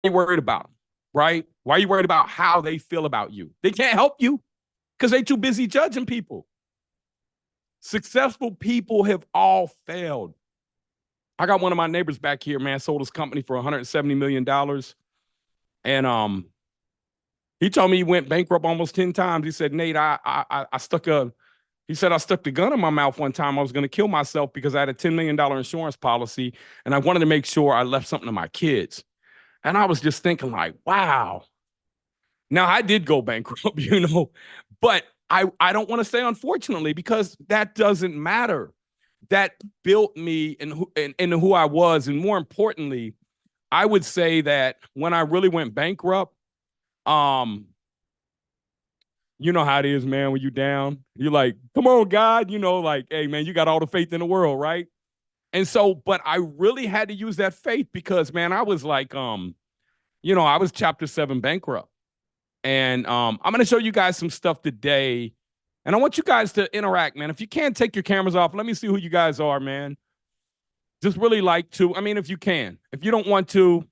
you worried about them, right? Why are you worried about how they feel about you? They can't help you because they're too busy judging people. Successful people have all failed. I got one of my neighbors back here, man, sold his company for $170 million. And he told me he went bankrupt almost 10 times. He said, Nate, I stuck the gun in my mouth one time. I was going to kill myself because I had a $10 million insurance policy and I wanted to make sure I left something to my kids. And I was just thinking like, wow. Now I did go bankrupt, but I don't want to say unfortunately because that doesn't matter. That built me in who I was. And more importantly, I would say that when I really went bankrupt, you know how it is, man, when you down, you're like, come on, God, like, hey, man, you got all the faith in the world, right? And so, but I really had to use that faith because, man, I was like, I was chapter 7 bankrupt. And I'm going to show you guys some stuff today. And I want you guys to interact, man. If you can't take your cameras off, let me see who you guys are, man. Just really like to, if you can. If you don't want to,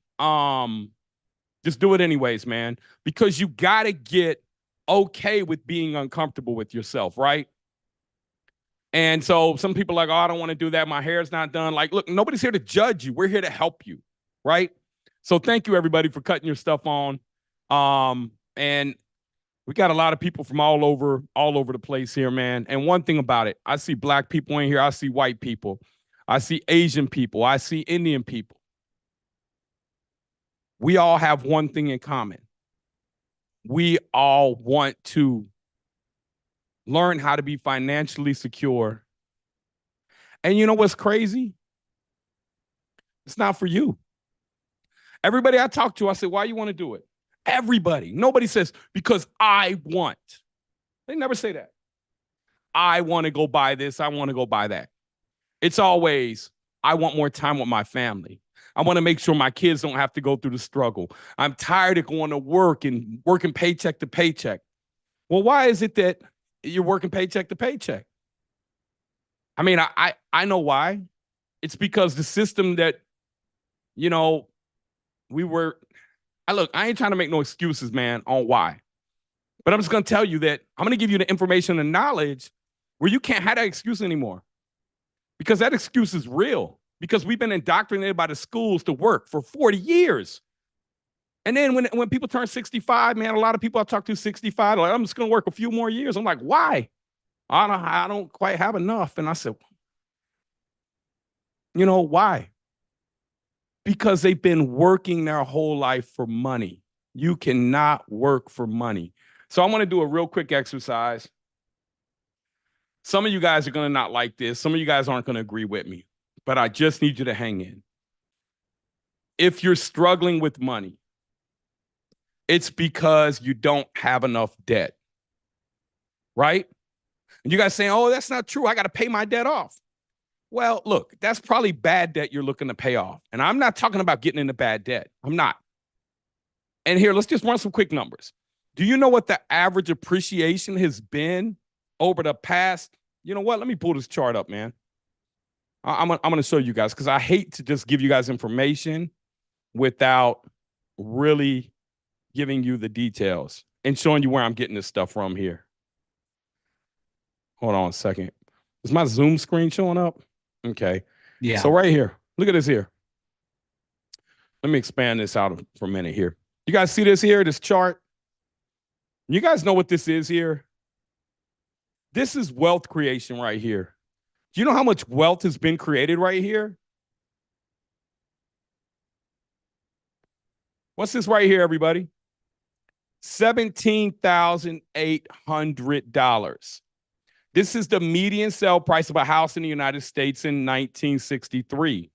just do it anyways, man. Because you got to get okay with being uncomfortable with yourself, right? And so some people are like, oh, I don't want to do that. My hair's not done. Like, look, nobody's here to judge you. We're here to help you, right? So thank you, everybody, for cutting your stuff on. And we got a lot of people from all over the place here, man. And one thing about it, I see black people in here. I see white people. I see Asian people. I see Indian people. We all have one thing in common. We all want to learn how to be financially secure. And you know what's crazy? It's not for you. Everybody I talk to, I say, why you want to do it? Everybody. Nobody says, because I want. They never say that. I want to go buy this. I want to go buy that. It's always, I want more time with my family. I want to make sure my kids don't have to go through the struggle. I'm tired of going to work and working paycheck to paycheck. Well, why is it that you're working paycheck to paycheck? I know why. It's because the system that, we were, I ain't trying to make no excuses, man, on why. But I'm just going to tell you that I'm going to give you the information and knowledge where you can't have that excuse anymore. Because that excuse is real. Because we've been indoctrinated by the schools to work for 40 years. And then when people turn 65, man, a lot of people I talk to 65, like, I'm just going to work a few more years. I'm like, why? I don't quite have enough. And I said, why? Because they've been working their whole life for money. You cannot work for money. So I want to do a real quick exercise. Some of you guys are going to not like this. Some of you guys aren't going to agree with me, but I just need you to hang in. If you're struggling with money, it's because you don't have enough debt, right? And you guys saying, oh, that's not true. I got to pay my debt off. Well, look, that's probably bad debt you're looking to pay off. And I'm not talking about getting into bad debt. I'm not. And here, let's just run some quick numbers. Do you know what the average appreciation has been over the past? You know what? Let me pull this chart up, man. I'm going to show you guys because I hate to just give you guys information without really giving you the details and showing you where I'm getting this stuff from here. Hold on a second. Is my Zoom screen showing up? Okay. Yeah. So right here, look at this here. Let me expand this out for a minute here. You guys see this here, this chart? You guys know what this is here? This is wealth creation right here. Do you know how much wealth has been created right here? What's this right here, everybody? $17,800. This is the median sale price of a house in the United States in 1963.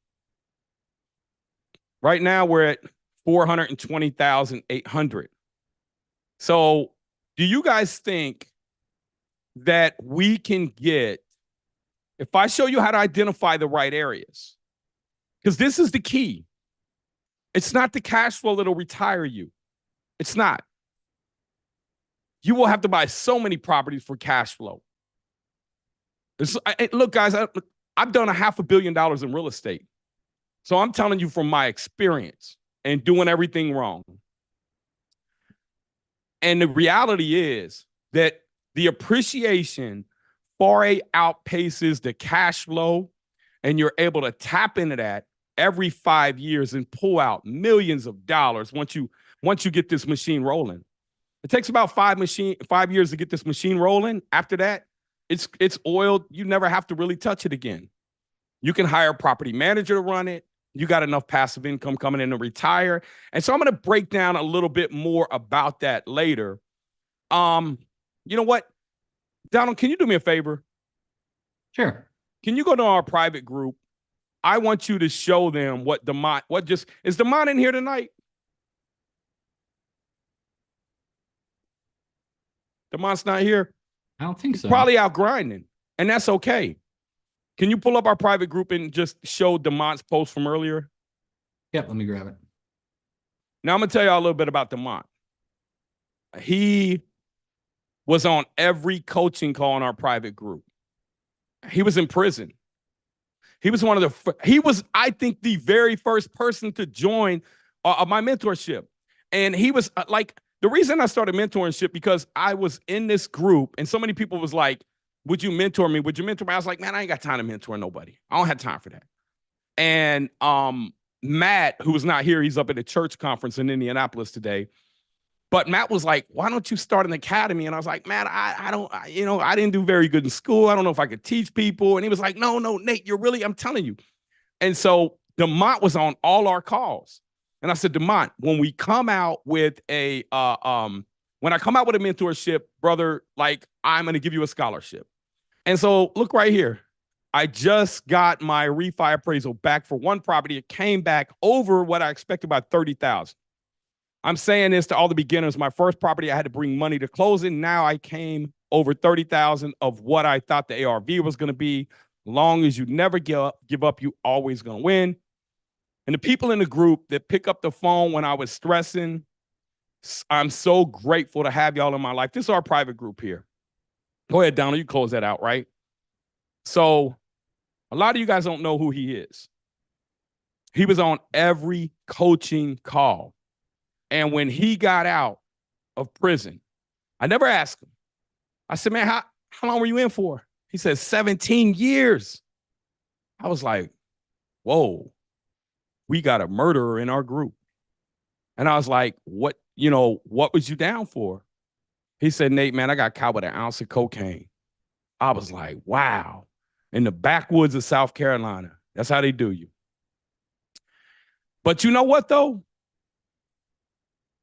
Right now, we're at $420,800. So, do you guys think that we can get, if I show you how to identify the right areas, because this is the key. It's not the cash flow that'll retire you. It's not. You will have to buy so many properties for cash flow. Look, guys, I've done $500 million in real estate. So I'm telling you from my experience. and doing everything wrong. And the reality is that the appreciation far outpaces the cash flow, and you're able to tap into that every 5 years and pull out millions of dollars once you get this machine rolling. It takes about 5 years to get this machine rolling. After that, it's oiled. You never have to really touch it again. You can hire a property manager to run it. You got enough passive income coming in to retire. And so I'm going to break down a little bit more about that later. You know what? Donald, can you do me a favor? Sure. Can you go to our private group? I want you to show them what is Demont in here tonight? Demont's not here. I don't think so. Probably out grinding, and that's okay. Can you pull up our private group and just show Demont's post from earlier? Yep, let me grab it. Now I'm gonna tell y'all a little bit about Demont. He was on every coaching call in our private group. He was in prison. He was I think, the very first person to join my mentorship. And he was the reason I started mentorship, because I was in this group and so many people was like, would you mentor me? Would you mentor me? I was like, man, I ain't got time to mentor nobody. I don't have time for that. And Matt, who was not here, he's up at a church conference in Indianapolis today. But Matt was like, why don't you start an academy? And I was like, Matt, I didn't do very good in school. I don't know if I could teach people. And he was like, no, Nate, I'm telling you. And so Demont was on all our calls. And I said, Demont, when we come out with when I come out with a mentorship, brother, I'm going to give you a scholarship. And so look right here. I just got my refi appraisal back for one property. It came back over what I expected by $30,000. I'm saying this to all the beginners. My first property, I had to bring money to closing. Now I came over $30,000 of what I thought the ARV was going to be. Long as you never give up, you always going to win. And the people in the group that pick up the phone when I was stressing, I'm so grateful to have y'all in my life. This is our private group here. Go ahead, Donald. You close that out, right? So a lot of you guys don't know who he is. He was on every coaching call. And when he got out of prison, I never asked him. I said, man, how long were you in for? He said, 17 years. I was like, whoa, we got a murderer in our group. And I was like, what was you down for? He said, Nate, man, I got caught with an ounce of cocaine. I was like, wow. In the backwoods of South Carolina. That's how they do you. But you know what, though?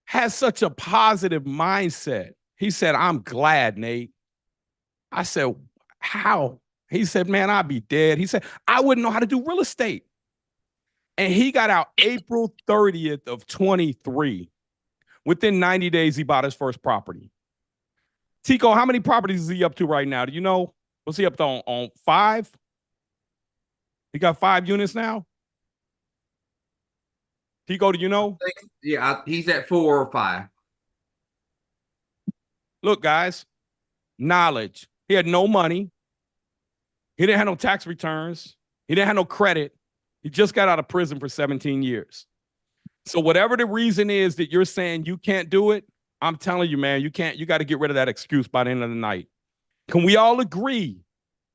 Has such a positive mindset. He said, I'm glad, Nate. I said, how? He said, man, I'd be dead. He said, I wouldn't know how to do real estate. And he got out April 30th of 23. Within 90 days, he bought his first property. Tico, how many properties is he up to right now? Do you know? What's he up to on 5? He got 5 units now? Tico, do you know? Yeah, he's at 4 or 5. Look, guys, knowledge. He had no money. He didn't have no tax returns. He didn't have no credit. He just got out of prison for 17 years. So whatever the reason is that you're saying you can't do it, I'm telling you, man, you can't. You got to get rid of that excuse by the end of the night. Can we all agree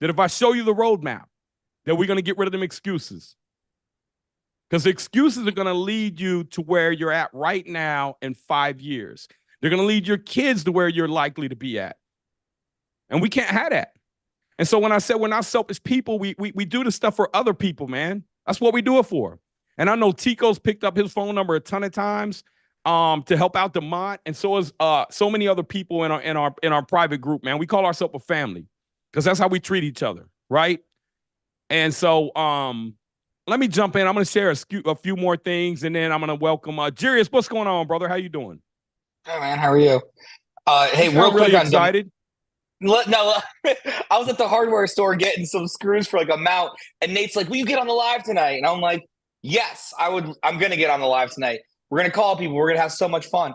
that if I show you the roadmap, that we're going to get rid of them excuses? Because excuses are going to lead you to where you're at right now in 5 years. They're going to lead your kids to where you're likely to be at. And we can't have that. And so when I said we're not selfish people, we do the stuff for other people, man. That's what we do it for. And I know Tico's picked up his phone number a ton of times to help out Demont, and so is so many other people in our private group, man. We call ourselves a family because that's how we treat each other, right? And so let me jump in. I'm going to share a few more things, and then I'm going to welcome Jarius. What's going on, brother? How you doing? Hey, man. How are you? Hey, real quick really excited. No, I was at the hardware store getting some screws for like a mount, and Nate's like, will you get on the live tonight? And I'm like, yes, I'm going to get on the live tonight. We're going to call people. We're going to have so much fun.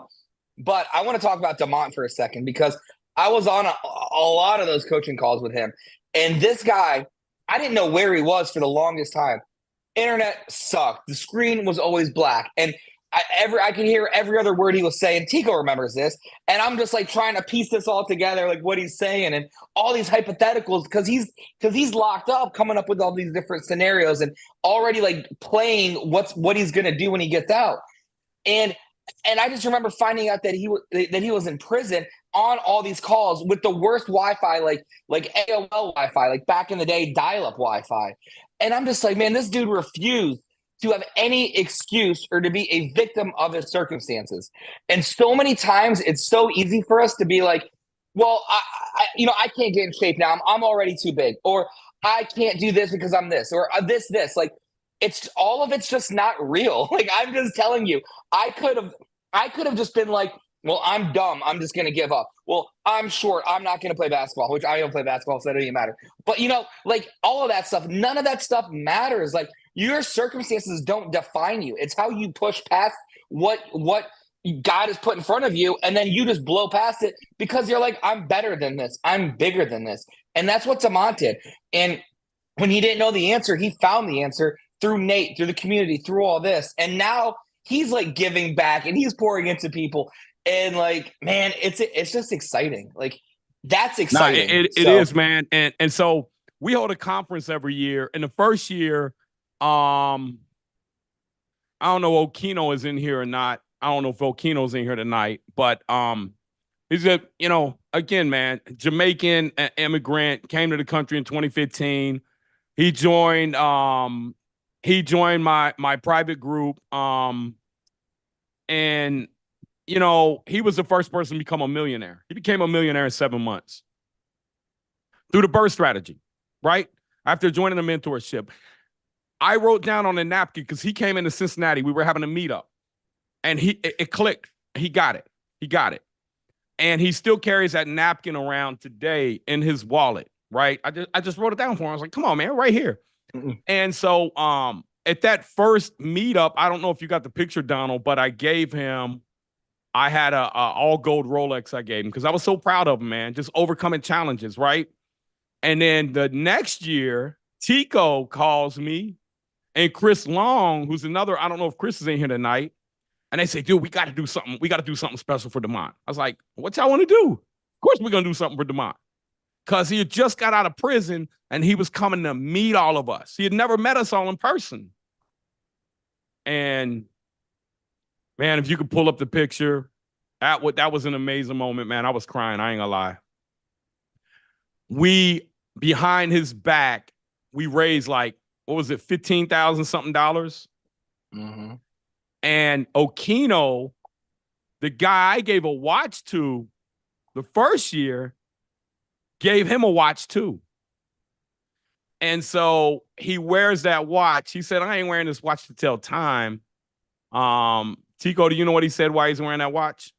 But I want to talk about Demont for a second because I was on a lot of those coaching calls with him. And this guy, I didn't know where he was for the longest time. Internet sucked. The screen was always black. And I could hear every other word he was saying. Tico remembers this, and I'm just like trying to piece this all together, like what he's saying and all these hypotheticals, because he's locked up, coming up with all these different scenarios and already like playing what he's gonna do when he gets out. And I just remember finding out that he was in prison on all these calls with the worst Wi-Fi, like AOL Wi-Fi, like back in the day, dial-up Wi-Fi. And I'm just like, man, this dude refused to have any excuse or to be a victim of his circumstances. And so many times it's so easy for us to be like, well, I can't get in shape now. I'm already too big, or I can't do this because I'm this, or this. Like, it's all of it's just not real. Like, I'm just telling you, I could have just been like, well, I'm dumb, I'm just gonna give up. Well, I'm short, I'm not gonna play basketball, which I don't play basketball, so that doesn't even matter. But like all of that stuff, none of that stuff matters. Like, your circumstances don't define you. It's how you push past what God has put in front of you, and then you just blow past it because you're like, I'm better than this, I'm bigger than this. And that's what Damont did. And when he didn't know the answer, he found the answer through Nate, through the community, through all this. And now he's like giving back and he's pouring into people. And like, man, it's just exciting. Like, that's exciting. Nah, it is, man. And so we hold a conference every year. In the first year, I don't know if Okino is in here or not. I don't know if Okino's in here tonight, but he's again, man, Jamaican immigrant, came to the country in 2015. He joined my private group. And he was the first person to become a millionaire. He became a millionaire in 7 months through the BRRRR strategy, right? After joining the mentorship. I wrote down on a napkin because he came into Cincinnati. We were having a meetup and it clicked. He got it. And he still carries that napkin around today in his wallet, right? I just wrote it down for him. I was like, come on, man, right here. And so at that first meetup, I don't know if you got the picture, Donald, but I had a all gold Rolex I gave him because I was so proud of him, man, just overcoming challenges, right? And then the next year, Tico calls me and Chris Long, who's another, I don't know if Chris is in here tonight, and they say, dude, we got to do something. We got to do something special for Damont. I was like, what y'all want to do? Of course we're going to do something for Damont. Because he had just got out of prison and he was coming to meet all of us. He had never met us all in person. And man, if you could pull up the picture, that was an amazing moment, man. I was crying. I ain't gonna lie. Behind his back, we raised like, what was it, $15,000 something dollars? Mm-hmm. And Okino, the guy I gave a watch to the first year, gave him a watch too. And so he wears that watch. He said, I ain't wearing this watch to tell time. Tico, do you know what he said why he's wearing that watch?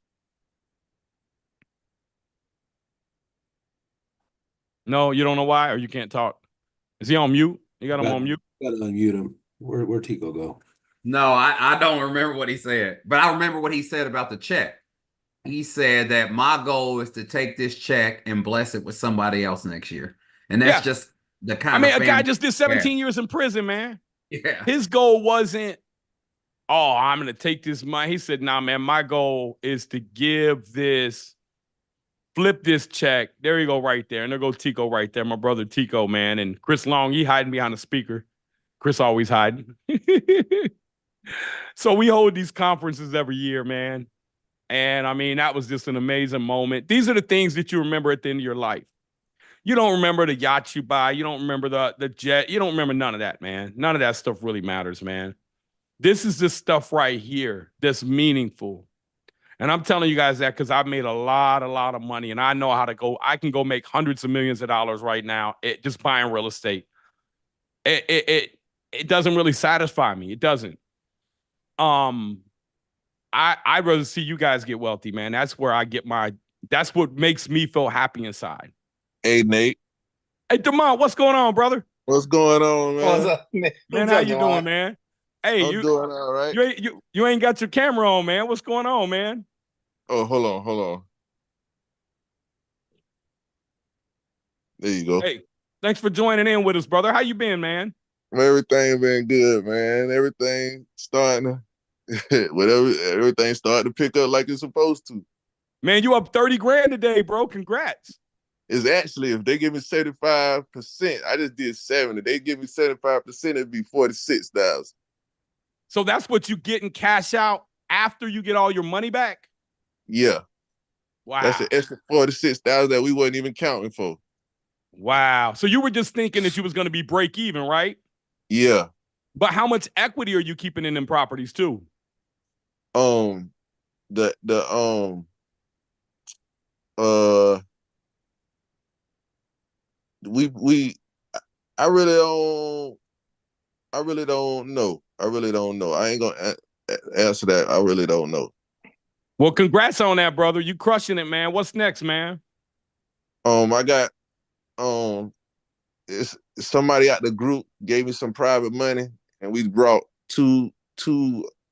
No, you don't know why, or you can't talk? Is he on mute? You got him on mute? Gotta unmute him. Where'd Tico go? No, I don't remember what he said, but I remember what he said about the check. He said that my goal is to take this check and bless it with somebody else next year. And that's just the kind of a guy just did 17 years in prison, man. Yeah. His goal wasn't, oh, I'm going to take this money. He said, nah, man, my goal is to flip this check. There you go right there. And there goes Tico right there, my brother Tico, man. And Chris Long, he hiding behind the speaker. Chris always hiding. So we hold these conferences every year, man. And I mean, that was just an amazing moment. These are the things that you remember at the end of your life. You don't remember the yacht you buy. You don't remember the jet. You don't remember none of that, man. None of that stuff really matters, man. This is the stuff right here that's meaningful. And I'm telling you guys that because I've made a lot of money and I know how to go. I can go make hundreds of millions of dollars right now just buying real estate. It doesn't really satisfy me. It doesn't. I'd rather see you guys get wealthy, man. That's where I get that's what makes me feel happy inside. Hey, Nate. Hey, Damont, what's going on, brother? What's going on, man? What's up, man? How you doing, man? Hey, I'm doing all right. You ain't got your camera on, man. What's going on, man? Oh, hold on. There you go. Hey, thanks for joining in with us, brother. How you been, man? Everything been good, man. Everything starting to, whatever, everything started to pick up like it's supposed to. Man, you up 30 grand today, bro. Congrats. It's actually, if they give me 75%, I just did 70. If they give me 75%, it'd be 46,000. So that's what you get in cash out after you get all your money back? Yeah. Wow. That's an extra 46,000 that we wasn't even counting for. Wow. So you were just thinking that you was going to be break even, right? Yeah. But how much equity are you keeping in them properties too? Uh we I really don't know. I really don't know. I ain't gonna answer that. I really don't know. Well, congrats on that, brother. You crushing it, man. What's next, man? I got it's somebody out the group gave me some private money, and we brought two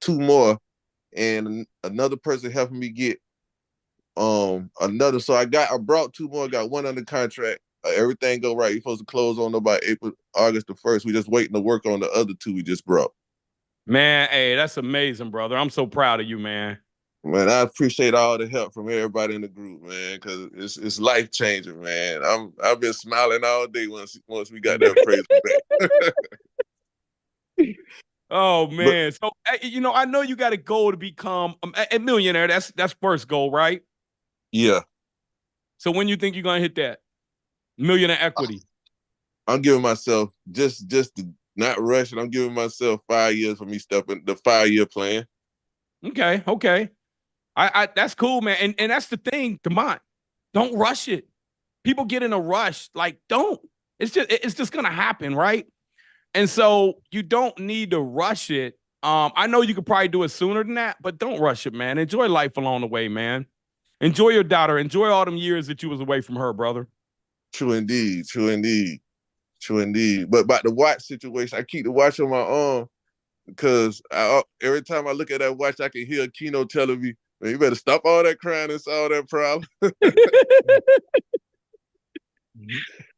more, and another person helping me get another. So I brought two more, got one under contract. Everything go right. You're supposed to close on about August the 1st. We just waiting to work on the other two we just brought. Man, hey, that's amazing, brother. I'm so proud of you, man. Man, I appreciate all the help from everybody in the group, man, because it's life changing, man. I've been smiling all day once we got that appraisal back. Oh man. So I know you got a goal to become a millionaire. That's first goal, right? Yeah. So when you think you're gonna hit that millionaire equity? I'm giving myself just to not rush it. I'm giving myself 5 years for me stepping the 5-year plan. Okay. I that's cool, man. And that's the thing, Demont. Don't rush it. People get in a rush. Like, don't. It's just gonna happen, right? And so you don't need to rush it. I know you could probably do it sooner than that, but don't rush it, man. Enjoy life along the way, man. Enjoy your daughter. Enjoy all them years that you was away from her, brother. True indeed. But about the watch situation, I keep the watch on my arm because every time I look at that watch, I can hear Kino telling me, "Man, you better stop all that crying and solve that problem."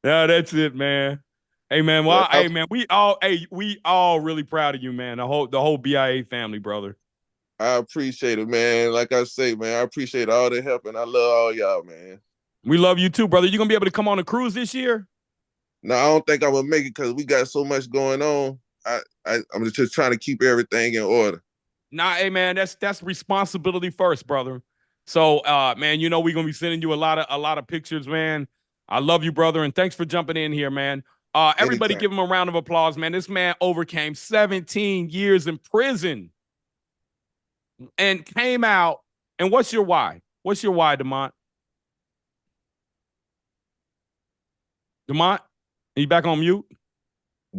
No, that's it, man. Hey man, we all really proud of you, man. The whole BIA family, brother. I appreciate it, man. Like I say, man, I appreciate all the help, and I love all y'all, man. We love you too, brother. You gonna be able to come on a cruise this year? No, I don't think I'm gonna make it because we got so much going on. I'm just trying to keep everything in order. Nah, hey man, that's responsibility first, brother. So man, we're gonna be sending you a lot of pictures, man. I love you, brother, and thanks for jumping in here, man. Everybody Anytime. give him a round of applause, man. This man overcame 17 years in prison and came out. And what's your why? What's your why, Demont? Demont, are you back on mute?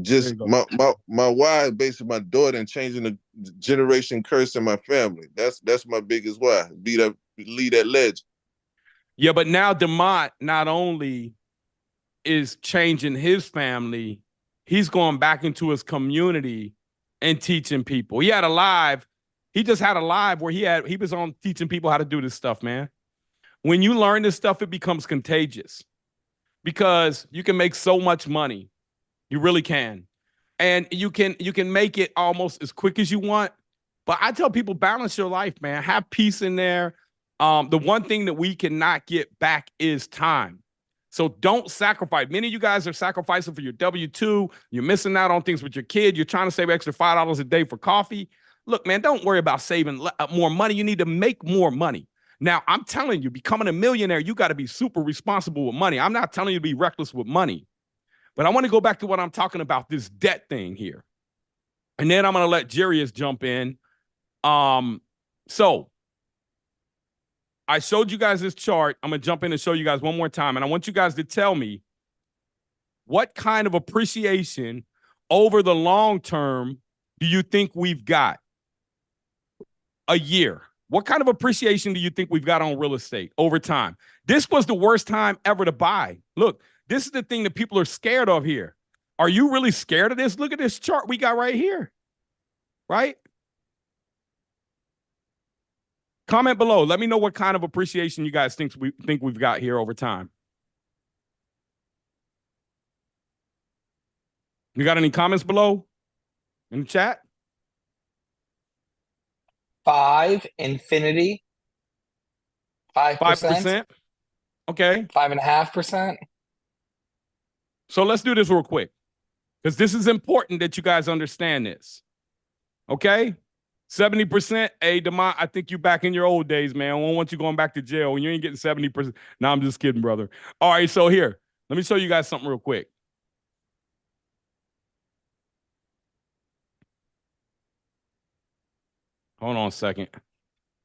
Just my why is basically my daughter and changing the generation curse in my family. That's my biggest why. Lead that legend. Yeah, but now Demont not only is changing his family, he's going back into his community and teaching people. He just had a live where he was on teaching people how to do this stuff, man. When you learn this stuff, it becomes contagious because you can make so much money. You really can. And you can make it almost as quick as you want. But I tell people, balance your life, man. Have peace in there. The one thing that we cannot get back is time. So don't sacrifice. Many of you guys are sacrificing for your W-2. You're missing out on things with your kid. You're trying to save extra $5 a day for coffee. Look, man, don't worry about saving more money. You need to make more money. Now, I'm telling you, becoming a millionaire, you got to be super responsible with money. I'm not telling you to be reckless with money. But I want to go back to what I'm talking about, this debt thing here. And then I'm going to let Jarius jump in. So I showed you guys this chart. I'm going to jump in and show you guys one more time. And I want you guys to tell me what kind of appreciation over the long term do you think we've got a year? What kind of appreciation do you think we've got on real estate over time? This was the worst time ever to buy. Look, this is the thing that people are scared of here. Are you really scared of this? Look at this chart we got right here, right? Comment below. Let me know what kind of appreciation you guys think we've got here over time. You got any comments below in the chat? 5, infinity, 5%, 5%. Okay. 5.5%. So let's do this real quick, because this is important that you guys understand this. Okay? 70%. Hey, Demont, I think you back in your old days, man. I don't want you going back to jail when you ain't getting 70%. No, I'm just kidding, brother. All right, so here, let me show you guys something real quick. Hold on a second.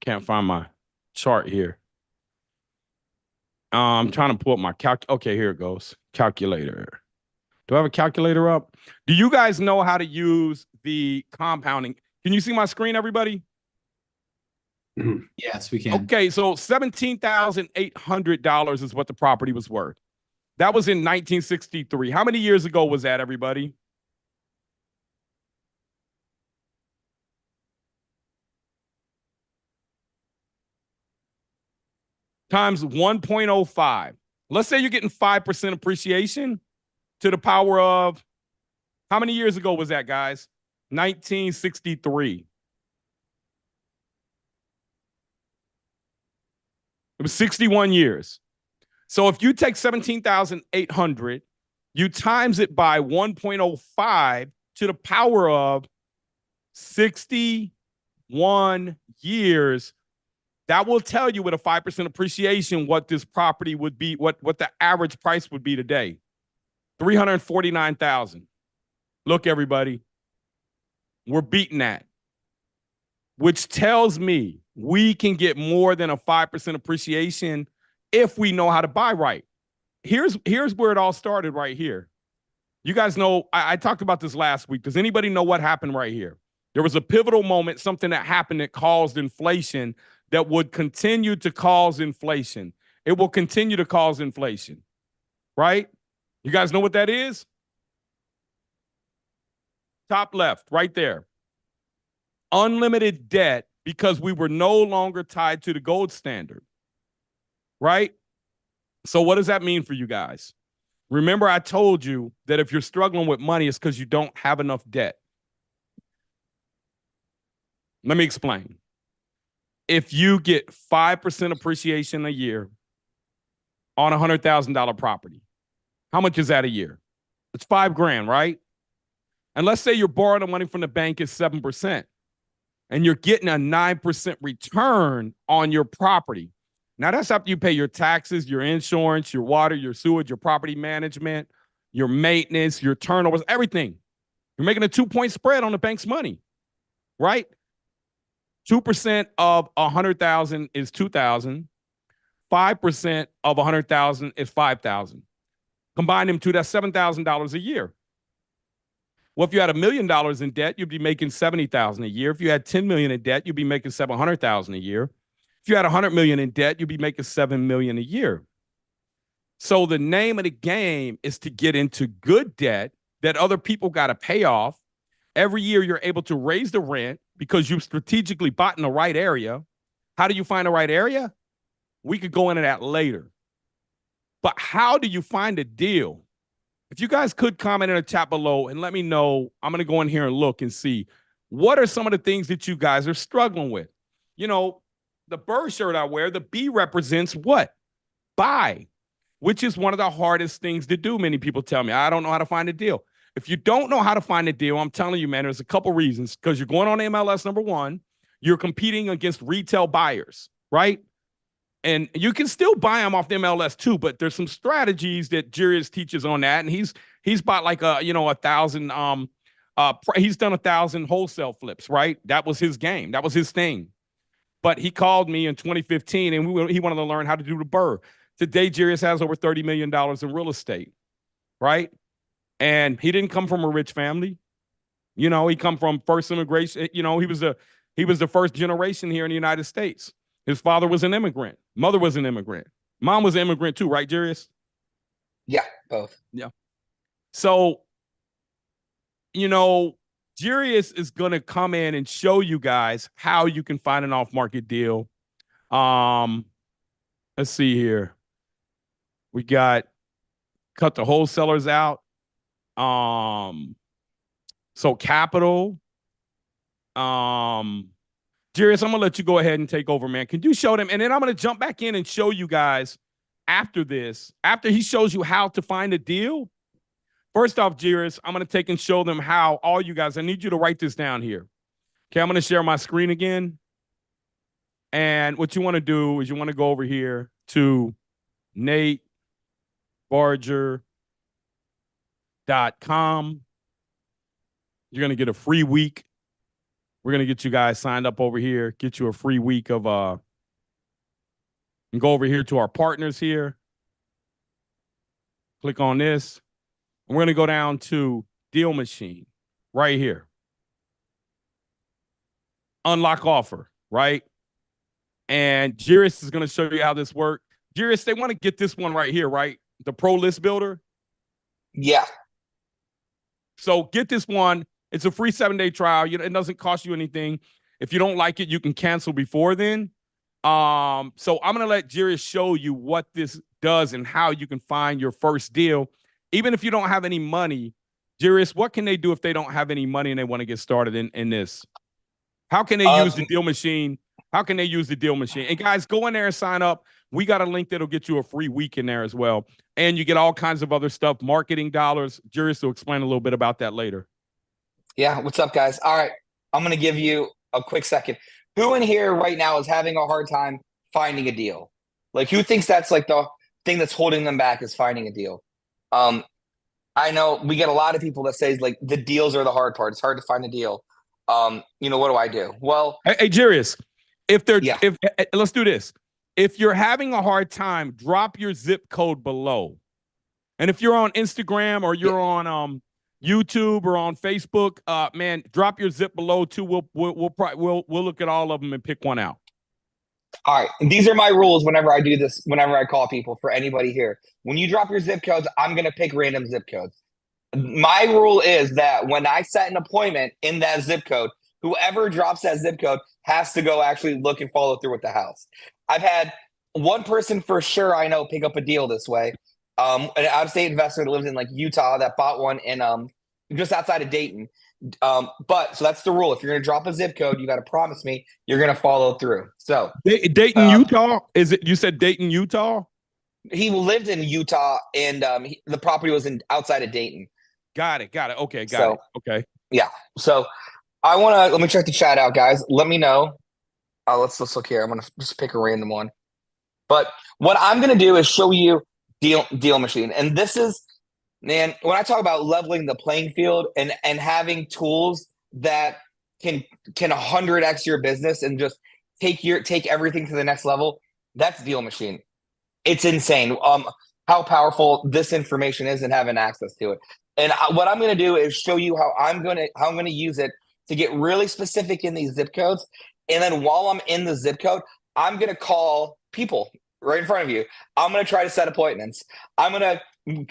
Can't find my chart here. I'm trying to pull up my Okay, here it goes. Calculator. Do I have a calculator up? Do you guys know how to use the compounding? Can you see my screen, everybody? Yes, we can. Okay, so $17,800 is what the property was worth. That was in 1963. How many years ago was that, everybody? Times 1.05. Let's say you're getting 5% appreciation to the power of, how many years ago was that, guys? 1963. It was 61 years. So if you take 17,800, you times it by 1.05 to the power of 61 years, that will tell you with a 5% appreciation what this property would be, what the average price would be today. 349,000. Look, everybody, we're beating that, which tells me we can get more than a 5% appreciation if we know how to buy right. Here's where it all started right here. You guys know, I talked about this last week. Does anybody know what happened right here? There was a pivotal moment, something that happened that caused inflation, that would continue to cause inflation. It will continue to cause inflation, right? You guys know what that is? Top left, right there. Unlimited debt, because we were no longer tied to the gold standard, right? So what does that mean for you guys? Remember, I told you that if you're struggling with money, it's because you don't have enough debt. Let me explain. If you get 5% appreciation a year on a $100,000 property, how much is that a year? It's $5,000, right? And let's say you're borrowing the money from the bank at 7%, and you're getting a 9% return on your property. Now, that's after you pay your taxes, your insurance, your water, your sewage, your property management, your maintenance, your turnovers, everything. You're making a 2-point spread on the bank's money, right? 2% of 100,000 is 2,000. 5% of 100,000 is 5,000. Combine them two, that's $7,000 a year. Well, if you had $1 million in debt, you'd be making $70,000 a year. If you had $10 million in debt, you'd be making $700,000 a year. If you had $100 million in debt, you'd be making $7 million a year. So the name of the game is to get into good debt that other people got to pay off. Every year, you're able to raise the rent because you've strategically bought in the right area. How do you find the right area? We could go into that later. But how do you find a deal? If you guys could comment in the chat below and let me know, I'm going to go in here and look and see what are some of the things that you guys are struggling with. You know, the BRRRR shirt I wear, the B represents what? Buy, which is one of the hardest things to do. Many people tell me, I don't know how to find a deal. If you don't know how to find a deal, I'm telling you, man, there's a couple reasons. Because you're going on MLS, number one, you're competing against retail buyers, right? And you can still buy them off the MLS too, but there's some strategies that Jarius teaches on that. And he's bought like 1,000. He's done 1,000 wholesale flips, right? That was his game. That was his thing. But he called me in 2015, and he wanted to learn how to do the BRRRR. Today, Jarius has over $30 million in real estate, right? And he didn't come from a rich family. You know, he come from first immigration. You know, he was the first generation here in the United States. His father was an immigrant. Mother was an immigrant. Mom was an immigrant too, right, Jarius? Yeah, both. Yeah. So, you know, Jarius is going to come in and show you guys how you can find an off-market deal. Let's see here. We got cut the wholesalers out. So capital. Jarius Jarius, I'm gonna let you go ahead and take over, man. Can you show them? And then I'm gonna jump back in and show you guys after this, after he shows you how to find a deal. First off, Jarius, I'm gonna take and show them how. All you guys, I need you to write this down here. Okay, I'm gonna share my screen again. And what you want to do is you want to go over here to NateBRRRR.com. You're going to get a free week. We're going to get you guys signed up over here, get you a free week of, and go over here to our partners here. Click on this. And we're going to go down to Deal Machine right here. Unlock offer, right? And Jarius is going to show you how this works. Jarius, they want to get this one right here, right? The Pro List Builder. Yeah. So get this one. It's a free 7-day trial. It doesn't cost you anything. If you don't like it, you can cancel before then. So I'm going to let Jarius show you what this does and how you can find your first deal. Even if you don't have any money, Jarius, what can they do if they don't have any money and they want to get started in this? How can they use the Deal Machine? How can they use the Deal Machine? And guys, go in there and sign up. We got a link that'll get you a free week in there as well. And you get all kinds of other stuff, marketing dollars. Jarius will explain a little bit about that later. Yeah. What's up, guys? All right. I'm going to give you a quick second. Who in here right now is having a hard time finding a deal? Like, who thinks that's like the thing that's holding them back is finding a deal? I know we get a lot of people that say like the deals are the hard part. It's hard to find a deal. What do I do? Well, hey Jarius, if let's do this. If you're having a hard time, drop your zip code below. And if you're on Instagram or you're on YouTube or on Facebook, man, drop your zip below too. We'll look at all of them and pick one out. All right. And these are my rules whenever I do this, whenever I call people for anybody here. When you drop your zip codes, I'm going to pick random zip codes. My rule is that when I set an appointment in that zip code, whoever drops that zip code has to go actually look and follow through with the house. I've had one person for sure I know pick up a deal this way. An out-of-state investor that lives in like Utah that bought one in just outside of Dayton. But so that's the rule. If you're going to drop a zip code, you got to promise me you're going to follow through. So Dayton, Utah? Is it? You said Dayton, Utah? He lived in Utah, and the property was outside of Dayton. Got it. Okay, got it. Okay. Yeah. So let me check the chat out, guys. Let me know. Let's look here. I'm gonna just pick a random one. But what I'm gonna do is show you Deal Machine, and this is, man, when I talk about leveling the playing field and having tools that can 100x your business and just take everything to the next level, that's Deal Machine. It's insane how powerful this information is and having access to it. And what I'm going to do is show you how I'm going to use it to get really specific in these zip codes. And then while I'm in the zip code, I'm going to call people right in front of you. I'm going to try to set appointments. I'm going to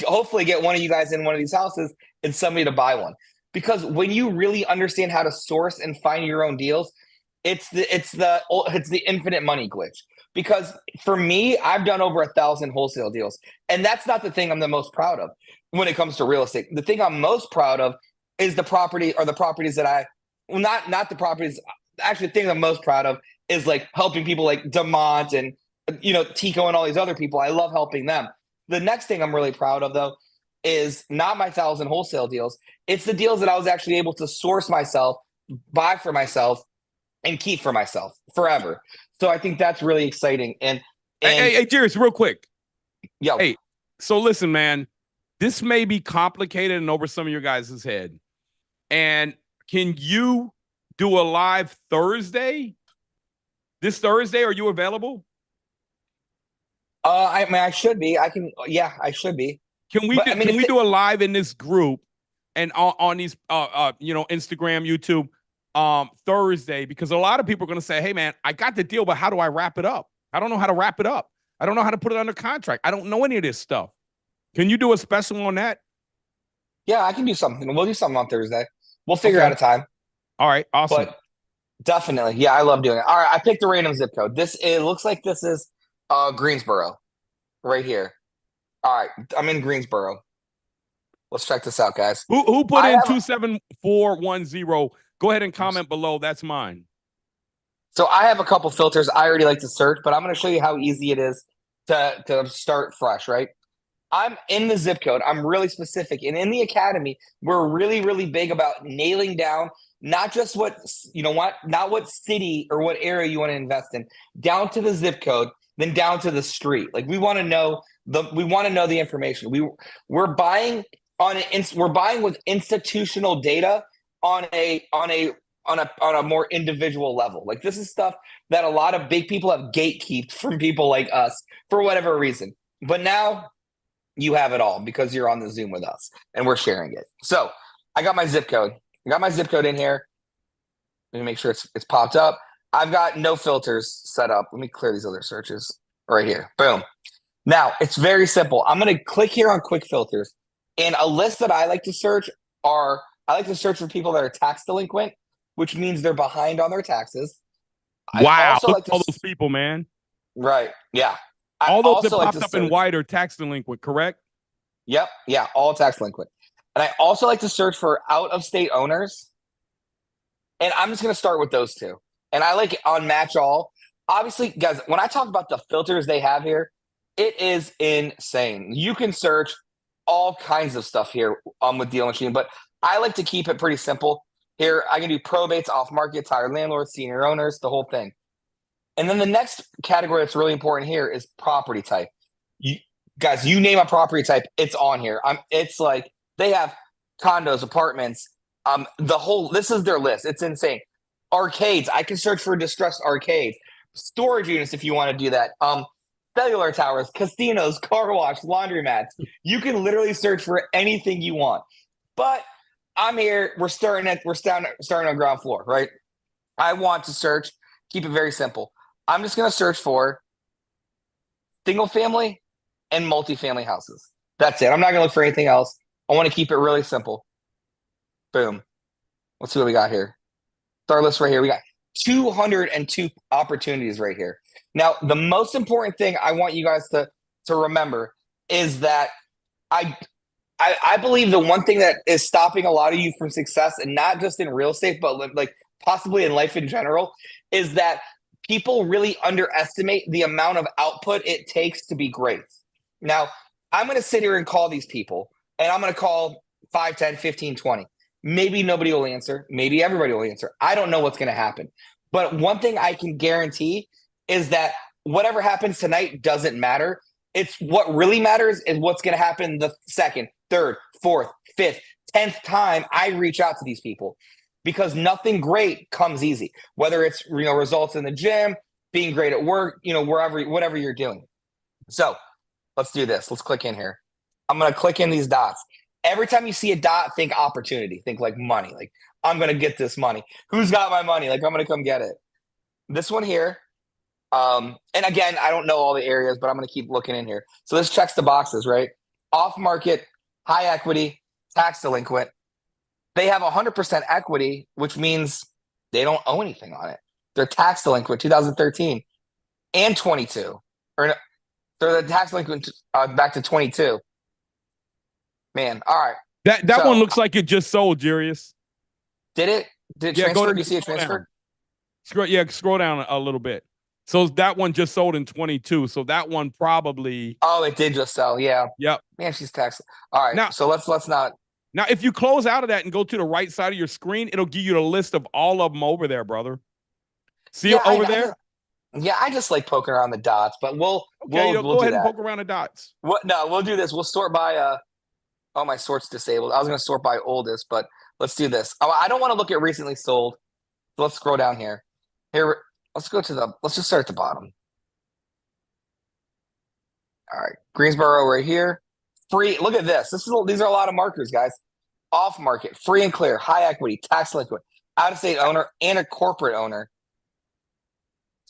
hopefully get one of you guys in one of these houses and somebody to buy one. Because when you really understand how to source and find your own deals, it's the infinite money glitch. Because for me, I've done over 1,000 wholesale deals. And that's not the thing I'm the most proud of when it comes to real estate. The thing I'm most proud of is the properties that not the properties. Actually, the thing I'm most proud of is like helping people like Demont and, Tico and all these other people. I love helping them. The next thing I'm really proud of, though, is not my 1,000 wholesale deals. It's the deals that I was actually able to source myself, buy for myself, and keep for myself forever. So I think that's really exciting. And hey, Jarius, real quick. Yo. Hey, so listen, man, this may be complicated and over some of your guys' head. And can you do a live Thursday? This Thursday, are you available? I should be. I should be. Can we do a live in this group and on these Instagram, YouTube Thursday? Because a lot of people are going to say, hey man, I got the deal, but how do I wrap it up? I don't know how to wrap it up. I don't know how to put it under contract. I don't know any of this stuff. Can you do a special on that? Yeah, I can do something. We'll do something on Thursday. We'll figure out a time. All right, awesome. But definitely, yeah, I love doing it. All right, I picked a random zip code. It looks like this is Greensboro, right here. All right, I'm in Greensboro. Let's check this out, guys. Who put in 27410? Go ahead and comment below. That's mine. So I have a couple filters I already like to search, but I'm going to show you how easy it is to start fresh, right? I'm in the zip code. I'm really specific. And in the academy, we're really, really big about nailing down not just what, not what city or what area you want to invest in, down to the zip code, then down to the street. Like we want to know the information. We're buying we're buying with institutional data on a more individual level. Like this is stuff that a lot of big people have gatekeeped from people like us for whatever reason. But now you have it all because you're on the Zoom with us and we're sharing it. So I got my zip code. I got my zip code in here. Let me make sure it's popped up. I've got no filters set up. Let me clear these other searches right here. Boom. Now it's very simple. I'm going to click here on quick filters, and a list that I like to search I like to search for people that are tax delinquent, which means they're behind on their taxes. Wow. Look at all those people, man. Right. Yeah. All those that popped up in white are tax delinquent, correct? Yep. Yeah. All tax delinquent. And I also like to search for out-of-state owners. And I'm just going to start with those two. And I like on match all. Obviously, guys, when I talk about the filters they have here, it is insane. You can search all kinds of stuff here with Deal Machine, but I like to keep it pretty simple. Here, I can do probates, off-market, tired landlords, senior owners, the whole thing. And then the next category that's really important here is property type. Guys, you name a property type, it's on here. It's like they have condos, apartments, this is their list. It's insane. Arcades, I can search for distressed arcades. Storage units if you want to do that. Cellular towers, casinos, car wash, laundromats. You can literally search for anything you want. But I'm here, we're starting on ground floor, right? I want to search, keep it very simple. I'm just going to search for single family and multifamily houses. That's it. I'm not going to look for anything else. I want to keep it really simple. Boom. Let's see what we got here. Start list right here. We got 202 opportunities right here. Now, the most important thing I want you guys to remember is that I believe the one thing that is stopping a lot of you from success, and not just in real estate, but like possibly in life in general, is that people really underestimate the amount of output it takes to be great. Now, I'm going to sit here and call these people, and I'm going to call 5, 10, 15, 20. Maybe nobody will answer. Maybe everybody will answer. I don't know what's going to happen. But one thing I can guarantee is that whatever happens tonight doesn't matter. It's what really matters is what's going to happen the second, third, fourth, fifth, 10th time I reach out to these people. Because nothing great comes easy, whether it's results in the gym, being great at work, whatever you're doing. So let's do this. Let's click in here. I'm going to click in these dots. Every time you see a dot, think opportunity. Think like money. Like I'm going to get this money. Who's got my money? Like I'm going to come get it. This one here. And again, I don't know all the areas, but I'm going to keep looking in here. So this checks the boxes, right? Off market, high equity, tax delinquent. They have 100% equity, which means they don't owe anything on it. They're tax delinquent 2013 and 22. Or they're the tax delinquent back to 22. Man, all right. That one looks like it just sold, Jarius. Did it? Did it transfer? Do you see it transfer? Scroll down a little bit. So that one just sold in 22. So that one probably. Oh, it did just sell. Yeah. Yep. Man, she's taxed. All right. Now, so let's not. Now, if you close out of that and go to the right side of your screen, it'll give you the list of all of them over there, brother. See it over there? I just like poking around the dots, but we'll go ahead and poke around the dots. We'll do this. We'll sort by oh, my sort's disabled. I was going to sort by oldest, but let's do this. I don't want to look at recently sold. So let's scroll down here. Let's just start at the bottom. All right. Greensboro right here. Free. Look at this. These are a lot of markers, guys. Off market, free and clear, high equity, tax delinquent, out of state owner, and a corporate owner.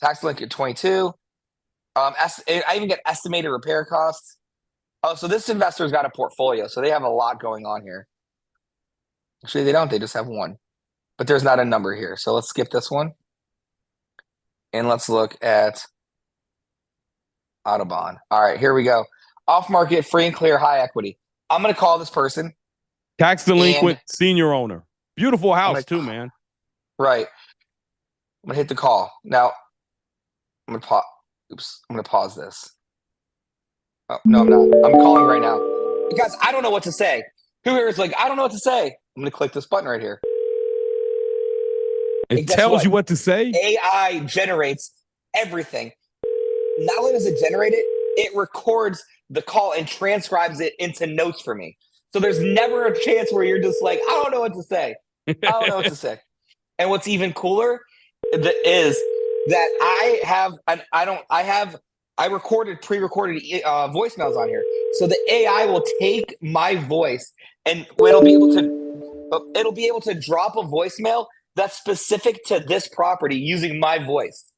Tax delinquent 22. I even get estimated repair costs. Oh, so this investor's got a portfolio, so they have a lot going on here. Actually, they don't. They just have one. But there's not a number here. So let's skip this one. And let's look at Autobahn. All right, here we go. Off market, free and clear, high equity. I'm going to call this person. Tax delinquent senior owner. Beautiful house too, man. Right. I'm gonna hit the call now. I'm gonna pause. Oops. I'm gonna pause this. Oh no, I'm not. I'm calling right now. Guys, I don't know what to say. Who here is like, I don't know what to say? I'm gonna click this button right here. It And guess tells what? you what to say. AI generates everything. Not only does it generate it, it records the call and transcribes it into notes for me. So there's never a chance where you're just like, I don't know what to say. I don't know what to say. And what's even cooler is that I recorded pre-recorded voicemails on here. So the AI will take my voice and it'll be able to drop a voicemail that's specific to this property using my voice.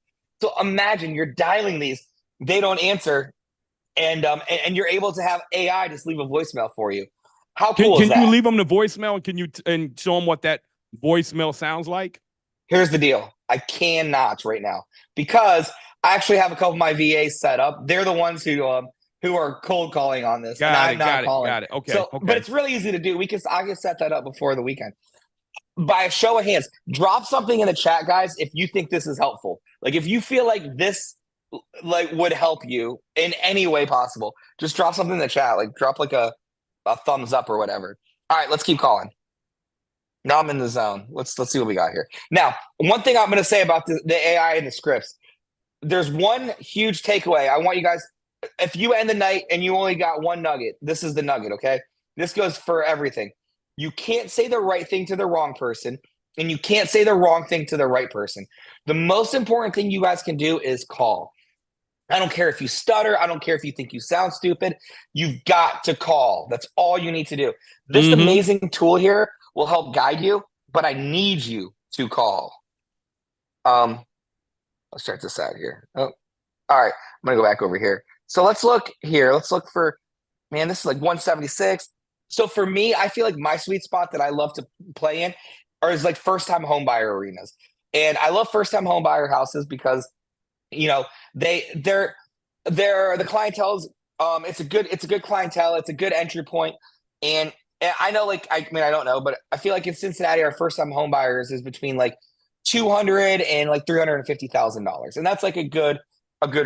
So imagine you're dialing these, they don't answer, and you're able to have AI just leave a voicemail for you. How cool is that? Can you leave them the voicemail and can you and show them what that voicemail sounds like? Here's the deal. I cannot right now because I actually have a couple of my VAs set up. They're the ones who are cold calling on this, and I'm not calling. Got it. Okay. So, but it's really easy to do. I can set that up before the weekend. By a show of hands, drop something in the chat, guys, if you think this is helpful. Like if you feel like this would help you in any way possible, just drop something in the chat. Like drop like a thumbs up or whatever. All right, let's keep calling. Now I'm in the zone. Let's see what we got here. Now, one thing I'm going to say about the AI and the scripts, there's one huge takeaway. I want you guys, if you end the night and you only got one nugget, this is the nugget, okay? This goes for everything. You can't say the right thing to the wrong person, and you can't say the wrong thing to the right person. The most important thing you guys can do is call. I don't care if you stutter. I don't care if you think you sound stupid. You've got to call. That's all you need to do. This amazing tool here will help guide you, but I need you to call. Let's start this out here. Oh, all right. I'm going to go back over here. So let's look here. Let's look for, man, this is like 176. So for me, I feel like my sweet spot that I love to play in is like first-time home buyer arenas. And I love first-time home buyer houses because, you know, they're the clientele's it's a good clientele, it's a good entry point. And I know, like, I mean, I don't know, but I feel like in Cincinnati, our first-time home buyers is between like $200,000 and like $350,000, and that's like a good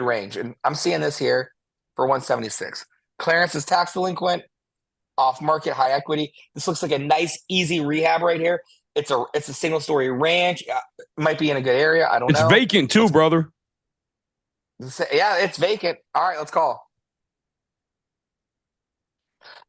range. And I'm seeing this here for 176. Clarence is tax delinquent, off market, high equity. This looks like a nice, easy rehab right here. It's a single story ranch. It might be in a good area. I don't know. It's vacant too, brother. Yeah, it's vacant. All right, let's call.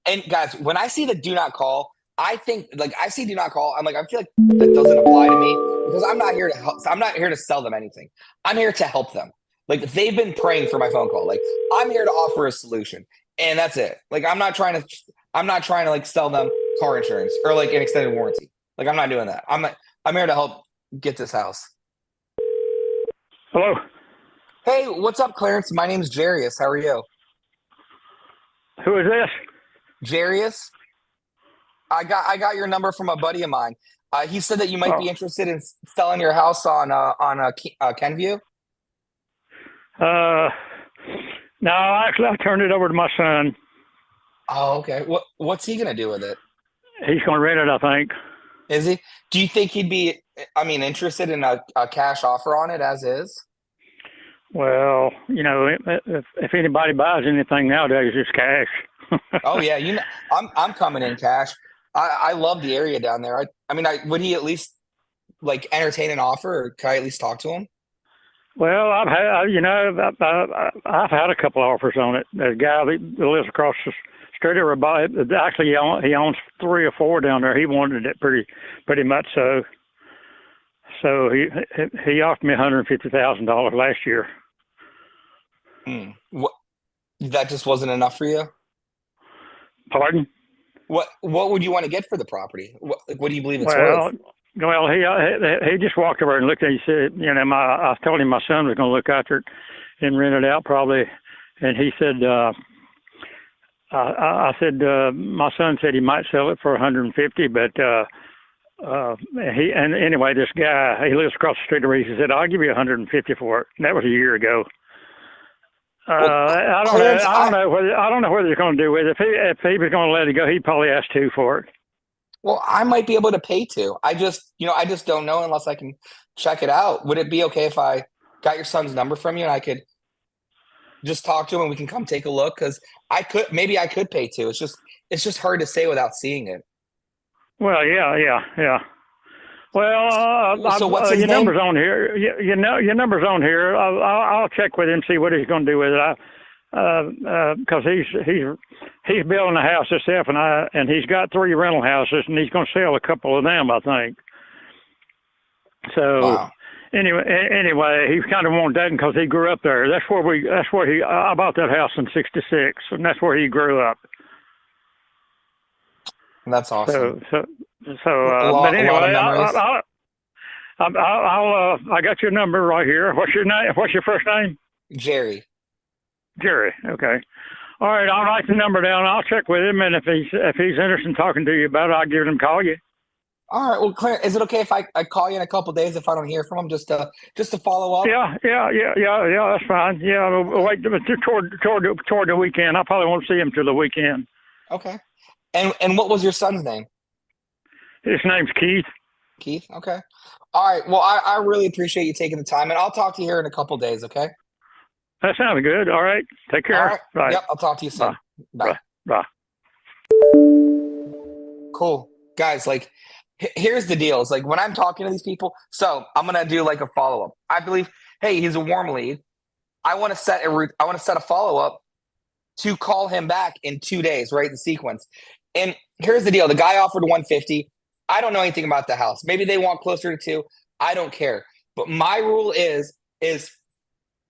And guys, when I see the do not call, I think like I see do not call. I'm like, I feel like that doesn't apply to me because I'm not here to help. I'm not here to sell them anything. I'm here to help them. Like they've been praying for my phone call. Like I'm here to offer a solution, and that's it. Like I'm not trying to like sell them car insurance or like an extended warranty. Like I'm not doing that. I'm here to help get this house. Hello. Hey, what's up, Clarence? My name's Jarius. How are you? Who is this? Jarius. I got your number from a buddy of mine. He said that you might be interested in selling your house on Kenview. No, actually, I turned it over to my son. Oh, okay. What's he gonna do with it? He's going to rent it, I think. Is he? Do you think he'd be, interested in a cash offer on it as is? Well, you know, if anybody buys anything nowadays, it's cash. Oh yeah, I'm coming in cash. I love the area down there. Would he at least like entertain an offer, or can I at least talk to him? Well, I've had a couple offers on it. The guy that lives across the street over by it, actually he owns 3 or 4 down there. He wanted it pretty much so. So he offered me $150,000 last year. What? That just wasn't enough for you? Pardon? What would you want to get for the property? What do you believe it's worth? Well, he just walked over and looked at it. He said, you know, I told him my son was going to look after it and rent it out probably. And he said, I said, my son said he might sell it for 150, but anyway, this guy, he lives across the street over. He said, I'll give you 150 for it. And that was a year ago. I don't know whether he's going to do with it. If he was going to let it go, he'd probably ask 2 for it. Well, I might be able to pay to. I just don't know unless I can check it out. Would it be okay if I got your son's number from you and I could just talk to him and we can come take a look? Because I could pay to. It's just hard to say without seeing it. Well, yeah. Well, So what's his your name? number's on here. You know, your number's on here. I'll check with him, see what he's going to do with it. Because he's building a house himself, and he's got 3 rental houses, and he's going to sell a couple of them, I think. So Wow. anyway, he kind of wanted that because he grew up there. I bought that house in '66, and that's where he grew up. That's awesome. But anyway, I got your number right here. What's your name? What's your first name? Jerry. Jerry. Okay. All right. I'll write the number down. I'll check with him, and if he's interested in talking to you about it, I'll give him a call you. All right. Well, Clarence, is it okay if I call you in a couple of days if I don't hear from him, just to follow up? Yeah. That's fine. Yeah. We'll wait toward the weekend. I probably won't see him till the weekend. Okay. And what was your son's name? His name's Keith. Keith. Okay. All right. Well, I really appreciate you taking the time, and I'll talk to you here in a couple of days. Okay. That sounds good. All right. Take care. All right. Bye. Yep. I'll talk to you soon. Bye. Bye. Cool. Guys, like, here's the deal. It's like when I'm talking to these people, so I'm going to do like a follow-up. I believe, hey, he's a warm lead. I want to set a follow-up to call him back in 2 days, right? The sequence. And here's the deal. The guy offered 150. I don't know anything about the house. Maybe they want closer to 2. I don't care. But my rule is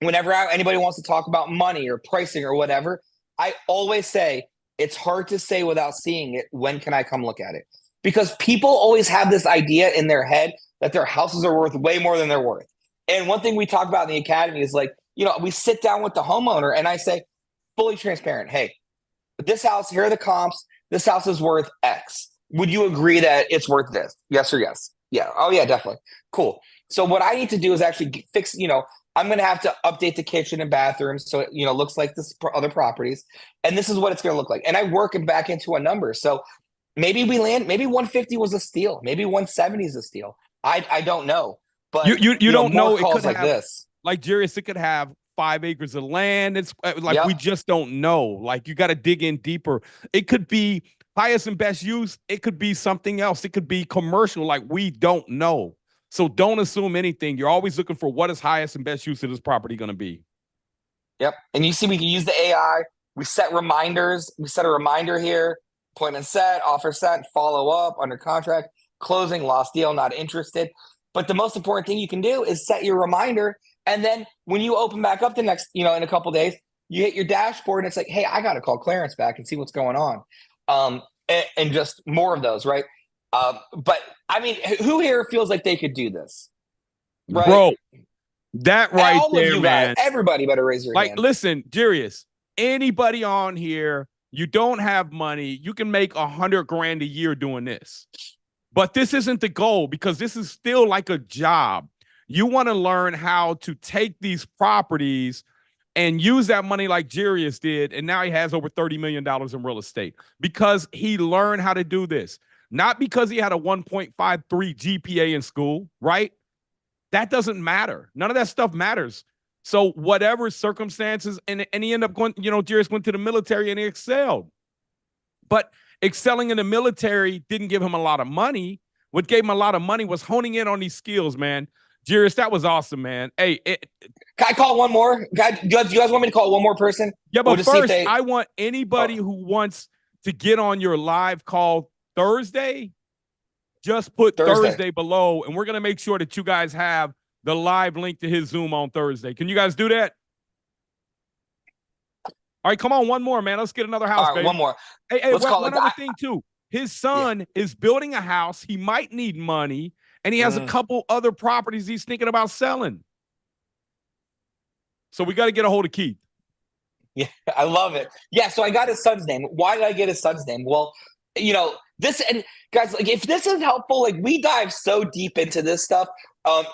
whenever anybody wants to talk about money or pricing or whatever, I always say it's hard to say without seeing it. When can I come look at it? Because people always have this idea in their head that their houses are worth way more than they're worth. And one thing we talk about in the academy is like, we sit down with the homeowner and I say, fully transparent, hey, this house, here are the comps. This house is worth X. Would you agree that it's worth this? Yes or yes? Yeah. Oh, yeah, definitely. Cool. So what I need to do is actually fix, I'm going to have to update the kitchen and bathroom so it, looks like this other properties. And this is what it's going to look like. And I work it back into a number. So maybe maybe 150 was a steal. Maybe 170 is a steal. I don't know. But you don't know. It could like have, this. like Jarius, it could have 5 acres of land. It's like, Yep. we just don't know. Like, you got to dig in deeper. It could be highest and best use. It could be something else. It could be commercial. Like, we don't know. So don't assume anything. You're always looking for what is highest and best use of this property going to be. Yep. And you see, we can use the AI. We set reminders. We set a reminder here. Appointment set, offer set, follow up, under contract, closing, lost deal, not interested. But the most important thing you can do is set your reminder. And then when you open back up the next, in a couple of days, you hit your dashboard and it's like, hey, I got to call Clarence back and see what's going on. And just more of those, right? But I mean, who here feels like they could do this? Right? Bro, that right all there, of you man. guys, everybody better raise your hand. Listen, Jarius, anybody on here, you don't have money, you can make $100,000 a year doing this. But this isn't the goal, because this is still like a job. You want to learn how to take these properties and use that money like Jarius did, and now he has over $30 million in real estate because he learned how to do this. Not because he had a 1.53 GPA in school, right? That doesn't matter. None of that stuff matters. So whatever circumstances, and he ended up going, Jarius went to the military and he excelled. But excelling in the military didn't give him a lot of money. What gave him a lot of money was honing in on these skills, man. Jarius, that was awesome, man. Hey, can I call one more? Do you guys want me to call one more person? Yeah, but first, I want anybody who wants to get on your live call Thursday, just put Thursday below, and we're going to make sure that you guys have the live link to his Zoom on Thursday. Can you guys do that? All right, come on, one more, man. Let's get another house, all right, baby. one more. Hey, one other thing, too. His son is building a house. He might need money, and he has a couple other properties he's thinking about selling. So we got to get a hold of Keith. Yeah, I love it. Yeah, so I got his son's name. Why did I get his son's name? Well, this, and guys, like, if this is helpful, like, we dive so deep into this stuff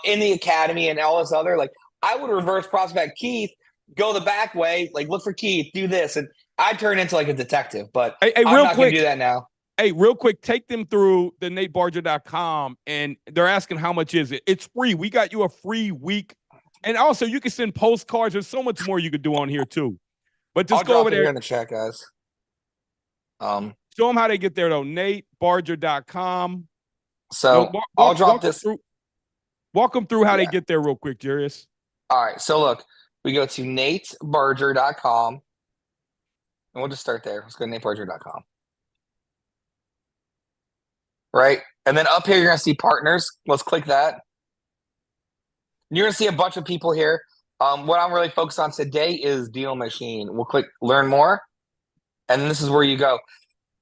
in the academy and all this other, like, I would reverse prospect Keith, go the back way, like, look for Keith, do this, and I'd turn into like a detective, but I'm not going to do that now. Hey, real quick, take them through the NateBarger.com, and they're asking how much is it. It's free. We got you a free week. And also, you can send postcards. There's so much more you could do on here, too. But just I'll go drop over it there. here in the chat, guys. Show them how they get there, though. NateBarger.com. So I'll drop this. Walk them through how they get there real quick, Jarius. All right. So look, we go to NateBarger.com. And we'll just start there. Let's go to NateBarger.com. Right. And then up here, you're going to see partners. Let's click that. You're going to see a bunch of people here. What I'm really focused on today is Deal Machine. We'll click Learn More. And this is where you go.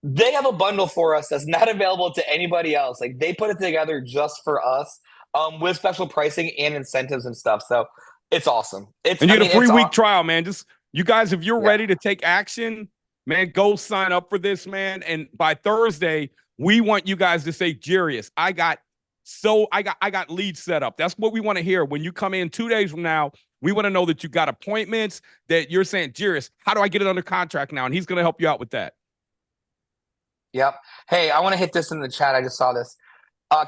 They have a bundle for us that's not available to anybody else. Like, they put it together just for us, with special pricing and incentives and stuff. So it's awesome. And you get a free week trial, man. Just you guys, if you're ready to take action, man, go sign up for this, man. And by Thursday, we want you guys to say, Jarius, I got leads set up. That's what we want to hear. When you come in 2 days from now, we want to know that you got appointments, that you're saying, Jarius, how do I get it under contract now? And he's going to help you out with that. Yep. Hey, I want to hit this in the chat. I just saw this.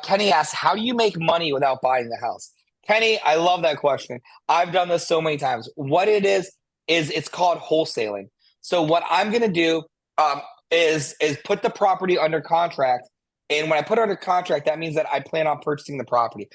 Kenny asks, how do you make money without buying the house? Kenny, I love that question. I've done this so many times. What it is it's called wholesaling. So what I'm going to do is put the property under contract. And when I put it under contract, that means that I plan on purchasing the property.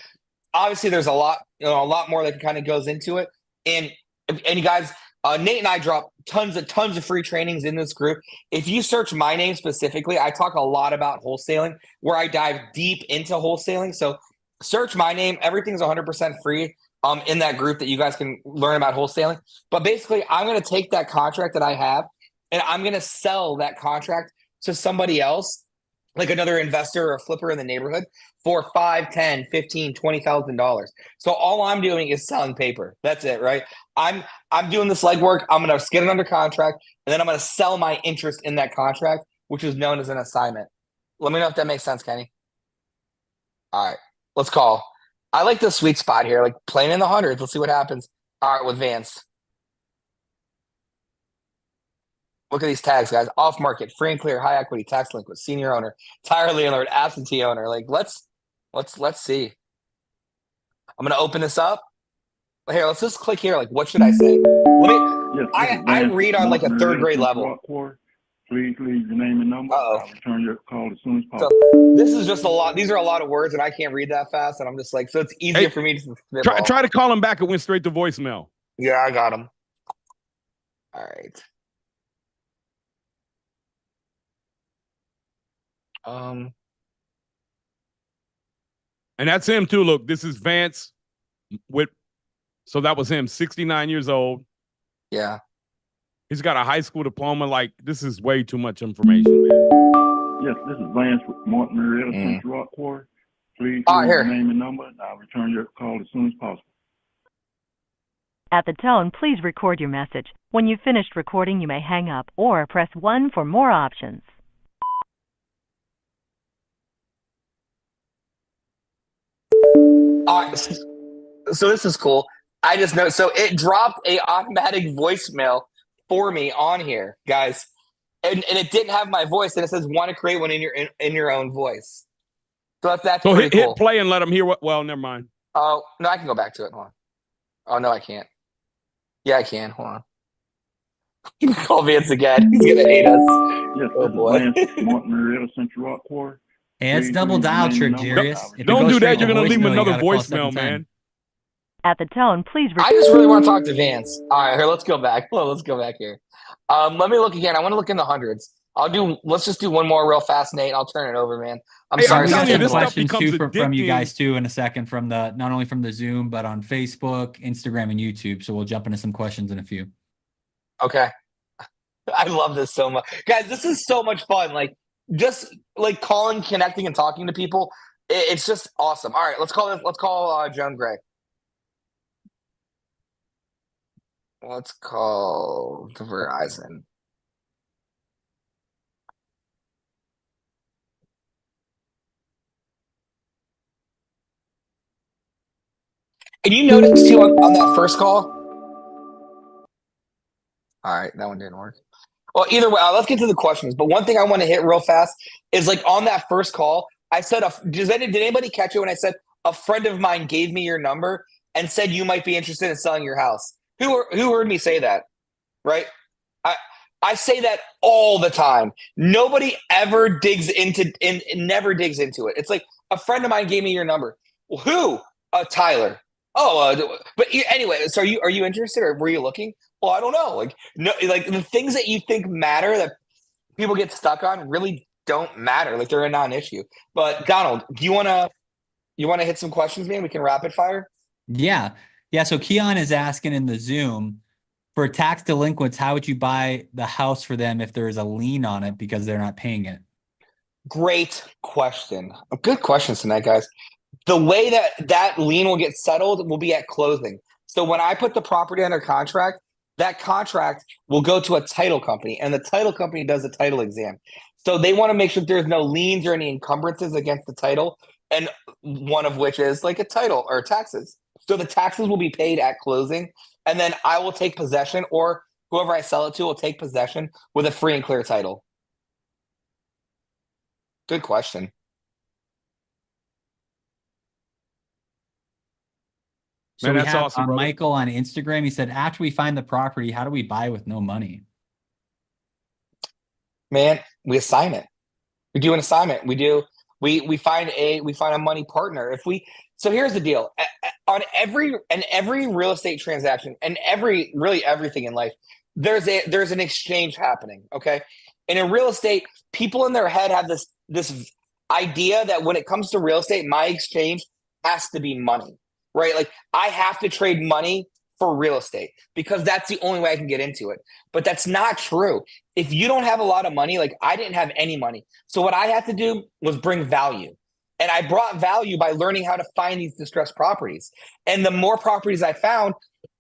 Obviously, there's a lot more that kind of goes into it. And you guys, Nate and I drop tons of free trainings in this group. If you search my name specifically, I talk a lot about wholesaling, where I dive deep into wholesaling. So search my name. Everything's 100% free in that group that you guys can learn about wholesaling. But basically, I'm going to take that contract that I have, and I'm going to sell that contract to somebody else, like another investor or flipper in the neighborhood, for $5, $10, $15, $20,000. So all I'm doing is selling paper. That's it, right? I'm doing this legwork. I'm going to get it under contract, and then I'm going to sell my interest in that contract, which is known as an assignment. Let me know if that makes sense, Kenny. All right, let's call. I like the sweet spot here, like playing in the hundreds. Let's see what happens. All right, with Vance. Look at these tags, guys. Off market, free and clear, high equity, tax delinquent, senior owner, tire landlord, absentee owner. Like, let's see. I'm gonna open this up. Here, let's just click here. Like, what should I say? I read on like a third grade level. Please leave your name and number. I'll return your call as soon as possible. So this is just a lot. These are a lot of words, and I can't read that fast. And I'm just like, so it's easier for me to try to call him back. It went straight to voicemail. Yeah, I got him. All right. And that's him too. Look, this is Vance so that was him, 69 years old. Yeah. He's got a high school diploma. Like, this is way too much information, man. Yes, this is Vance with Martin Marietta Central Rock Quarry. Please leave your name and number, and I'll return your call as soon as possible. At the tone, please record your message. When you've finished recording, you may hang up or press 1 for more options. So this is cool. I just know. So it dropped a automatic voicemail for me on here, guys, and it didn't have my voice, and it says want to create one in your own voice. So that's so pretty cool. Hit play and let them hear what. Well, never mind. Oh no, I can go back to it. Hold on. Oh no, I can't. Yeah, I can. Hold on. You can call Vance again. He's gonna hate us. Yes, oh boy. Martin Marietta Central Rock Quarry. Hey, it's double dial trick, Jarius. Don't do that. You're gonna leave him another voicemail, man. At the tone, please. I just really want to talk to Vance. All right, here, let's go back. Let's go back here. Let me look again. I want to look in the hundreds. Let's just do one more real fast, Nate. I'll turn it over, man. I'm sorry. We got some questions too from you guys too in a second from not only from the Zoom but on Facebook, Instagram, and YouTube. So we'll jump into some questions in a few. Okay. I love this so much, guys. This is so much fun. Like just like calling, connecting, and talking to people. It's just awesome. All right, let's call Joan Gray. Let's call Verizon. And you notice too on that first call? All right, that one didn't work. Well, either way, let's get to the questions. But one thing I want to hit real fast is like on that first call, I said, did anybody catch it when I said a friend of mine gave me your number and said you might be interested in selling your house? Who heard me say that? Right? I say that all the time. Nobody ever digs into never digs into it. It's like a friend of mine gave me your number. Well, who? Tyler. Oh, but anyway. So are you interested, or were you looking? Well, I don't know. Like no, like the things that you think matter that people get stuck on really don't matter. Like they're a non-issue. But Donald, do you wanna hit some questions, man? We can rapid fire. Yeah. So Keon is asking in the Zoom, for tax delinquents, how would you buy the house for them if there is a lien on it because they're not paying it? Great question. Good questions tonight, guys. The way that lien will get settled will be at closing. So when I put the property under contract, that contract will go to a title company, and the title company does a title exam. So they want to make sure there's no liens or any encumbrances against the title, and one of which is like a title or taxes. So the taxes will be paid at closing, and then I will take possession, or whoever I sell it to will take possession with a free and clear title. Good question. So man, we have awesome, Michael on Instagram. He said, after we find the property, how do we buy with no money? Man, we assign it. We do an assignment. We find a money partner. So here's the deal. On every real estate transaction and really everything in life, there's an exchange happening. Okay. And in real estate, people in their head have this idea that when it comes to real estate, my exchange has to be money, right? Like I have to trade money for real estate because that's the only way I can get into it. But that's not true. If you don't have a lot of money, like I didn't have any money. So what I had to do was bring value. And I brought value by learning how to find these distressed properties. And the more properties I found,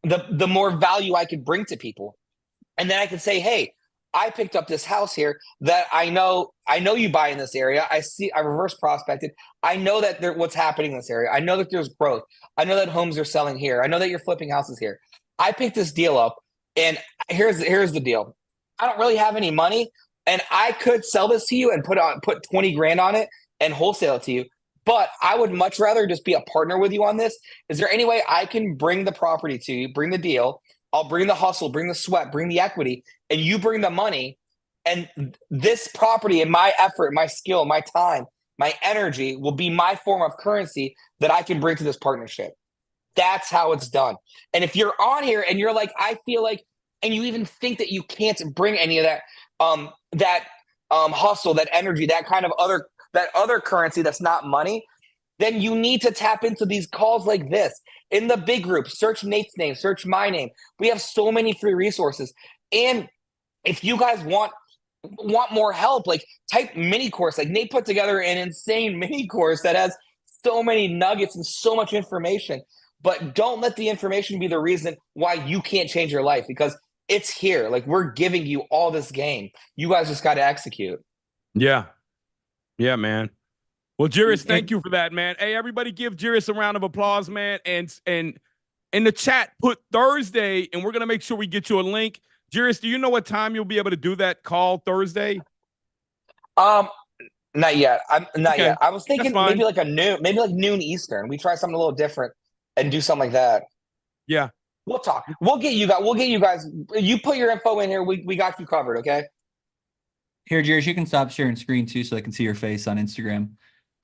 the more value I could bring to people. And then I could say, hey, I picked up this house here that I know you buy in this area. I reverse prospected. I know that what's happening in this area. I know that there's growth. I know that homes are selling here. I know that you're flipping houses here. I picked this deal up, and here's the deal. I don't really have any money, and I could sell this to you and put 20 grand on it and wholesale it to you. But I would much rather just be a partner with you on this. Is there any way I can bring the property to you, bring the deal? I'll bring the hustle, bring the sweat, bring the equity, and you bring the money. And this property and my effort, my skill, my time, my energy will be my form of currency that I can bring to this partnership. That's how it's done. And if you're on here and you're like, I feel like, and you even think that you can't bring any of that, hustle, that energy, that kind of other currency that's not money, then you need to tap into these calls like this. In the big group, search Nate's name, search my name. We have so many free resources. And if you guys want more help, like type mini course. Like Nate put together an insane mini course that has so many nuggets and so much information. But don't let the information be the reason why you can't change your life, because it's here. Like we're giving you all this game. You guys just got to execute. Yeah. Yeah, man. Well, Jiris, thank you for that, man. Hey, everybody give Jiris a round of applause, man. And in the chat, put Thursday, and we're going to make sure we get you a link. Jiris, do you know what time you'll be able to do that call Thursday? Not yet. Not yet. I was thinking maybe like noon Eastern. We try something a little different and do something like that. Yeah. We'll talk. We'll get you guys. You put your info in here. We got you covered, okay? Here, Jiris, you can stop sharing screen too so I can see your face on Instagram.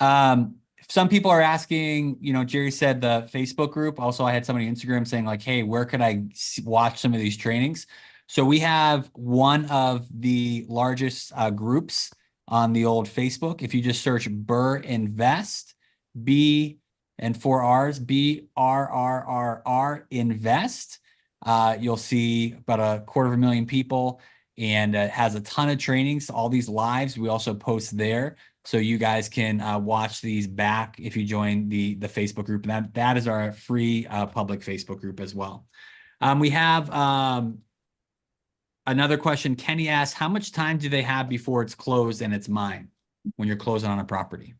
Some people are asking, Jerry said the Facebook group. Also, I had somebody on Instagram saying like, hey, where could I watch some of these trainings? So we have one of the largest groups on the old Facebook. If you just search BRRRR Invest, B and 4 R's, BRRRR Invest, you'll see about 250,000 people, and it has a ton of trainings. All these lives we also post there, so you guys can watch these back if you join the Facebook group. And that is our free public Facebook group as well. We have another question. Kenny asks, how much time do they have before it's closed and it's mine when you're closing on a property?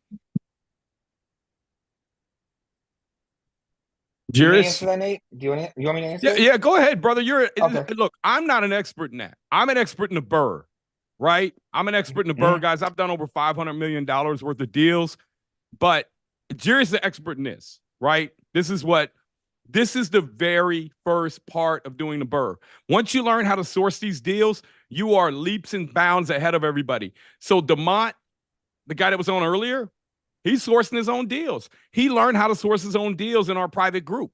You want me to Jarius? answer that, Nate? You want me to answer? Yeah, go ahead, brother. Okay. Look, I'm not an expert in that. I'm an expert in the BRRRR, right? I'm an expert in the BRRRR, guys. I've done over $500 million worth of deals, but Jerry's the expert in this, right? This is the very first part of doing the BRRRR. Once you learn how to source these deals, you are leaps and bounds ahead of everybody. So DeMont, the guy that was on earlier, he's sourcing his own deals. He learned how to source his own deals in our private group.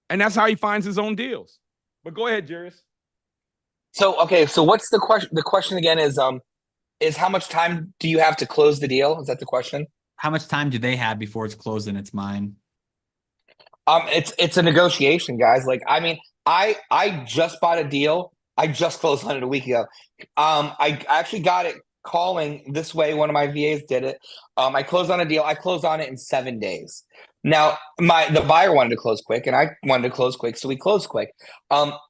And that's how he finds his own deals. But go ahead, Jarius. So, okay. So what's the question? The question again is how much time do you have to close the deal? Is that the question? How much time do they have before it's closed and it's mine? It's a negotiation, guys. Like, I mean, I just bought a deal. I just closed on it a week ago. I actually got it calling this way. One of my VAs did it. I closed on a deal. I closed on it in 7 days. Now, the buyer wanted to close quick, and I wanted to close quick, so we closed quick.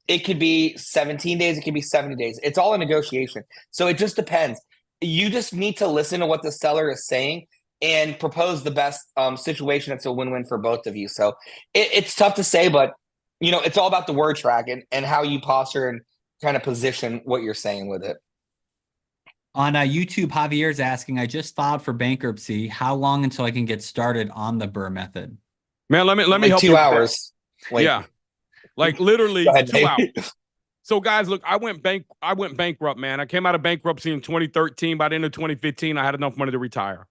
It could be 17 days. It could be 70 days. It's all a negotiation. So it just depends. You just need to listen to what the seller is saying and propose the best situation that's a win-win for both of you. So it's tough to say, but it's all about the word track and how you posture and kind of position what you're saying with it. On YouTube, Javier's asking, I just filed for bankruptcy. How long until I can get started on the BRRRR method? Man, let me help you. 2 hours. Yeah. Like literally ahead, 2 hours. So guys, look, I went bankrupt, man. I came out of bankruptcy in 2013. By the end of 2015, I had enough money to retire.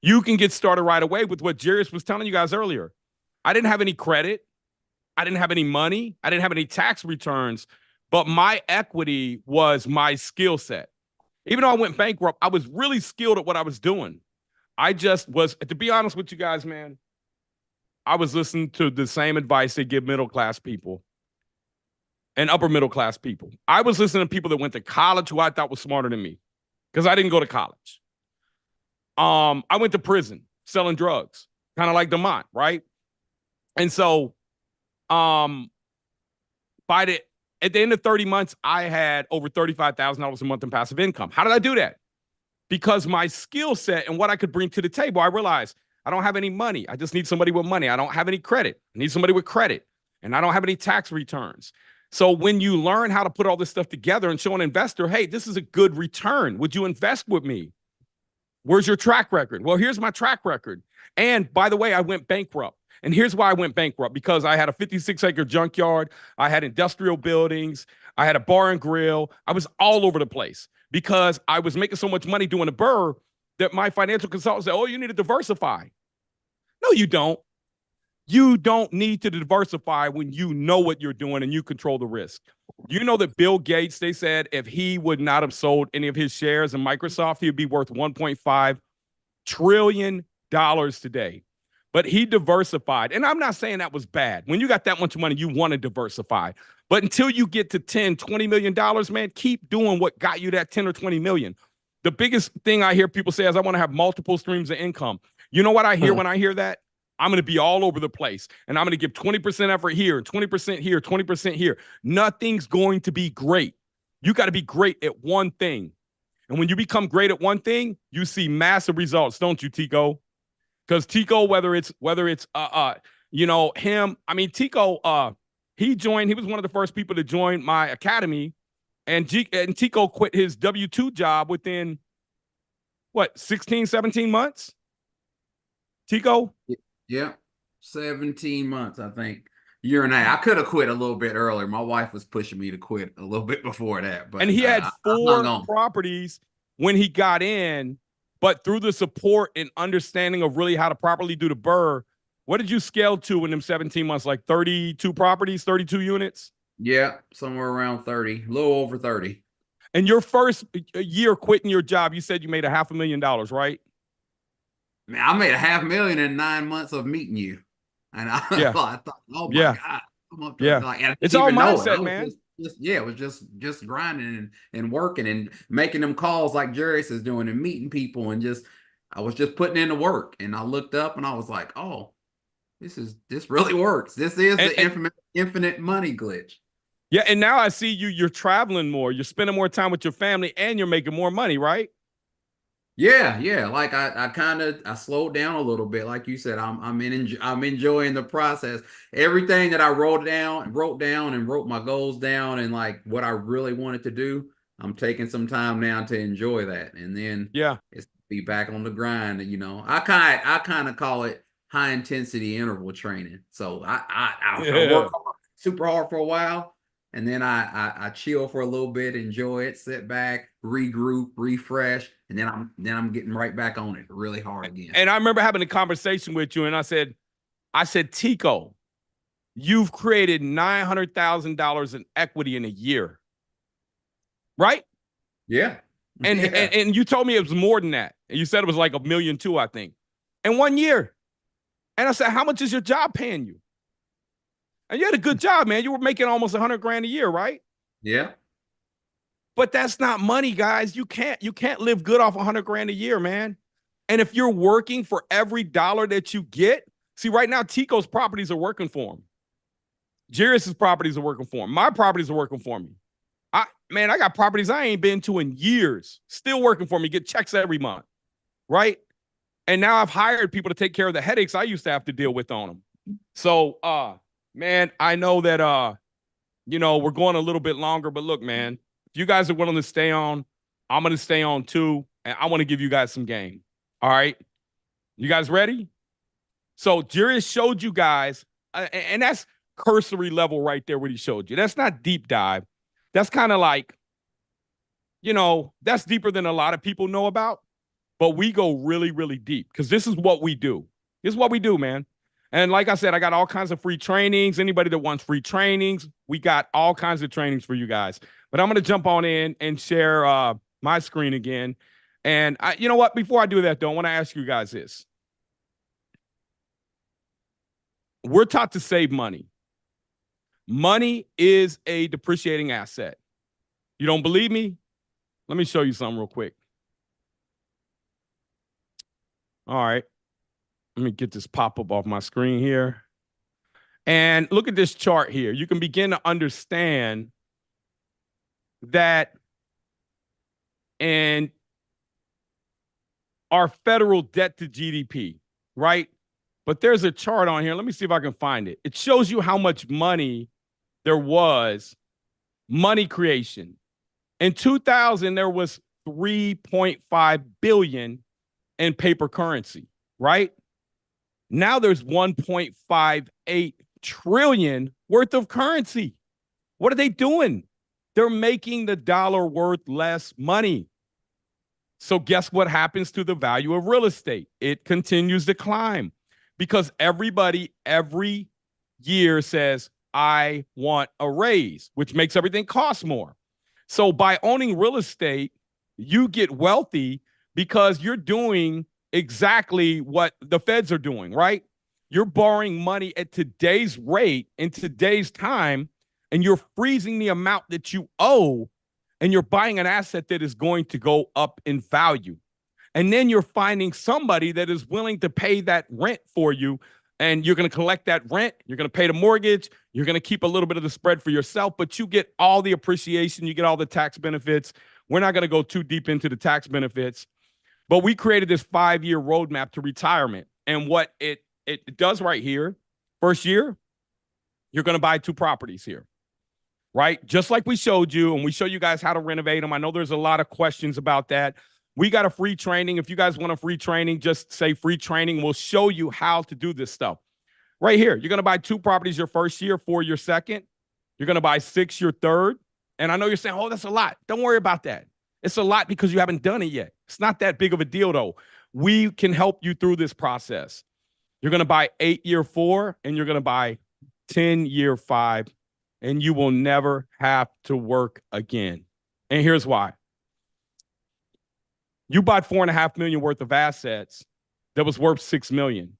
You can get started right away with what Jarius was telling you guys earlier. I didn't have any credit. I didn't have any money. I didn't have any tax returns, but my equity was my skill set. Even though I went bankrupt, I was really skilled at what I was doing. I just was, to be honest with you guys, man, I was listening to the same advice they give middle-class people and upper middle-class people. I was listening to people that went to college who I thought was smarter than me because I didn't go to college. I went to prison selling drugs, kind of like DeMont, right? And so at the end of 30 months, I had over $35,000 a month in passive income. How did I do that? Because my skill set and what I could bring to the table, I realized I don't have any money. I just need somebody with money. I don't have any credit. I need somebody with credit. And I don't have any tax returns. So when you learn how to put all this stuff together and show an investor, hey, this is a good return. Would you invest with me? Where's your track record? Well, here's my track record. And by the way, I went bankrupt. And here's why I went bankrupt, because I had a 56-acre junkyard. I had industrial buildings. I had a bar and grill. I was all over the place because I was making so much money doing the BRRRR that my financial consultant said, oh, you need to diversify. No, you don't. You don't need to diversify when you know what you're doing and you control the risk. You know that Bill Gates, they said if he would not have sold any of his shares in Microsoft, he would be worth $1.5 trillion today. But he diversified. And I'm not saying that was bad. When you got that much money, you want to diversify. But until you get to $10, $20 million, man, keep doing what got you that 10 or 20 million. The biggest thing I hear people say is I want to have multiple streams of income. You know what I hear when I hear that? I'm going to be all over the place. And I'm going to give 20% effort here, 20% here, 20% here. Nothing's going to be great. You got to be great at one thing. And when you become great at one thing, you see massive results, don't you, Tico? Because Tico, whether it's him, I mean, Tico, he was one of the first people to join my academy, and Tico quit his W-2 job within, 16, 17 months? Tico? Yeah, 17 months, I think. Year and a half. I could have quit a little bit earlier. My wife was pushing me to quit a little bit before that. But and he had 4 properties when he got in. But through the support and understanding of really how to properly do the BRRRR, what did you scale to in them 17 months? Like 32 properties, 32 units? Yeah, somewhere around 30, a little over 30. And your first year quitting your job, you said you made $500,000, right? Man, I made $500,000 in 9 months of meeting you. And I thought, oh my God. I'm up there, like, it's all mindset, man. It was just grinding and working and making them calls like Jarius is doing and meeting people and I was just putting in the work. And I looked up and I was like, oh, this really works. This is the infinite money glitch. Yeah, and now I see you're traveling more. You're spending more time with your family and you're making more money, right? Yeah. Like I slowed down a little bit. Like you said, I'm enjoying the process. Everything that I wrote down and wrote my goals down and like what I really wanted to do. I'm taking some time now to enjoy that. And then it's be back on the grind. You know, I kind of call it high intensity interval training. So I work super hard for a while. And then I chill for a little bit, enjoy it, sit back, regroup, refresh, and then I'm getting right back on it really hard again. And I remember having a conversation with you, and I said, Tico, you've created $900,000 in equity in a year, right? Yeah. And you told me it was more than that. You said it was like $1.2 million, I think, in 1 year. And I said, how much is your job paying you? And you had a good job, man. You were making almost $100,000 a year, right? Yeah. But that's not money, guys. You can't live good off $100,000 a year, man. And if you're working for every dollar that you get, see, right now, Tico's properties are working for him. Jairus's properties are working for him. My properties are working for me. I got properties I ain't been to in years, still working for me, get checks every month, right? And now I've hired people to take care of the headaches I used to have to deal with on them. So, man, I know that, we're going a little bit longer, but look, man, if you guys are willing to stay on, I'm going to stay on too. And I want to give you guys some game. All right. You guys ready? So Jairus showed you guys, and that's cursory level right there what he showed you. That's not deep dive. That's kind of like, that's deeper than a lot of people know about. But we go really, really deep because this is what we do. This is what we do, man. And like I said, I got all kinds of free trainings. Anybody that wants free trainings, we got all kinds of trainings for you guys. But I'm going to jump on in and share my screen again. And you know what? Before I do that, though, I want to ask you guys this. We're taught to save money. Money is a depreciating asset. You don't believe me? Let me show you something real quick. All right. Let me get this pop-up off my screen here. And look at this chart here. You can begin to understand that in our federal debt to GDP, right? But there's a chart on here. Let me see if I can find it. It shows you how much money there was, money creation. In 2000, there was 3.5 billion in paper currency, right? Now there's 1.58 trillion worth of currency. What are they doing? They're making the dollar worth less money. So guess what happens to the value of real estate? It continues to climb because everybody every year says, I want a raise, which makes everything cost more. So by owning real estate, you get wealthy because you're doing exactly what the feds are doing, right? You're borrowing money at today's rate in today's time, and you're freezing the amount that you owe, and you're buying an asset that is going to go up in value. And then you're finding somebody that is willing to pay that rent for you, and you're going to collect that rent. You're going to pay the mortgage. You're going to keep a little bit of the spread for yourself, but you get all the appreciation. You get all the tax benefits. We're not going to go too deep into the tax benefits. But we created this 5-year roadmap to retirement. And what it does right here, first year, you're going to buy 2 properties here, right? Just like we showed you, and we show you guys how to renovate them. I know there's a lot of questions about that. We got a free training. If you guys want a free training, just say free training. We'll show you how to do this stuff. Right here, you're going to buy 2 properties your first year, 4 your second. You're going to buy 6 your third. And I know you're saying, oh, that's a lot. Don't worry about that. It's a lot because you haven't done it yet. It's not that big of a deal, though. We can help you through this process. You're going to buy 8 year 4, and you're going to buy 10 year 5, and you will never have to work again. And here's why. You bought $4.5 million worth of assets that was worth $6 million.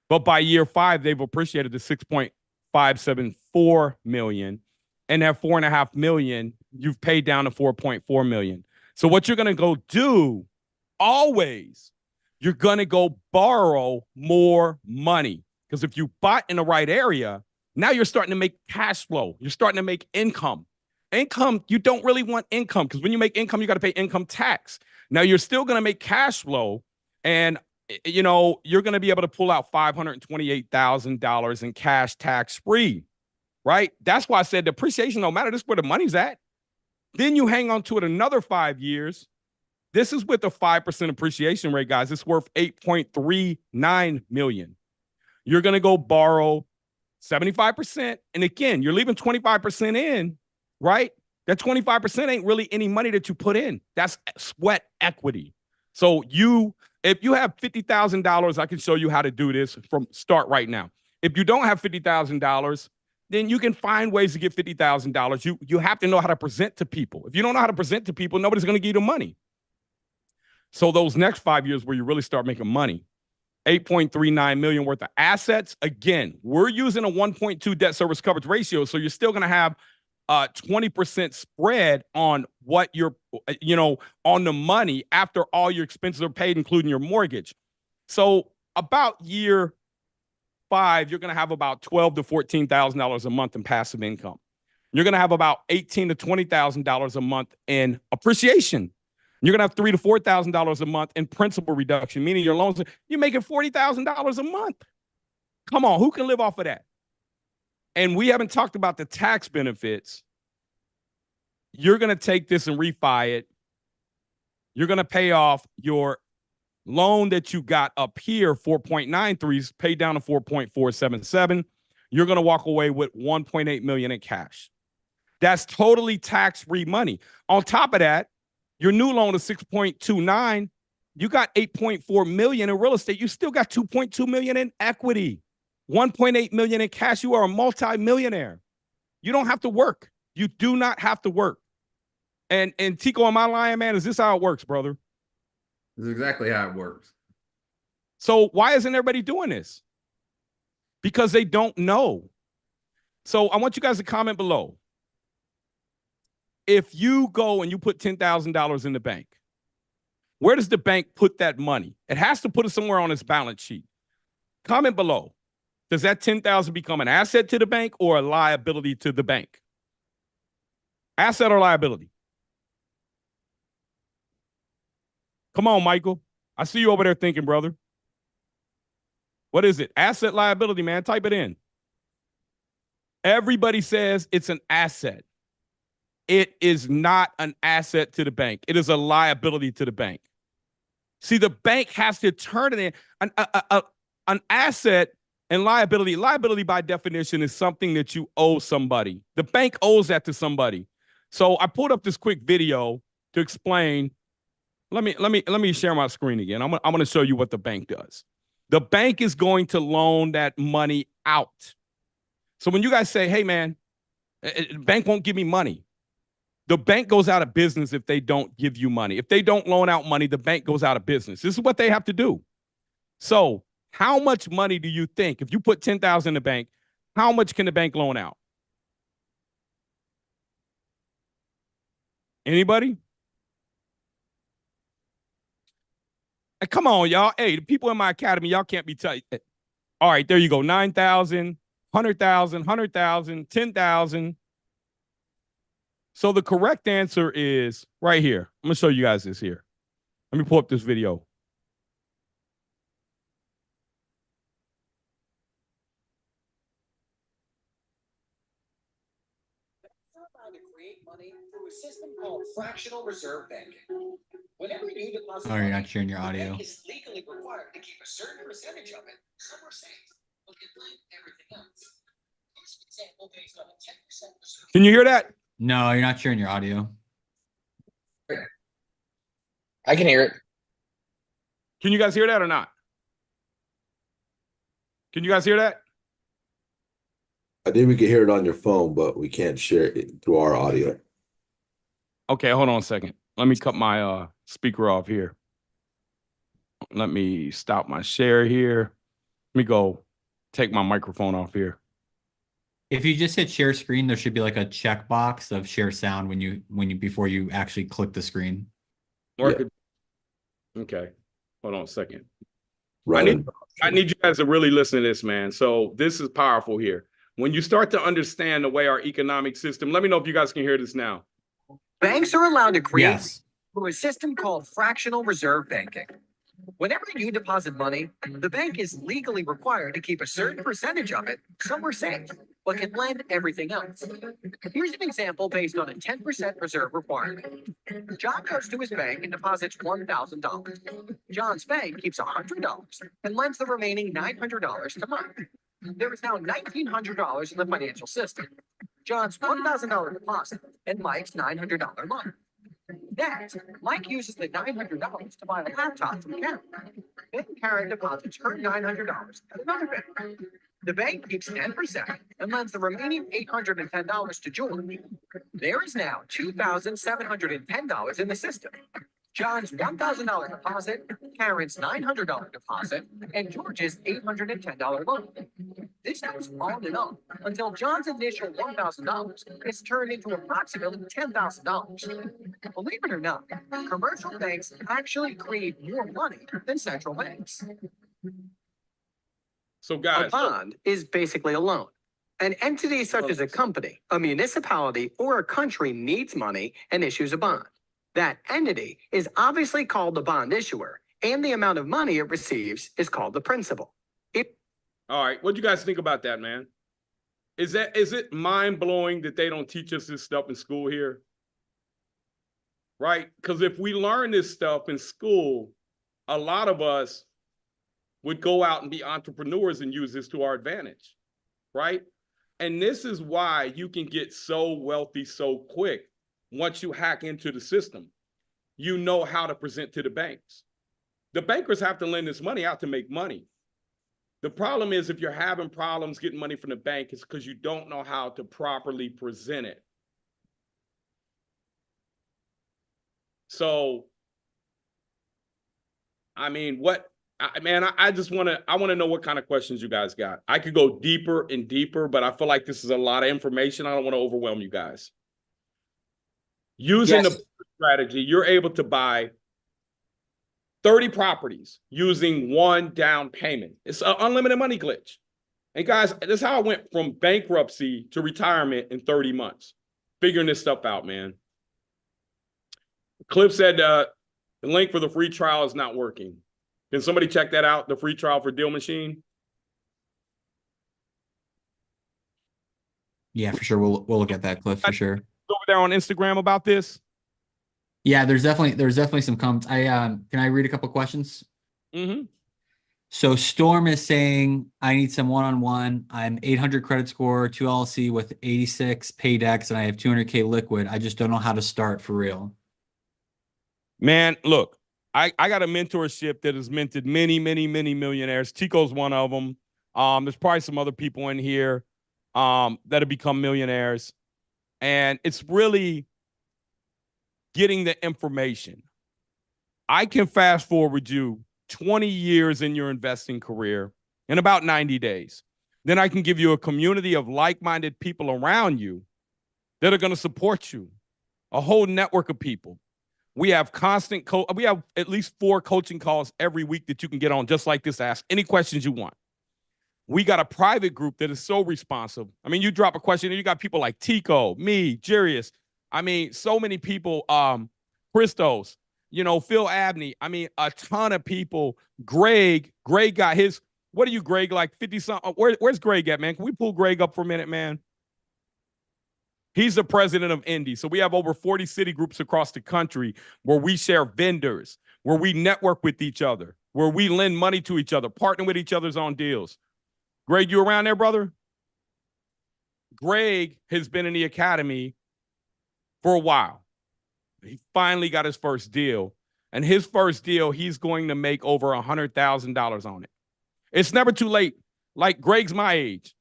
But by year 5, they've appreciated to $6.574 million. And that $4.5 million, you've paid down to $4.4 million. So what you're going to go do always, you're going to go borrow more money. Because if you bought in the right area, now you're starting to make cash flow. You're starting to make income. Income, you don't really want income because when you make income, you got to pay income tax. Now you're still going to make cash flow, and you know you're going to be able to pull out $528,000 in cash tax free, right? That's why I said depreciation don't matter. This is where the money's at. Then you hang on to it another 5 years. This is with a 5% appreciation rate, guys. It's worth $8.39 million. You're going to go borrow 75%. And again, you're leaving 25% in, right? That 25% ain't really any money that you put in. That's sweat equity. So if you have $50,000, I can show you how to do this from start right now. If you don't have $50,000, then you can find ways to get $50,000. You have to know how to present to people. If you don't know how to present to people, nobody's going to give you the money. So those next 5 years where you really start making money, $8.39 million worth of assets. Again, we're using a 1.2 debt service coverage ratio. So you're still going to have 20% spread on what you're, on the money after all your expenses are paid, including your mortgage. So about year 5, you're going to have about $12,000 to $14,000 a month in passive income. You're going to have about $18,000 to $20,000 a month in appreciation. You're going to have $3,000 to $4,000 a month in principal reduction, meaning your loans, you're making $40,000 a month. Come on, who can live off of that? And we haven't talked about the tax benefits. You're going to take this and refi it. You're going to pay off your loan that you got up here, 4.93s, pay down to 4.477. You're going to walk away with $1.8 million in cash. That's totally tax-free money. On top of that, your new loan is 6.29. You got 8.4 million in real estate. You still got 2.2 million in equity, 1.8 million in cash. You are a multi-millionaire. You don't have to work. You do not have to work. And Tico, am I lying, man? Is this how it works, brother? This is exactly how it works. So why isn't everybody doing this? Because they don't know. So I want you guys to comment below. If you go and you put $10,000 in the bank, where does the bank put that money? It has to put it somewhere on its balance sheet. Comment below. Does that $10,000 become an asset to the bank or a liability to the bank? Asset or liability? Come on, Michael. I see you over there thinking, brother. What is it? Asset, liability, man. Type it in. Everybody says it's an asset. It is not an asset to the bank. It is a liability to the bank. See, the bank has to turn it in. An asset and liability. Liability, by definition, is something that you owe somebody. The bank owes that to somebody. So I pulled up this quick video to explain. Let me share my screen again. I'm going to show you what the bank does. The bank is going to loan that money out. So when you guys say, hey, man, the bank won't give me money. The bank goes out of business if they don't give you money. If they don't loan out money, the bank goes out of business. This is what they have to do. So how much money do you think, if you put $10,000 in the bank, how much can the bank loan out? Anybody? Hey, come on, y'all. Hey, the people in my academy, y'all can't be tight. All right, there you go. 9,000, 100,000, 100,000, 10,000. So the correct answer is right here. I'm going to show you guys this here. Let me pull up this video. To create money through a system called fractional reserve banking. Whenever you deposit, you're not sharing your audio. Is legally required to keep a certain percentage of it somewhere safe, but can blame everything else. This example based on a 10% reserve. Can you hear that? No, you're not sharing your audio. I can hear it. Can you guys hear that or not? Can you guys hear that? I think we can hear it on your phone, but we can't share it through our audio. Okay, hold on a second. Let me cut my speaker off here. Let me stop my share here. Let me go take my microphone off here. If you just hit share screen, there should be like a checkbox of share sound when you before you actually click the screen. Yeah. Okay, hold on a second. Right. I need you guys to really listen to this, man. So this is powerful here. when you start to understand the way our economic system, let me know if you guys can hear this now. Banks are allowed to create through a system called fractional reserve banking. Whenever you deposit money, the bank is legally required to keep a certain percentage of it somewhere safe, but can lend everything else. Here's an example based on a 10% reserve requirement. John goes to his bank and deposits $1,000. John's bank keeps $100 and lends the remaining $900 to Mike. There is now $1,900 in the financial system. John's $1,000 deposit and Mike's $900 loan. Next, Mike uses the $900 to buy a laptop from Karen. Then Karen deposits her $900 at another bank. The bank keeps 10% and lends the remaining $810 to George. There is now $2,710 in the system. John's $1,000 deposit, Karen's $900 deposit, and George's $810 loan. This goes on and on until John's initial $1,000 is turned into approximately $10,000. Believe it or not, commercial banks actually create more money than central banks. So guys, a bond is basically a loan. An entity such as a company, a municipality, or a country needs money and issues a bond. That entity is obviously called the bond issuer, and the amount of money it receives is called the principal. All right, what do you guys think about that, man? Is it mind-blowing that they don't teach us this stuff in school here? Right? Because if we learn this stuff in school, a lot of us would go out and be entrepreneurs and use this to our advantage, right? And this is why you can get so wealthy so quick. Once you hack into the system, you know how to present to the banks. The bankers have to lend this money out to make money. The problem is if you're having problems getting money from the bank, it's because you don't know how to properly present it. So, I mean, I just want to know what kind of questions you guys got. I could go deeper and deeper, but I feel like this is a lot of information. I don't want to overwhelm you guys. Using the strategy, you're able to buy 30 properties using one down payment. It's an unlimited money glitch. And guys, this is how I went from bankruptcy to retirement in 30 months, figuring this stuff out, man. Cliff said the link for the free trial is not working. Can somebody check that out, the free trial for Deal Machine? Yeah, for sure. We'll look at that, Cliff, for sure. Over there on Instagram about this? Yeah, there's definitely some comments. Can I read a couple questions? Mm-hmm. So Storm is saying, I need some one-on-one. I'm 800 credit score, 2 LLC with 86 paydex, and I have 200K liquid. I just don't know how to start for real. Man, look, I got a mentorship that has mentored many, many, many millionaires. Tico's one of them. There's probably some other people in here that have become millionaires. And it's really getting the information. I can fast forward you 20 years in your investing career in about 90 days. Then I can give you a community of like-minded people around you that are going to support you, a whole network of people. We have we have at least 4 coaching calls every week that you can get on just like this. Ask any questions you want. We got a private group that is so responsive. I mean, you drop a question and you got people like Tico, me, Jarius. I mean, so many people, Christos, Phil Abney. I mean, a ton of people. Greg got his, what are you, Greg, like 50 something? Where's Greg at, man? Can we pull Greg up for a minute, man? He's the president of Indy. So we have over 40 city groups across the country where we share vendors, where we network with each other, where we lend money to each other, partner with each other's on deals. Greg, you around there, brother? Greg has been in the academy for a while. He finally got his first deal. And his first deal, he's going to make over $100,000 on it. It's never too late. Like Greg's my age.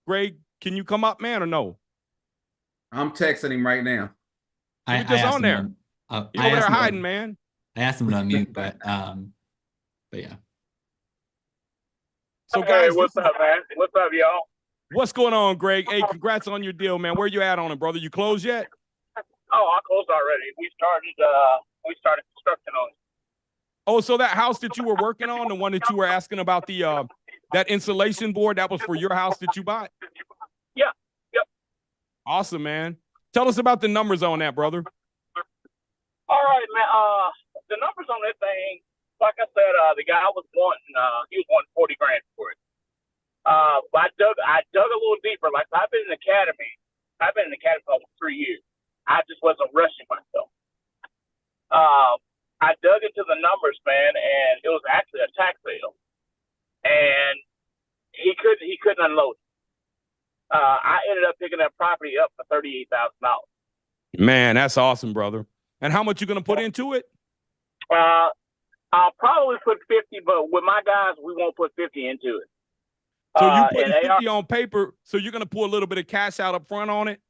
Greg, can you come up, man, or no? I'm texting him right now. You're just on there. You're over there hiding, man. I asked him to unmute, but yeah. So guys, what's up, man? What's up, y'all? What's going on, Greg? Hey, congrats on your deal, man. Where you at on it, brother? You closed yet? Oh, I closed already. We started construction on it. Oh, so that house that you were working on, the one that you were asking about the that insulation board, that was for your house that you bought? Yeah. Yep. Awesome, man. Tell us about the numbers on that, brother. All right, man. The numbers on that thing, like I said, the guy was wanting 40 grand for it. But I dug a little deeper. Like I've been in the academy for almost 3 years. I just wasn't rushing myself. I dug into the numbers, man, and it was actually a tax sale. And he couldn't unload it. I ended up picking that property up for $38,000. Man, that's awesome, brother. And how much you gonna put into it? I'll probably put 50, but with my guys, we won't put 50 into it. So you put 50 on paper, so you're gonna pull a little bit of cash out up front on it?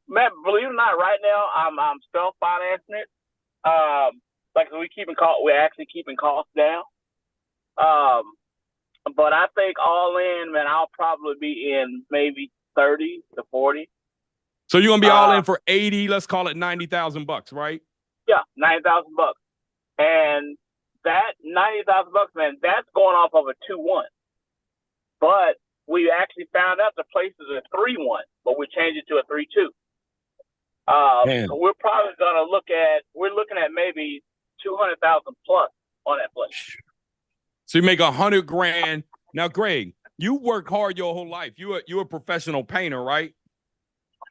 Man, believe it or not, right now I'm self-financing it. Like we're actually keeping costs down. But I think all in, man, I'll probably be in maybe 30 to 40. So you're gonna be all in for 80, let's call it $90,000, right? Yeah, $90,000. And that $90,000, man, that's going off of a 2-1. But we actually found out the place is a 3-1, but we changed it to a 3-2. So we're probably we're looking at maybe 200,000 plus on that place. So you make 100 grand. Now, Greg, you work hard your whole life. You're a professional painter, right?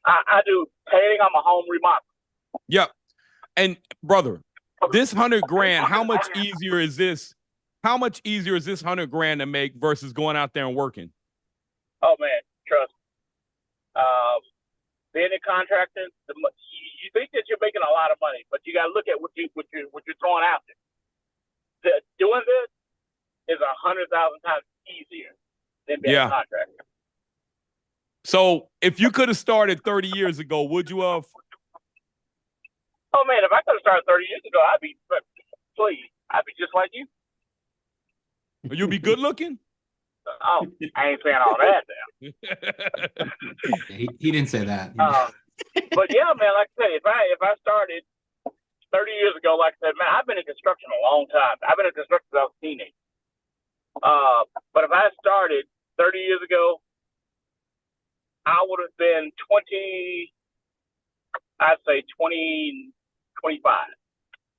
I do painting. I'm a home remodel. Yep. And brother, this 100 grand, how much easier is this? How much easier is this 100 grand to make versus going out there and working? Oh man, trust me. Being a contractor, you think that you're making a lot of money, but you got to look at what you're throwing out there. Doing this is 100,000 times easier than being a contractor. So if you could have started 30 years ago, would you have? Oh man, if I could have started 30 years ago, I'd be just like you. You'd be good looking? Oh, I ain't saying all that now. He didn't say that. But yeah, man, like I said, if I started 30 years ago, like I said, man, I've been in construction a long time. I've been in construction since I was a teenager. But if I started 30 years ago, I would have been 20, I'd say 20, 25.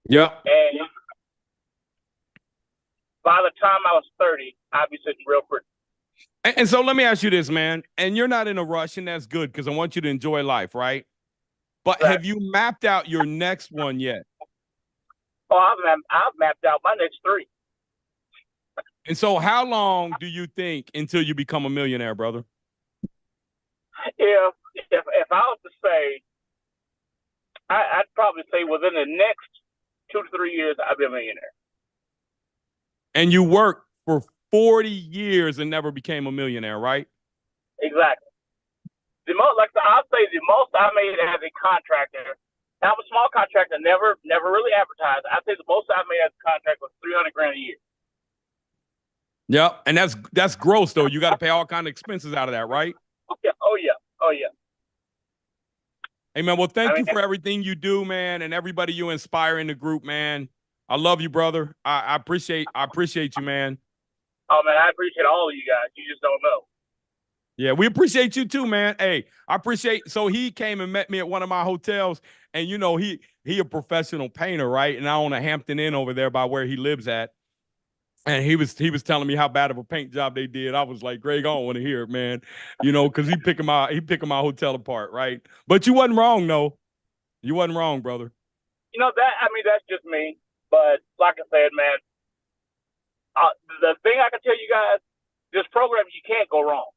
Yeah. And by the time I was 30, I'd be sitting real pretty. And so let me ask you this, man. And you're not in a rush, and that's good because I want you to enjoy life, right? But have you mapped out your next one yet? Oh, I've mapped out my next 3. And so how long do you think until you become a millionaire, brother? If I was to say, I'd probably say within the next 2 to 3 years, I'll be a millionaire. And you worked for 40 years and never became a millionaire, right? Exactly. The most, like I'll say, the most I made as a contractor. I'm a small contractor, never really advertised. I'd say the most I made as a contractor was $300 grand a year. Yeah, and that's gross though. You got to pay all kind of expenses out of that, right? Yeah. Oh yeah. Hey man, well, thank you for everything you do, man, and everybody you inspire in the group, man. I love you, brother. I appreciate you, man. Oh man, I appreciate all of you guys. You just don't know. Yeah, we appreciate you too, man. Hey, I appreciate. So he came and met me at one of my hotels, and you know he a professional painter, right? And I own a Hampton Inn over there by where he lives at. And he was telling me how bad of a paint job they did. I was like, Greg, I don't want to hear it, man. You know, because he picking my hotel apart, right? But you wasn't wrong, though. You wasn't wrong, brother. You know that. I mean, that's just me. But like I said, man, the thing I can tell you guys, this program, you can't go wrong.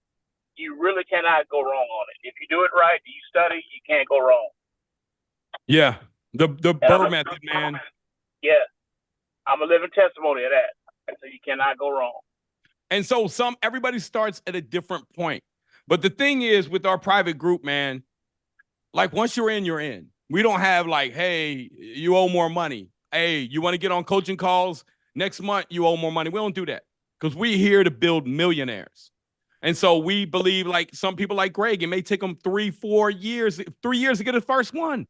You really cannot go wrong on it. If you do it right, you study, you can't go wrong. Yeah, the BRRRR method, man. Yeah, I'm a living testimony of that. So you cannot go wrong. And so everybody starts at a different point. But the thing is with our private group, man, like once you're in, you're in. We don't have like, hey, you owe more money. Hey, you want to get on coaching calls next month, you owe more money. We don't do that because we're here to build millionaires. And so we believe like some people like Greg, it may take them 3 years to get his first one.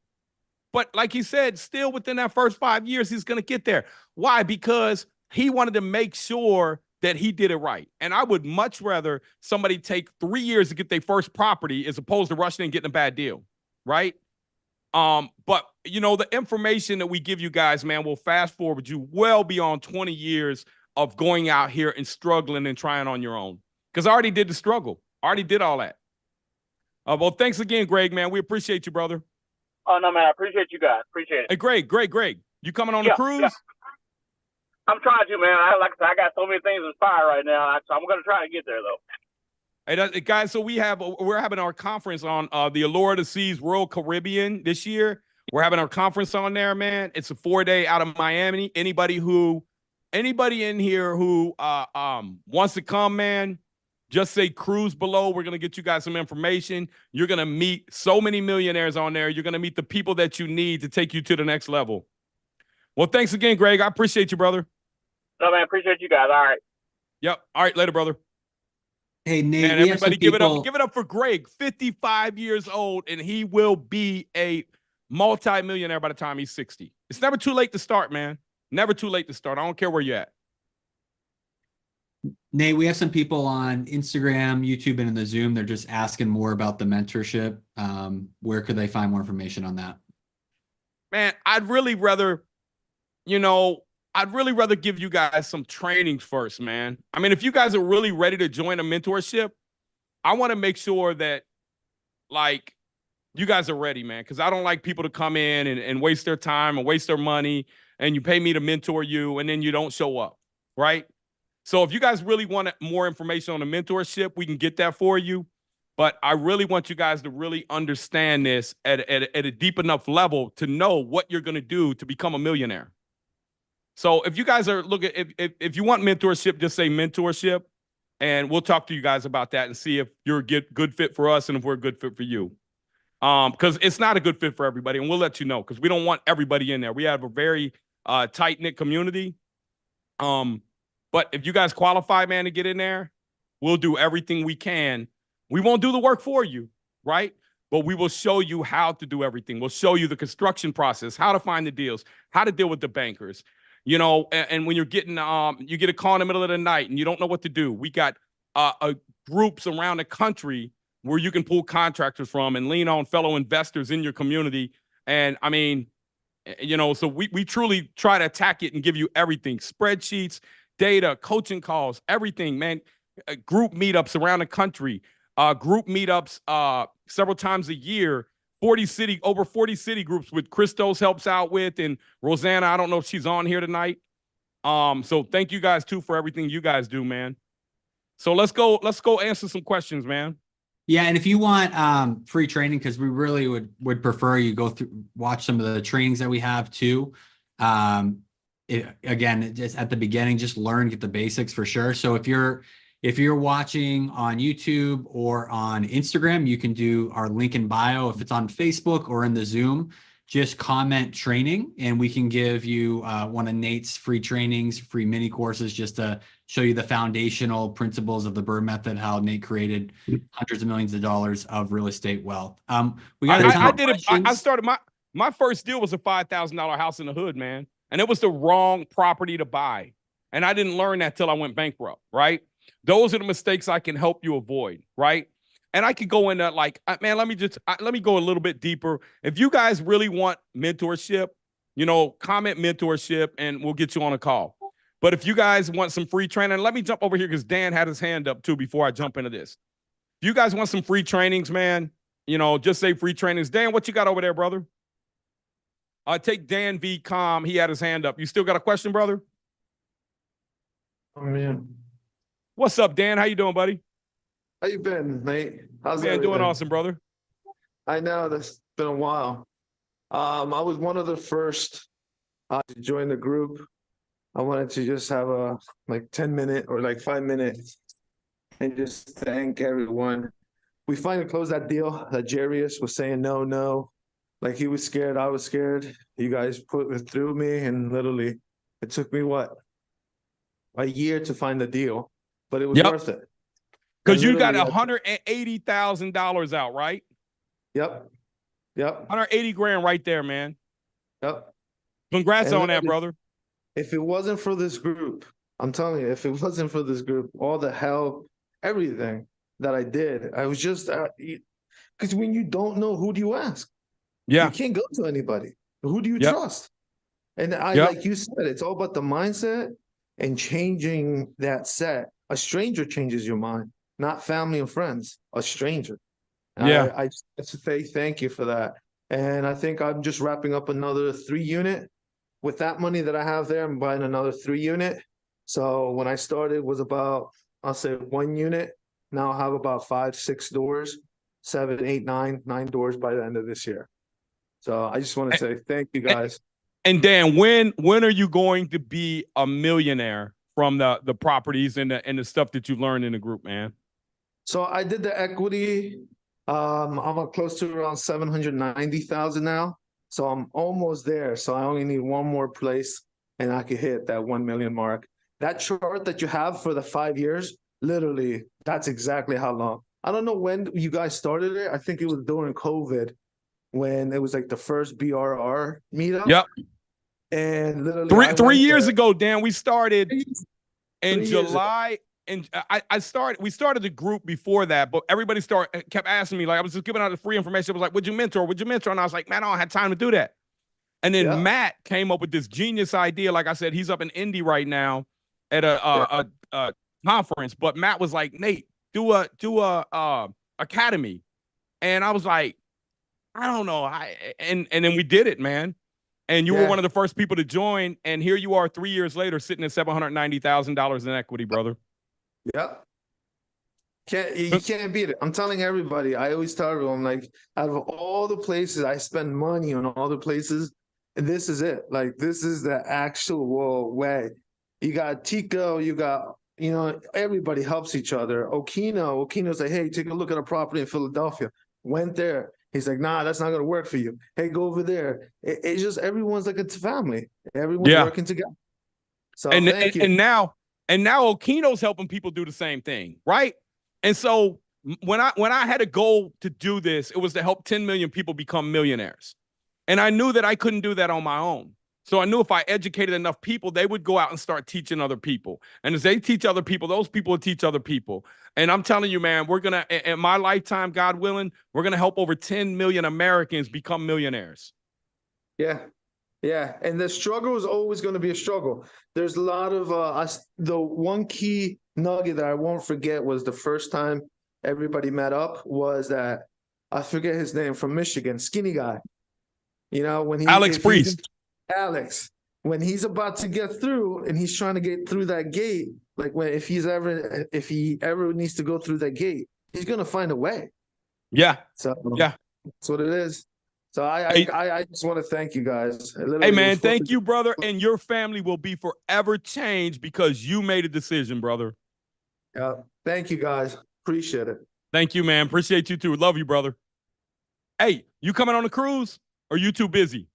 But like he said, still within that first 5 years, he's going to get there. Why? Because he wanted to make sure that he did it right. And I would much rather somebody take 3 years to get their first property as opposed to rushing and getting a bad deal, right? But you know, the information that we give you guys, man, will fast forward you well beyond 20 years of going out here and struggling and trying on your own. Because I already did the struggle. I already did all that. Well, thanks again, Greg, man. We appreciate you, brother. Oh, no, man. I appreciate you guys. Appreciate it. Hey, Greg. You coming on the cruise? Yeah. I'm trying to, man. Like I said, I got so many things in fire right now. So I'm going to try to get there, though. Hey, guys, so we're having our conference on the Allure of the Seas World Caribbean this year. We're having our conference on there, man. It's a 4-day out of Miami. Anybody in here who wants to come, man, just say cruise below. We're going to get you guys some information. You're going to meet so many millionaires on there. You're going to meet the people that you need to take you to the next level. Well, thanks again, Greg. I appreciate you, brother. No, man, appreciate you guys. All right. Yep. All right, later, brother. Hey, Nate, and everybody give it up for Greg, 55 years old, and he will be a multi-millionaire by the time he's 60. It's never too late to start, man. Never too late to start. I don't care where you're at. Nate, we have some people on Instagram, YouTube, and in the Zoom. They're just asking more about the mentorship. Where could they find more information on that? Man, I'd really rather give you guys some trainings first, man. I mean, if you guys are really ready to join a mentorship, I want to make sure that, like, you guys are ready, man, because I don't like people to come in and waste their time and waste their money, and you pay me to mentor you, and then you don't show up, right? So if you guys really want more information on the mentorship, we can get that for you. But I really want you guys to really understand this at a deep enough level to know what you're going to do to become a millionaire. So if you guys are looking, if you want mentorship, just say mentorship, and we'll talk to you guys about that and see if you're a good fit for us and if we're a good fit for you. Because it's not a good fit for everybody, and we'll let you know because we don't want everybody in there. We have a very tight-knit community. But if you guys qualify, man, to get in there, we'll do everything we can. We won't do the work for you, right? But we will show you how to do everything. We'll show you the construction process, how to find the deals, how to deal with the bankers. You know, and when you're getting, you get a call in the middle of the night and you don't know what to do. We got groups around the country where you can pull contractors from and lean on fellow investors in your community. And I mean, you know, so we truly try to attack it and give you everything: spreadsheets, data, coaching calls, everything, man. Group meetups around the country, group meetups several times a year. Over 40 city groups with Christos helps out with, and Rosanna, I don't know if she's on here tonight. So thank you guys too for everything you guys do, man. So let's go answer some questions, man. Yeah, and if you want free training, because we really would prefer you go through, watch some of the trainings that we have too. Again, just at the beginning, just learn, get the basics for sure. So if you're watching on YouTube or on Instagram, you can do our link in bio. If it's on Facebook or in the Zoom, just comment training and we can give you one of Nate's free trainings, free mini courses, just to show you the foundational principles of the BRRRR method, how Nate created hundreds of millions of dollars of real estate wealth. We got I started my first deal was a $5,000 house in the hood, man. And it was the wrong property to buy. And I didn't learn that till I went bankrupt, right? Those are the mistakes I can help you avoid, right? And I could go into like, man, let me go a little bit deeper. If you guys really want mentorship, you know, comment mentorship and we'll get you on a call. But if you guys want some free training, let me jump over here because Dan had his hand up too before I jump into this. If you guys want some free trainings, man, you know, just say free trainings. Dan, what you got over there, brother? Take Dan V. Com. He had his hand up. You still got a question, brother? Oh, man. What's up, Dan? How you doing, buddy? How you been, Nate? How's man, everything? Doing awesome, brother. I know that's been a while. I was one of the first to join the group. I wanted to just have a 10-minute or 5-minute and just thank everyone. We finally closed that deal that Jarius was saying no. Like he was scared, I was scared. You guys put it through me, and literally it took me a year to find the deal, but it was worth it. Because you got $180,000 out, right? Yep. 180 grand right there, man. Yep. Congrats on that, brother. If it wasn't for this group, I'm telling you, if it wasn't for this group, all the help, everything that I did, I was just because when you don't know, who do you ask? Yeah. You can't go to anybody. Who do you Yep. trust? And Yep. like you said, it's all about the mindset and changing that set. A stranger changes your mind, not family and friends, a stranger. Yeah. I just have to say thank you for that. And I think I'm just wrapping up another 3-unit. With that money that I have there, I'm buying another 3-unit. So when I started was about, I'll say 1 unit. Now I'll have about 5, 6 doors, 7, 8, 9 doors by the end of this year. So I just want to say thank you guys. And Dan, when are you going to be a millionaire from the properties and the stuff that you've learned in the group, man? So I did the equity. I'm close to around 790,000 now. So I'm almost there. So I only need one more place and I could hit that 1 million mark. That chart that you have for the 5 years, literally, that's exactly how long. I don't know when you guys started it. I think it was during COVID when it was like the first BRRRR meetup. Yep. And literally 3 years ago, Dan, we started in 3 years July. And we started the group before that, but everybody kept asking me, like, I was just giving out the free information. It was like, would you mentor? Would you mentor? And I was like, man, I don't have time to do that. And then Matt came up with this genius idea. Like I said, he's up in Indy right now at a conference. But Matt was like, Nate, do a academy. And I was like, I don't know. And then we did it, man. And you were one of the first people to join. And here you are 3 years later, sitting at $790,000 in equity, brother. Yeah. You can't beat it. I'm telling everybody, I always tell everyone, like, out of all the places I spend money on, all the places, and this is it. Like, this is the actual way. You got Tico, you got, everybody helps each other. Okino's like, hey, take a look at a property in Philadelphia. Went there. He's like, nah, that's not going to work for you. Hey, go over there. It's just everyone's like a family. Everyone's working together. So thank you. And now Okino's helping people do the same thing, right? And so when I had a goal to do this, it was to help 10 million people become millionaires. And I knew that I couldn't do that on my own. So I knew if I educated enough people, they would go out and start teaching other people. And as they teach other people, those people will teach other people. And I'm telling you, man, we're going to, in my lifetime, God willing, we're going to help over 10 million Americans become millionaires. Yeah. Yeah, and the struggle is always going to be a struggle. There's a lot of the one key nugget that I won't forget was the first time everybody met up was that I forget his name from Michigan, skinny guy. When Alex Priest. Alex, when he's about to get through and he's trying to get through that gate, like if he ever needs to go through that gate, he's going to find a way. Yeah. So yeah, that's what it is. So I just want to thank you guys. Hey, man, thank you, brother. And your family will be forever changed because you made a decision, brother. Yeah. Thank you, guys. Appreciate it. Thank you, man. Appreciate you, too. Love you, brother. Hey, you coming on a cruise or you too busy?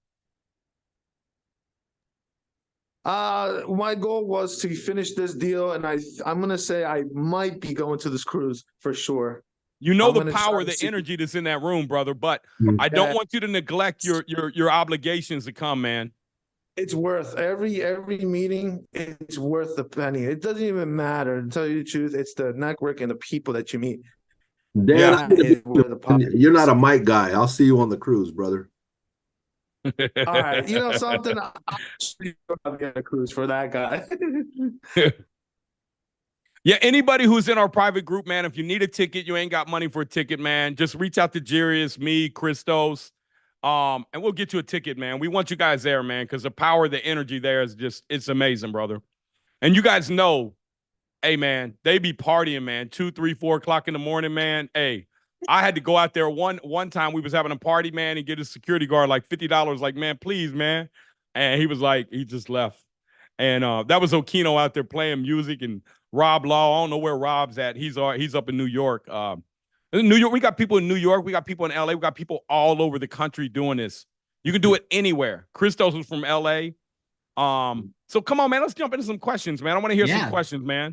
My goal was to finish this deal, and I'm going to say I might be going to this cruise for sure. You know the power, the energy that's in that room, brother. But I don't want you to neglect your obligations to come, man. It's worth every meeting. It's worth the penny. It doesn't even matter. To tell you the truth, it's the network and the people that you meet. Dan, you're not a mic guy. I'll see you on the cruise, brother. All right, something. I'll get a cruise for that guy. Yeah, anybody who's in our private group, man, if you need a ticket, you ain't got money for a ticket, man, just reach out to Jarius, me, Christos, and we'll get you a ticket, man. We want you guys there, man, because the power, the energy there is it's amazing, brother. And you guys know, hey, man, they be partying, man, 2, 3, 4 o'clock in the morning, man. Hey, I had to go out there one time. We was having a party, man, and get a security guard like $50, like, man, please, man. And he was like, he just left. And that was Okino out there playing music, and Rob Law. I don't know where Rob's at. He's up in New York. New York, we got people in New York. We got people in LA. We got people all over the country doing this. You can do it anywhere. Christos was from LA. So come on, man. Let's jump into some questions, man. I want to hear some questions, man.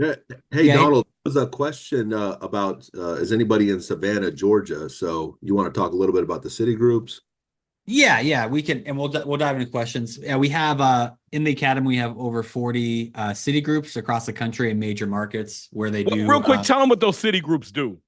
Hey, Donald, there's a question about is anybody in Savannah, Georgia? So you want to talk a little bit about the city groups? Yeah, we can, and we'll dive into questions. Yeah, we have in the academy we have over 40 city groups across the country in major markets where they do. Real quick, tell them what those city groups do.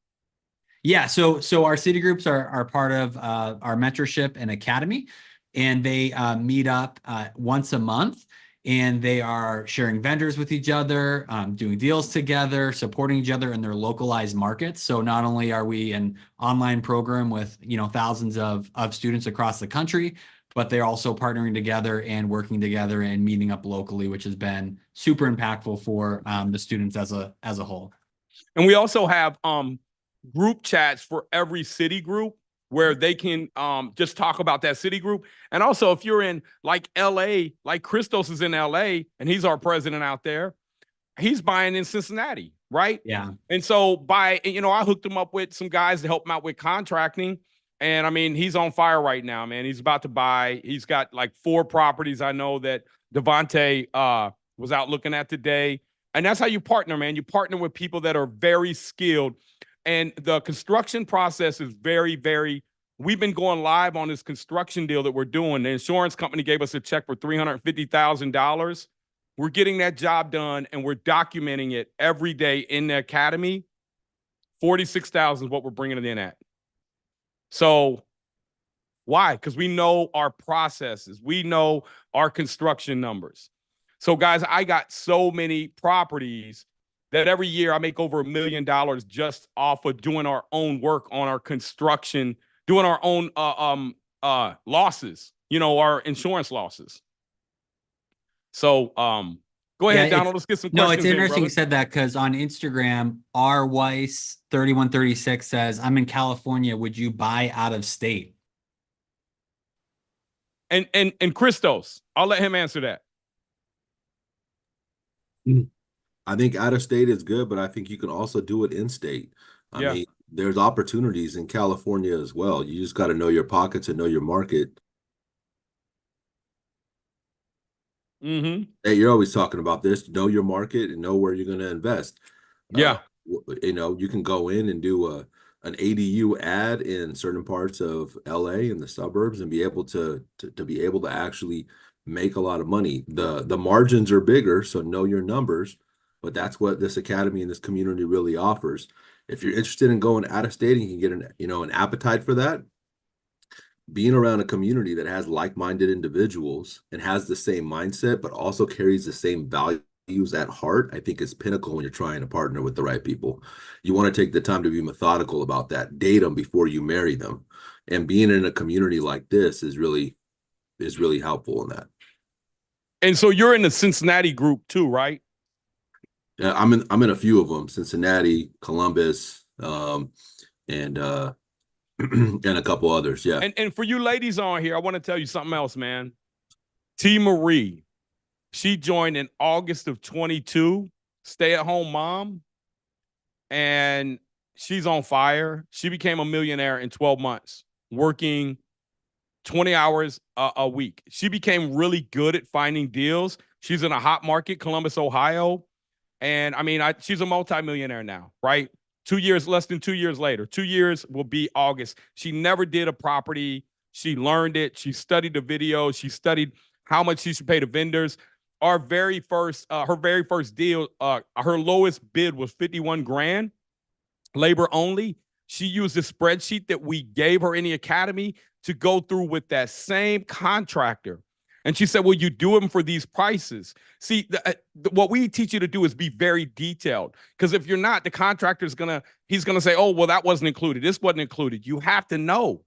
Yeah, so our city groups are part of our mentorship and academy, and they meet up once a month, and they are sharing vendors with each other, doing deals together, supporting each other in their localized markets. So not only are we an online program with thousands of students across the country, but they're also partnering together and working together and meeting up locally, which has been super impactful for the students as a whole. And we also have group chats for every city group where they can just talk about that city group. And also, if you're in like LA, like Christos is in LA and he's our president out there, he's buying in Cincinnati, right? Yeah. And so I hooked him up with some guys to help him out with contracting. And I mean, he's on fire right now, man. He's about to buy. He's got like 4 properties I know that Devontae was out looking at today. And that's how you partner, man. You partner with people that are very skilled. And the construction process is very, very, we've been going live on this construction deal that we're doing. The insurance company gave us a check for $350,000. We're getting that job done and we're documenting it every day in the academy. 46,000 is what we're bringing it in at. So why? Because we know our processes. We know our construction numbers. So guys, I got so many properties that every year I make over $1 million just off of doing our own work on our construction, doing our own losses, our insurance losses. So go ahead, Donald. Let's get some questions. No, it's interesting you said that because on Instagram, R Weiss 3136 says, "I'm in California. Would you buy out of state?" And Christos, I'll let him answer that. I think out of state is good, but I think you can also do it in state. I mean, there's opportunities in California as well. You just got to know your pockets and know your market. Mm-hmm. Hey, you're always talking about this. Know your market and know where you're going to invest. Yeah. You can go in and do an ADU ad in certain parts of LA and the suburbs and be able to be able to actually make a lot of money. The margins are bigger, so know your numbers. But that's what this academy and this community really offers. If you're interested in going out of state and you can get an appetite for that, being around a community that has like-minded individuals and has the same mindset, but also carries the same values at heart, I think is pinnacle when you're trying to partner with the right people. You want to take the time to be methodical about that, date them before you marry them. And being in a community like this is really helpful in that. And so you're in the Cincinnati group too, right? Yeah, I'm in a few of them, Cincinnati, Columbus, and a couple others. Yeah. And for you ladies on here, I want to tell you something else, man. T. Marie, she joined in August of 22, stay-at-home mom, and she's on fire. She became a millionaire in 12 months, working 20 hours a week. She became really good at finding deals. She's in a hot market, Columbus, Ohio. And I mean, she's a multimillionaire now, right? Less than 2 years later. 2 years will be August. She never did a property. She learned it. She studied the videos. She studied how much she should pay the vendors. Her very first deal, her lowest bid was 51 grand, labor only. She used a spreadsheet that we gave her in the academy to go through with that same contractor. And she said, well, you do them for these prices. See, what we teach you to do is be very detailed. Because if you're not, the contractor's he's going to say, oh, well, that wasn't included. This wasn't included. You have to know.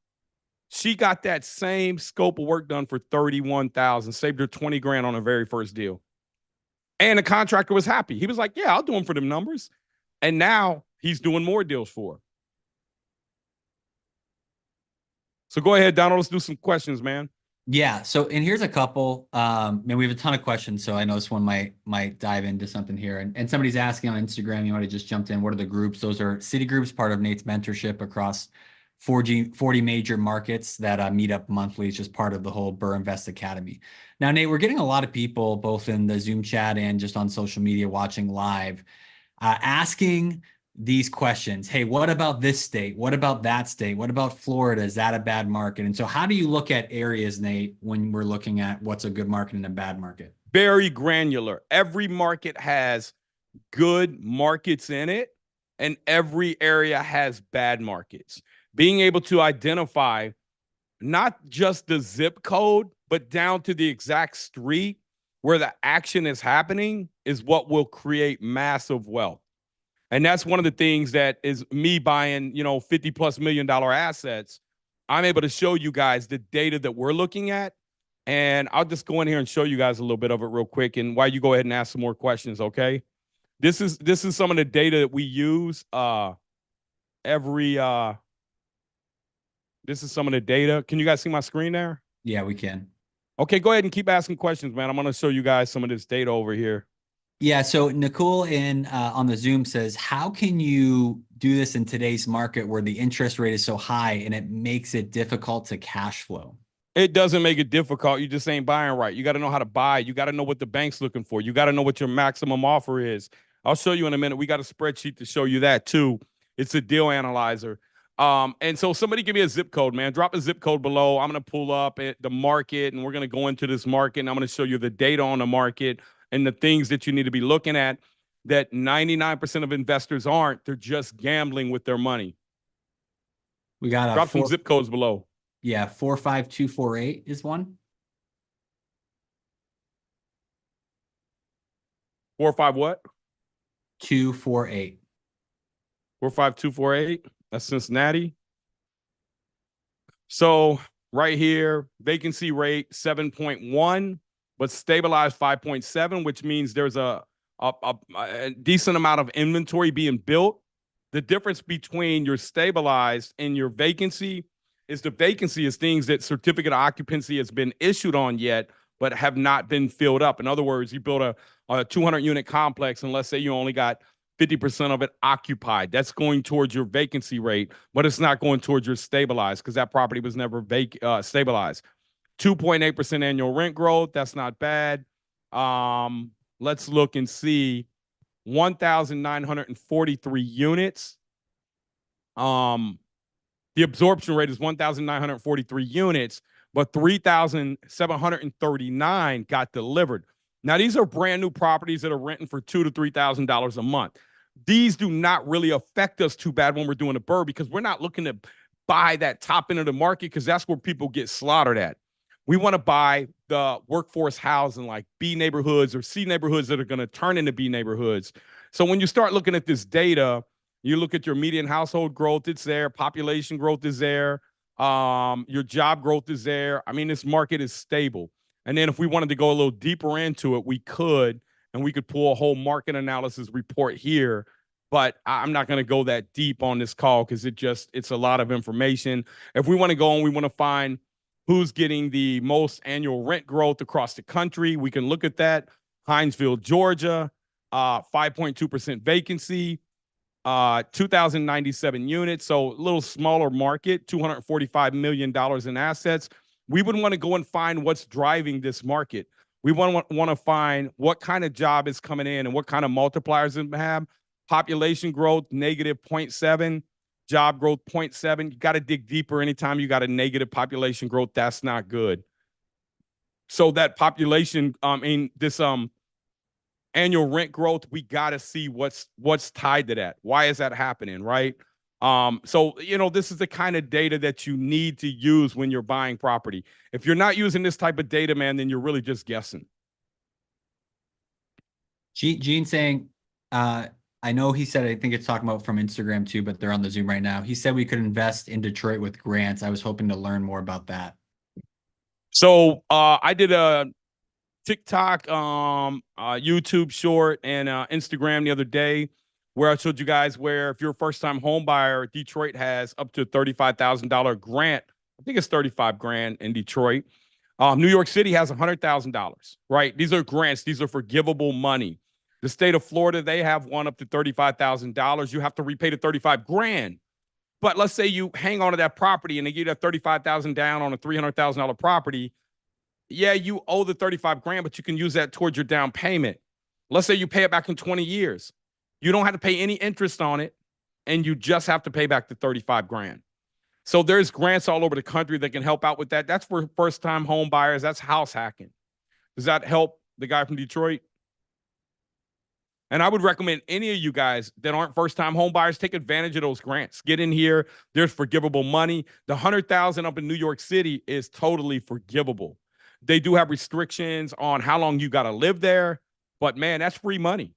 She got that same scope of work done for $31,000, saved her 20 grand on her very first deal. And the contractor was happy. He was like, yeah, I'll do them for them numbers. And now he's doing more deals for her. So go ahead, Donald. Let's do some questions, man. Yeah. So, and here's a couple. Man, we have a ton of questions, so I know this one might dive into something here. And somebody's asking on Instagram. You might have just jumped in. What are the groups? Those are city groups, part of Nate's mentorship across 40 major markets that meet up monthly. It's just part of the whole BRRRR Invest Academy. Now, Nate, we're getting a lot of people both in the Zoom chat and just on social media watching live, asking these questions. Hey, what about this state? What about that state? What about Florida? Is that a bad market? And so how do you look at areas, Nate, when we're looking at what's a good market and a bad market? Very granular. Every market has good markets in it, and every area has bad markets. Being able to identify not just the zip code, but down to the exact street where the action is happening is what will create massive wealth. And that's one of the things that is me buying, $50+ million assets. I'm able to show you guys the data that we're looking at. And I'll just go in here and show you guys a little bit of it real quick. And while you go ahead and ask some more questions, okay? This is some of the data that we use this is some of the data. Can you guys see my screen there? Yeah, we can. Okay, go ahead and keep asking questions, man. I'm going to show you guys some of this data over here. Yeah, so Nicole on the Zoom says, how can you do this in today's market where the interest rate is so high and it makes it difficult to cash flow? It doesn't make it difficult. You just ain't buying right. You got to know how to buy. You got to know what the bank's looking for. You got to know what your maximum offer is. I'll show you in a minute. We got a spreadsheet to show you that too. It's a deal analyzer. And so somebody give me a zip code, man. Drop a zip code below. I'm going to pull up the market, and we're going to go into this market, and I'm going to show you the data on the market and the things that you need to be looking at that 99% of investors aren't. They're just gambling with their money. We got drop some zip codes below. Yeah, 45248 is one. 45 what? 248. 45248. That's Cincinnati. So right here, vacancy rate 7.1, but stabilized 5.7, which means there's a decent amount of inventory being built. The difference between your stabilized and your vacancy is the vacancy is things that certificate of occupancy has been issued on yet, but have not been filled up. In other words, you build a 200 unit complex, and let's say you only got 50% of it occupied. That's going towards your vacancy rate, but it's not going towards your stabilized because that property was never stabilized. 2.8% annual rent growth. That's not bad. Let's look and see 1,943 units. The absorption rate is 1,943 units, but 3,739 got delivered. Now, these are brand new properties that are renting for $2,000 to $3,000 a month. These do not really affect us too bad when we're doing a BRRRR because we're not looking to buy that top end of the market because that's where people get slaughtered at. We want to buy the workforce housing like B neighborhoods or C neighborhoods that are going to turn into B neighborhoods. So when you start looking at this data, you look at your median household growth, it's there. Population growth is there. Your job growth is there. I mean, this market is stable. And then if we wanted to go a little deeper into it, we could, and we could pull a whole market analysis report here. But I'm not going to go that deep on this call because it's a lot of information. If we want to go and we want to find who's getting the most annual rent growth across the country, we can look at that. Hinesville, Georgia, 5.2% vacancy, 2,097 units. So a little smaller market, $245 million in assets. We would want to go and find what's driving this market. We want to find what kind of job is coming in and what kind of multipliers it have. Population growth, negative 0.7. Job growth, 0.7. You got to dig deeper anytime you got a negative population growth. That's not good. So that population, this annual rent growth, we got to see what's tied to that. Why is that happening, right? So, this is the kind of data that you need to use when you're buying property. If you're not using this type of data, man, then you're really just guessing. Gene saying, I know he said, I think it's talking about from Instagram too, but they're on the Zoom right now. He said we could invest in Detroit with grants. I was hoping to learn more about that. So I did a TikTok, YouTube short, and Instagram the other day where I showed you guys where if you're a first-time home buyer, Detroit has up to $35,000 grant. I think it's $35,000 in Detroit. New York City has $100,000, right? These are grants. These are forgivable money. The state of Florida, they have one up to $35,000. You have to repay the $35,000. But let's say you hang on to that property and they give you that $35,000 down on a $300,000 property. Yeah, you owe the $35,000, but you can use that towards your down payment. Let's say you pay it back in 20 years. You don't have to pay any interest on it. and you just have to pay back the 35 grand. So there's grants all over the country that can help out with that. That's for first-time home buyers. That's house hacking. Does that help the guy from Detroit? And I would recommend any of you guys that aren't first-time home buyers, take advantage of those grants. Get in here. There's forgivable money. The $100,000 up in New York City is totally forgivable. They do have restrictions on how long you got to live there, but man, that's free money.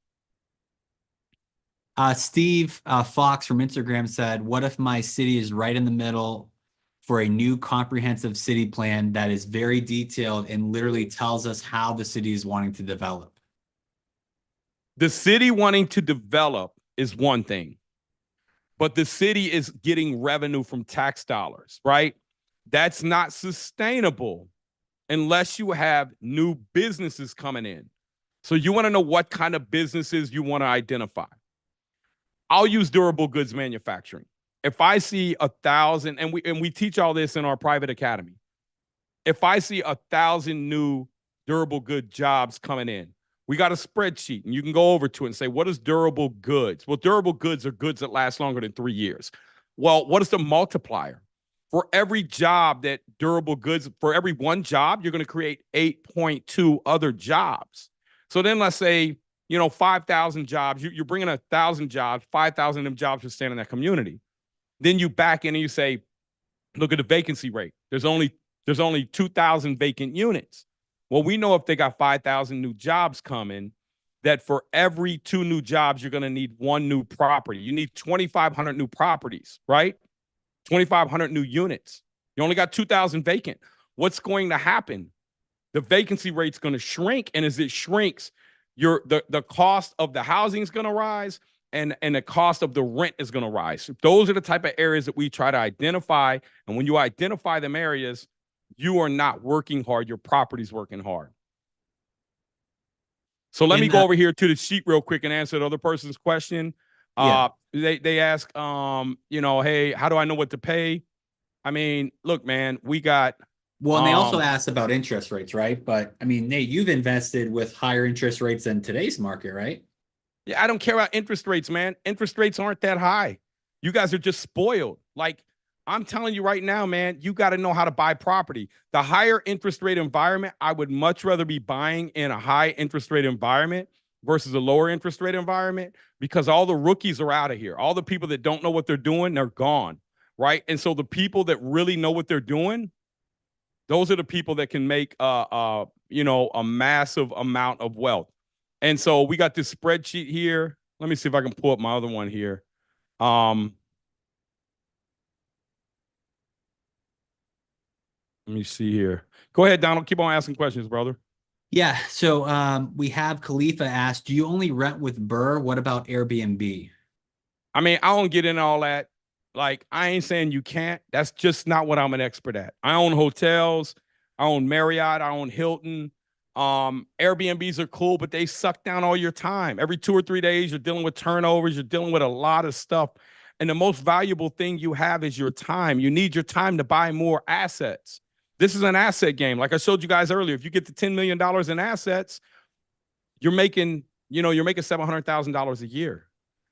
Steve Fox from Instagram said, what if my city is right in the middle for a new comprehensive city plan that is very detailed and literally tells us how the city is wanting to develop? The city wanting to develop is one thing, but the city is getting revenue from tax dollars, right? That's not sustainable unless you have new businesses coming in. So you want to know what kind of businesses you want to identify. I'll use durable goods manufacturing. If I see 1,000, and we teach all this in our private academy. If I see 1,000 new durable good jobs coming in, we got a spreadsheet, and you can go over to it and say, what is durable goods? Well, durable goods are goods that last longer than 3 years. Well, what is the multiplier? For every job that durable goods, for every one job, you're going to create 8.2 other jobs. So then let's say, 5,000 jobs, you're bringing 1,000 jobs, 5,000 of them jobs will stay in that community. Then you back in and you say, look at the vacancy rate. There's only 2,000 vacant units. Well, we know if they got 5,000 new jobs coming, that for every 2 new jobs, you're going to need 1 new property. You need 2,500 new properties, right? 2,500 new units. You only got 2,000 vacant. What's going to happen? The vacancy rate's going to shrink, and as it shrinks, the cost of the housing is going to rise, and the cost of the rent is going to rise. Those are the type of areas that we try to identify, and when you identify them areas, you are not working hard. Your property's working hard. So let me go over here to the sheet real quick and answer the other person's question. Yeah. They ask, hey, how do I know what to pay? I mean, look, man, we got. Well, and they also asked about interest rates, right? But I mean, Nate, you've invested with higher interest rates than today's market, right? Yeah, I don't care about interest rates, man. Interest rates aren't that high. You guys are just spoiled. Like, I'm telling you right now, man, you got to know how to buy property. The higher interest rate environment, I would much rather be buying in a high interest rate environment versus a lower interest rate environment, because all the rookies are out of here. All the people that don't know what they're doing, they're gone, right? And so the people that really know what they're doing, those are the people that can make a massive amount of wealth. And so we got this spreadsheet here. Let me see if I can pull up my other one here. Let me see here. Go ahead, Donald. Keep on asking questions, brother. Yeah. So we have Khalifa asked, do you only rent with BRRRR? What about Airbnb? I mean, I don't get into all that. Like, I ain't saying you can't. That's just not what I'm an expert at. I own hotels. I own Marriott. I own Hilton. Airbnbs are cool, but they suck down all your time. Every 2 or 3 days, you're dealing with turnovers. You're dealing with a lot of stuff. And the most valuable thing you have is your time. You need your time to buy more assets. This is an asset game. Like I showed you guys earlier, if you get to $10 million in assets, you're making $700,000 a year.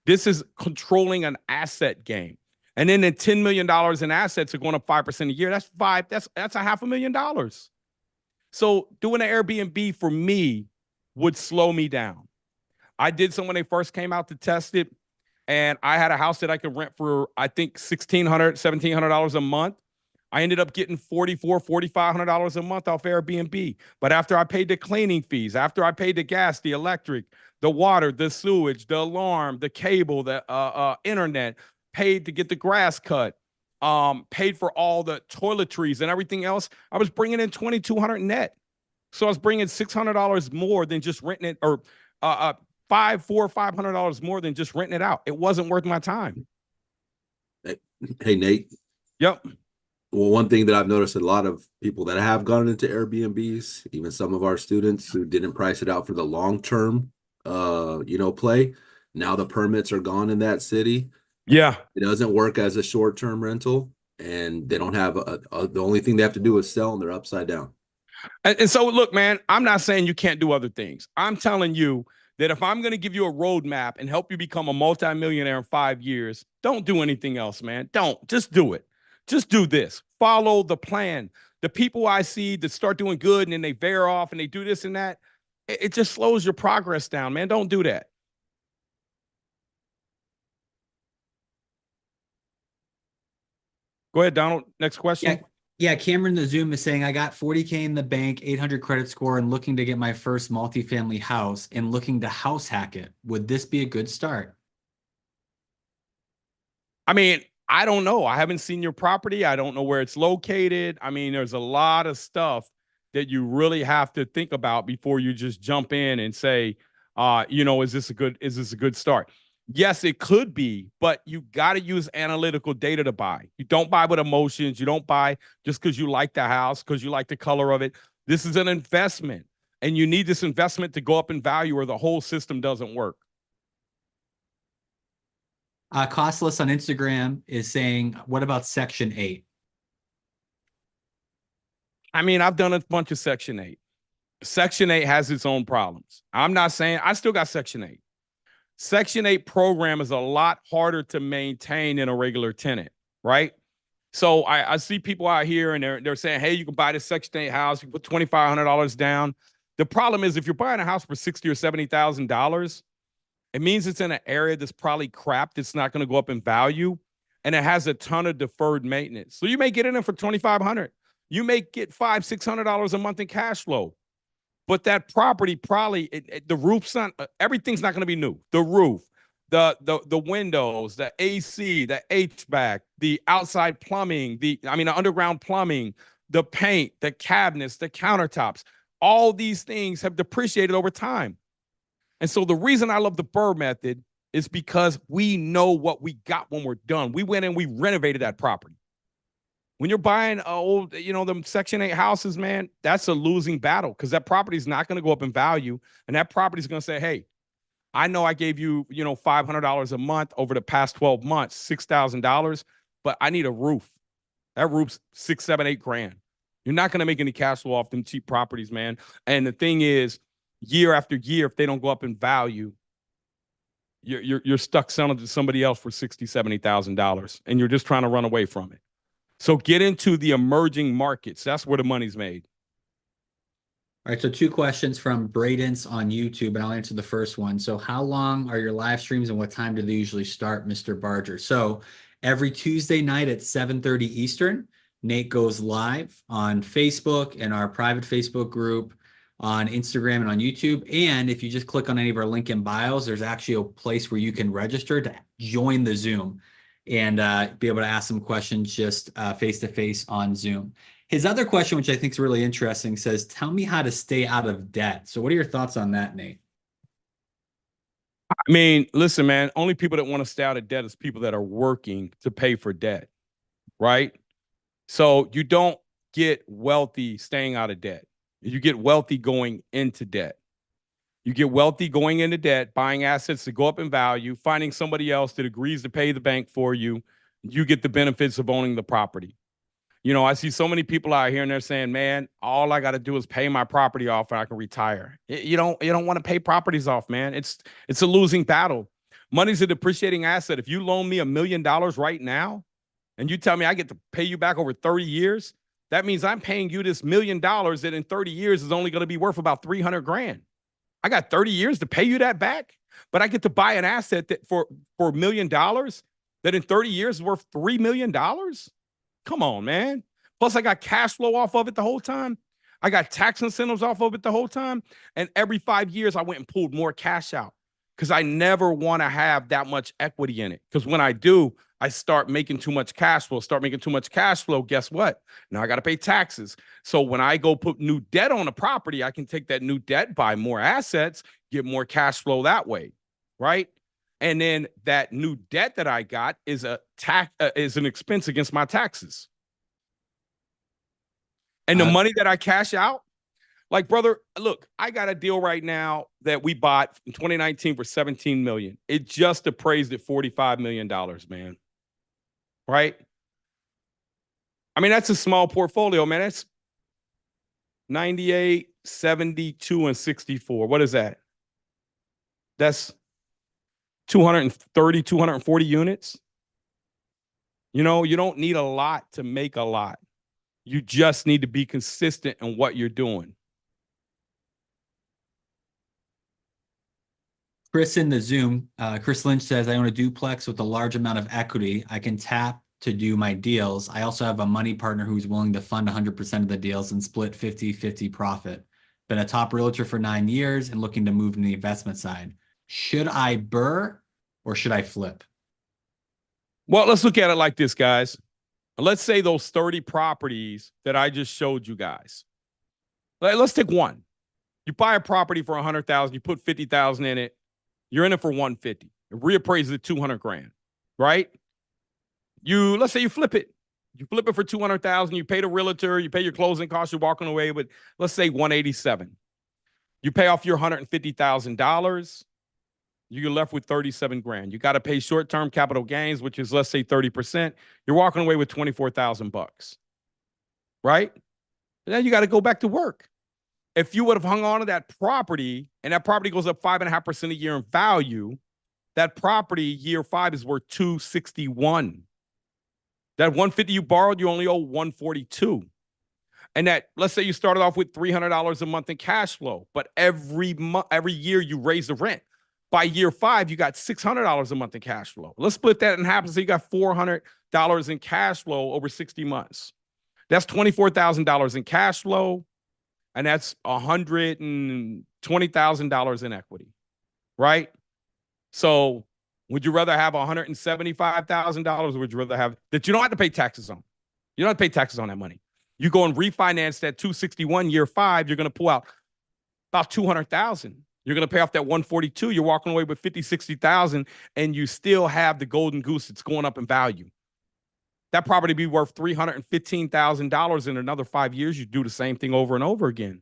This is controlling an asset game. And then the $10 million in assets are going up 5% a year. That's $500,000. So doing an Airbnb for me would slow me down. I did some when they first came out to test it, and I had a house that I could rent for, I think, $1,600, $1,700 a month. I ended up getting $4,400, $4,500 a month off Airbnb. But after I paid the cleaning fees, after I paid the gas, the electric, the water, the sewage, the alarm, the cable, the internet, paid to get the grass cut, paid for all the toiletries and everything else, I was bringing in $2,200 net. So I was bringing $600 more than just renting it, or $500 more than just renting it out. It wasn't worth my time. Hey, Nate. Yep. Well, one thing that I've noticed, a lot of people that have gone into Airbnbs, even some of our students who didn't price it out for the long-term, play, now the permits are gone in that city. Yeah. It doesn't work as a short-term rental, and they don't have the only thing they have to do is sell, and they're upside down. And so, look, man, I'm not saying you can't do other things. I'm telling you that if I'm going to give you a roadmap and help you become a multimillionaire in 5 years, don't do anything else, man. Don't. Just do it. Just do this. Follow the plan. The people I see that start doing good and then they veer off and they do this and that, it just slows your progress down, man. Don't do that. Go ahead, Donald. Next question. Yeah, Cameron the Zoom is saying, I got 40K in the bank, 800 credit score, and looking to get my first multifamily house and looking to house hack it. Would this be a good start? I mean, I don't know. I haven't seen your property. I don't know where it's located. I mean, there's a lot of stuff that you really have to think about before you just jump in and say, is this a good start? Yes, it could be, but you got to use analytical data to buy. You don't buy with emotions. You don't buy just because you like the house, because you like the color of it. This is an investment, and you need this investment to go up in value or the whole system doesn't work. Costless on Instagram is saying, what about Section 8? I mean, I've done a bunch of Section 8. Section 8 has its own problems. I'm not saying I still got Section 8. Section 8 program is a lot harder to maintain than a regular tenant, right? So I see people out here and they're saying, hey, you can buy this Section 8 house, you put $2,500 down. The problem is if you're buying a house for $60,000 or $70,000, it means it's in an area that's probably crap, that's not going to go up in value, and it has a ton of deferred maintenance. So you may get in it for $2,500. You may get $500-$600 a month in cash flow. But that property probably, the roof's not, everything's not going to be new. The roof, the windows, the AC, the HVAC, the outside plumbing, the underground plumbing, the paint, the cabinets, the countertops, all these things have depreciated over time. And so the reason I love the BRRRR method is because we know what we got when we're done. We went and we renovated that property. When you're buying old, them Section 8 houses, man, that's a losing battle because that property is not going to go up in value. And that property is going to say, hey, I know I gave you, $500 a month over the past 12 months, $6,000, but I need a roof. That roof's $6, $7, $8 grand. You're not going to make any cash flow off them cheap properties, man. And the thing is, year after year, if they don't go up in value, you're stuck selling to somebody else for $60,000, $70,000, and you're just trying to run away from it. So get into the emerging markets. That's where the money's made. All right, so 2 questions from Bradens on YouTube, and I'll answer the first one. So how long are your live streams and what time do they usually start, Mr. BRRRR? So every Tuesday night at 7:30 Eastern, Nate goes live on Facebook and our private Facebook group, on Instagram and on YouTube. And if you just click on any of our link in bios, there's actually a place where you can register to join the Zoom and be able to ask some questions just face-to-face on Zoom. His other question, which I think is really interesting, says, tell me how to stay out of debt. So what are your thoughts on that, Nate? I mean, listen, man, only people that want to stay out of debt is people that are working to pay for debt, right? So you don't get wealthy staying out of debt. You get wealthy going into debt. You get wealthy going into debt, buying assets that go up in value, finding somebody else that agrees to pay the bank for you. You get the benefits of owning the property. I see so many people out here and they're saying, man, all I got to do is pay my property off and I can retire. You don't want to pay properties off, man. It's a losing battle. Money's a depreciating asset. If you loan me $1 million right now and you tell me I get to pay you back over 30 years, that means I'm paying you this $1 million that in 30 years is only going to be worth about 300 grand. I got 30 years to pay you that back, but I get to buy an asset that for $1 million that in 30 years is worth $3 million. Come on, man. Plus, I got cash flow off of it the whole time. I got tax incentives off of it the whole time. And every 5 years, I went and pulled more cash out because I never want to have that much equity in it. Because when I do, I start making too much cash flow. Guess what? Now I got to pay taxes. So when I go put new debt on a property, I can take that new debt, buy more assets, get more cash flow that way, right? And then that new debt that I got is is an expense against my taxes. And the money that I cash out, like, brother, look, I got a deal right now that we bought in 2019 for $17 million. It just appraised at $45 million, man. Right? I mean, that's a small portfolio, man. That's 98, 72, and 64. What is that? That's 230, 240 units. You know, you don't need a lot to make a lot. You just need to be consistent in what you're doing. Chris in the Zoom, Chris Lynch says, I own a duplex with a large amount of equity. I can tap to do my deals. I also have a money partner who's willing to fund 100% of the deals and split 50-50 profit. Been a top realtor for 9 years and looking to move to the investment side. Should I BRRRR or should I flip? Well, let's look at it like this, guys. Let's say those 30 properties that I just showed you guys. Let's take one. You buy a property for 100,000, you put 50,000 in it. You're in it for 150. It reappraises at 200 grand, right? Let's say you flip it. You flip it for 200,000. You pay the realtor. You pay your closing costs. You're walking away with, let's say, 187. You pay off your $150,000. You're left with 37 grand. You got to pay short-term capital gains, which is, let's say, 30%. You're walking away with 24,000 bucks, right? And then you got to go back to work. If you would have hung on to that property and that property goes up 5.5% a year in value, that property year 5 is worth 261. That 150 you borrowed, you only owe 142. And that, let's say you started off with $300 a month in cash flow, but every year you raise the rent. By year 5, you got $600 a month in cash flow. Let's split that in half. So you got $400 in cash flow over 60 months. That's $24,000 in cash flow. And that's $120,000 in equity, right? So would you rather have $175,000 or would you rather have that you don't have to pay taxes on? You don't have to pay taxes on that money. You go and refinance that 261 year 5, you're going to pull out about 200,000. You're going to pay off that 142. You're walking away with 50, 60,000 and you still have the golden goose that's going up in value. That property be worth $315,000 in another 5 years. You do the same thing over and over again.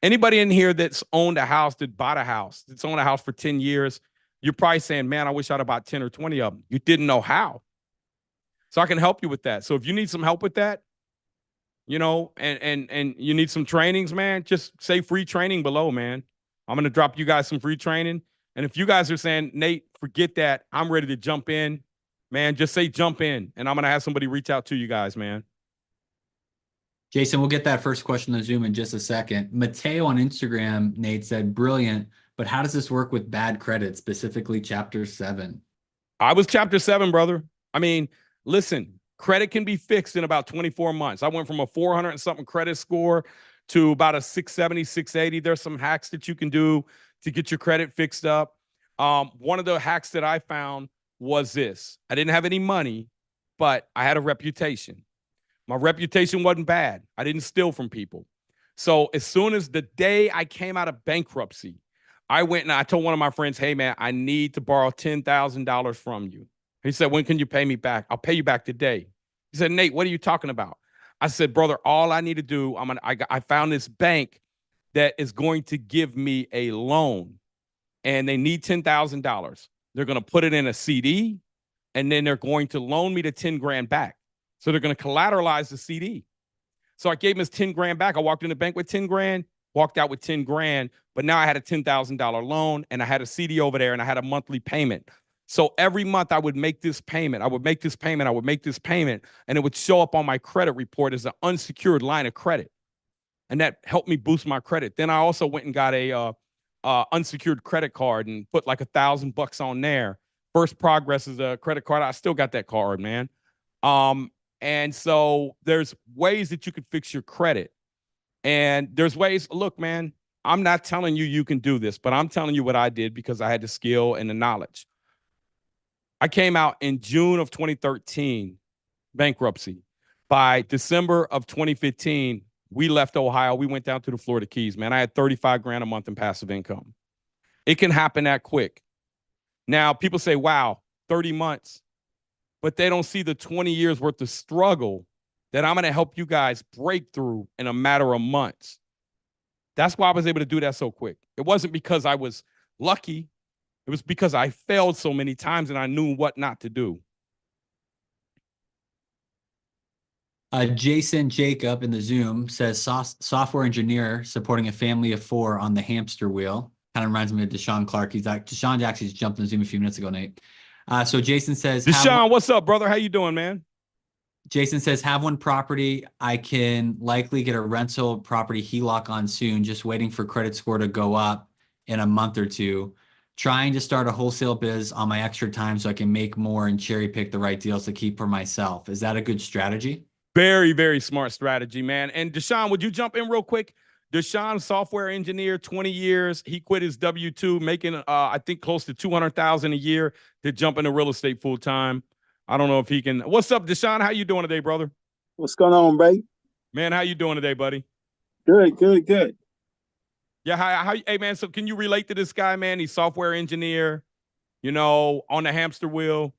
Anybody in here that's owned a house, that bought a house, that's owned a house for 10 years, you're probably saying, man, I wish I'd have bought 10 or 20 of them. You didn't know how. So I can help you with that. So if you need some help with that, you know, and you need some trainings, man, just say free training below, man. I'm going to drop you guys some free training. And if you guys are saying, Nate, forget that, I'm ready to jump in, man, just say jump in, and I'm going to have somebody reach out to you guys, man. Jason, we'll get that first question on Zoom in just a second. Mateo on Instagram, Nate said, brilliant, but how does this work with bad credit, specifically Chapter 7? I was Chapter 7, brother. I mean, listen, credit can be fixed in about 24 months. I went from a 400 and something credit score to about a 670, 680. There's some hacks that you can do to get your credit fixed up. One of the hacks that I found was this. I didn't have any money, but I had a reputation. My reputation wasn't bad. I didn't steal from people. So as soon as the day I came out of bankruptcy, I went and I told one of my friends, hey, man, I need to borrow $10,000 from you. He said, when can you pay me back? I'll pay you back today. He said, Nate, what are you talking about? I said, brother, all I need to do, I found this bank that is going to give me a loan, and they need $10,000. They're going to put it in a CD, and then they're going to loan me the 10 grand back. So they're going to collateralize the CD. So I gave him his 10 grand back. I walked in the bank with 10 grand, walked out with 10 grand, but now I had a $10,000 loan, and I had a CD over there, and I had a monthly payment. So every month I would make this payment. I would make this payment. I would make this payment, and it would show up on my credit report as an unsecured line of credit. And that helped me boost my credit. Then I also went and got a unsecured credit card and put like $1,000 on there. First Progress is a credit card. I still got that card, man. And so there's ways that you can fix your credit. And there's ways, look, man, I'm not telling you you can do this, but I'm telling you what I did because I had the skill and the knowledge. I came out in June of 2013, bankruptcy. By December of 2015, we left Ohio. We went down to the Florida Keys, man. I had 35 grand a month in passive income. It can happen that quick. Now, people say, wow, 30 months. But they don't see the 20 years worth of struggle that I'm going to help you guys break through in a matter of months. That's why I was able to do that so quick. It wasn't because I was lucky. It was because I failed so many times and I knew what not to do. Jason Jacob in the Zoom says software engineer supporting a family of 4 on the hamster wheel. Kind of reminds me of Deshaun Clark. Deshaun actually just jumped in the Zoom a few minutes ago, Nate. So Jason says, Deshaun, what's up, brother? How you doing, man? Jason says, have one property I can likely get a rental property HELOC on soon, just waiting for credit score to go up in a month or two. Trying to start a wholesale biz on my extra time so I can make more and cherry pick the right deals to keep for myself. Is that a good strategy? Very, very smart strategy, man. And Deshaun, would you jump in real quick? Deshaun, software engineer, 20 years. He quit his W-2, making I think close to $200,000 a year to jump into real estate full time. I don't know if he can. What's up, Deshaun? How you doing today, brother? What's going on, Ray? Man, how you doing today, buddy? Good. Yeah, how hey man, so can you relate to this guy, man? He's software engineer, on the hamster wheel.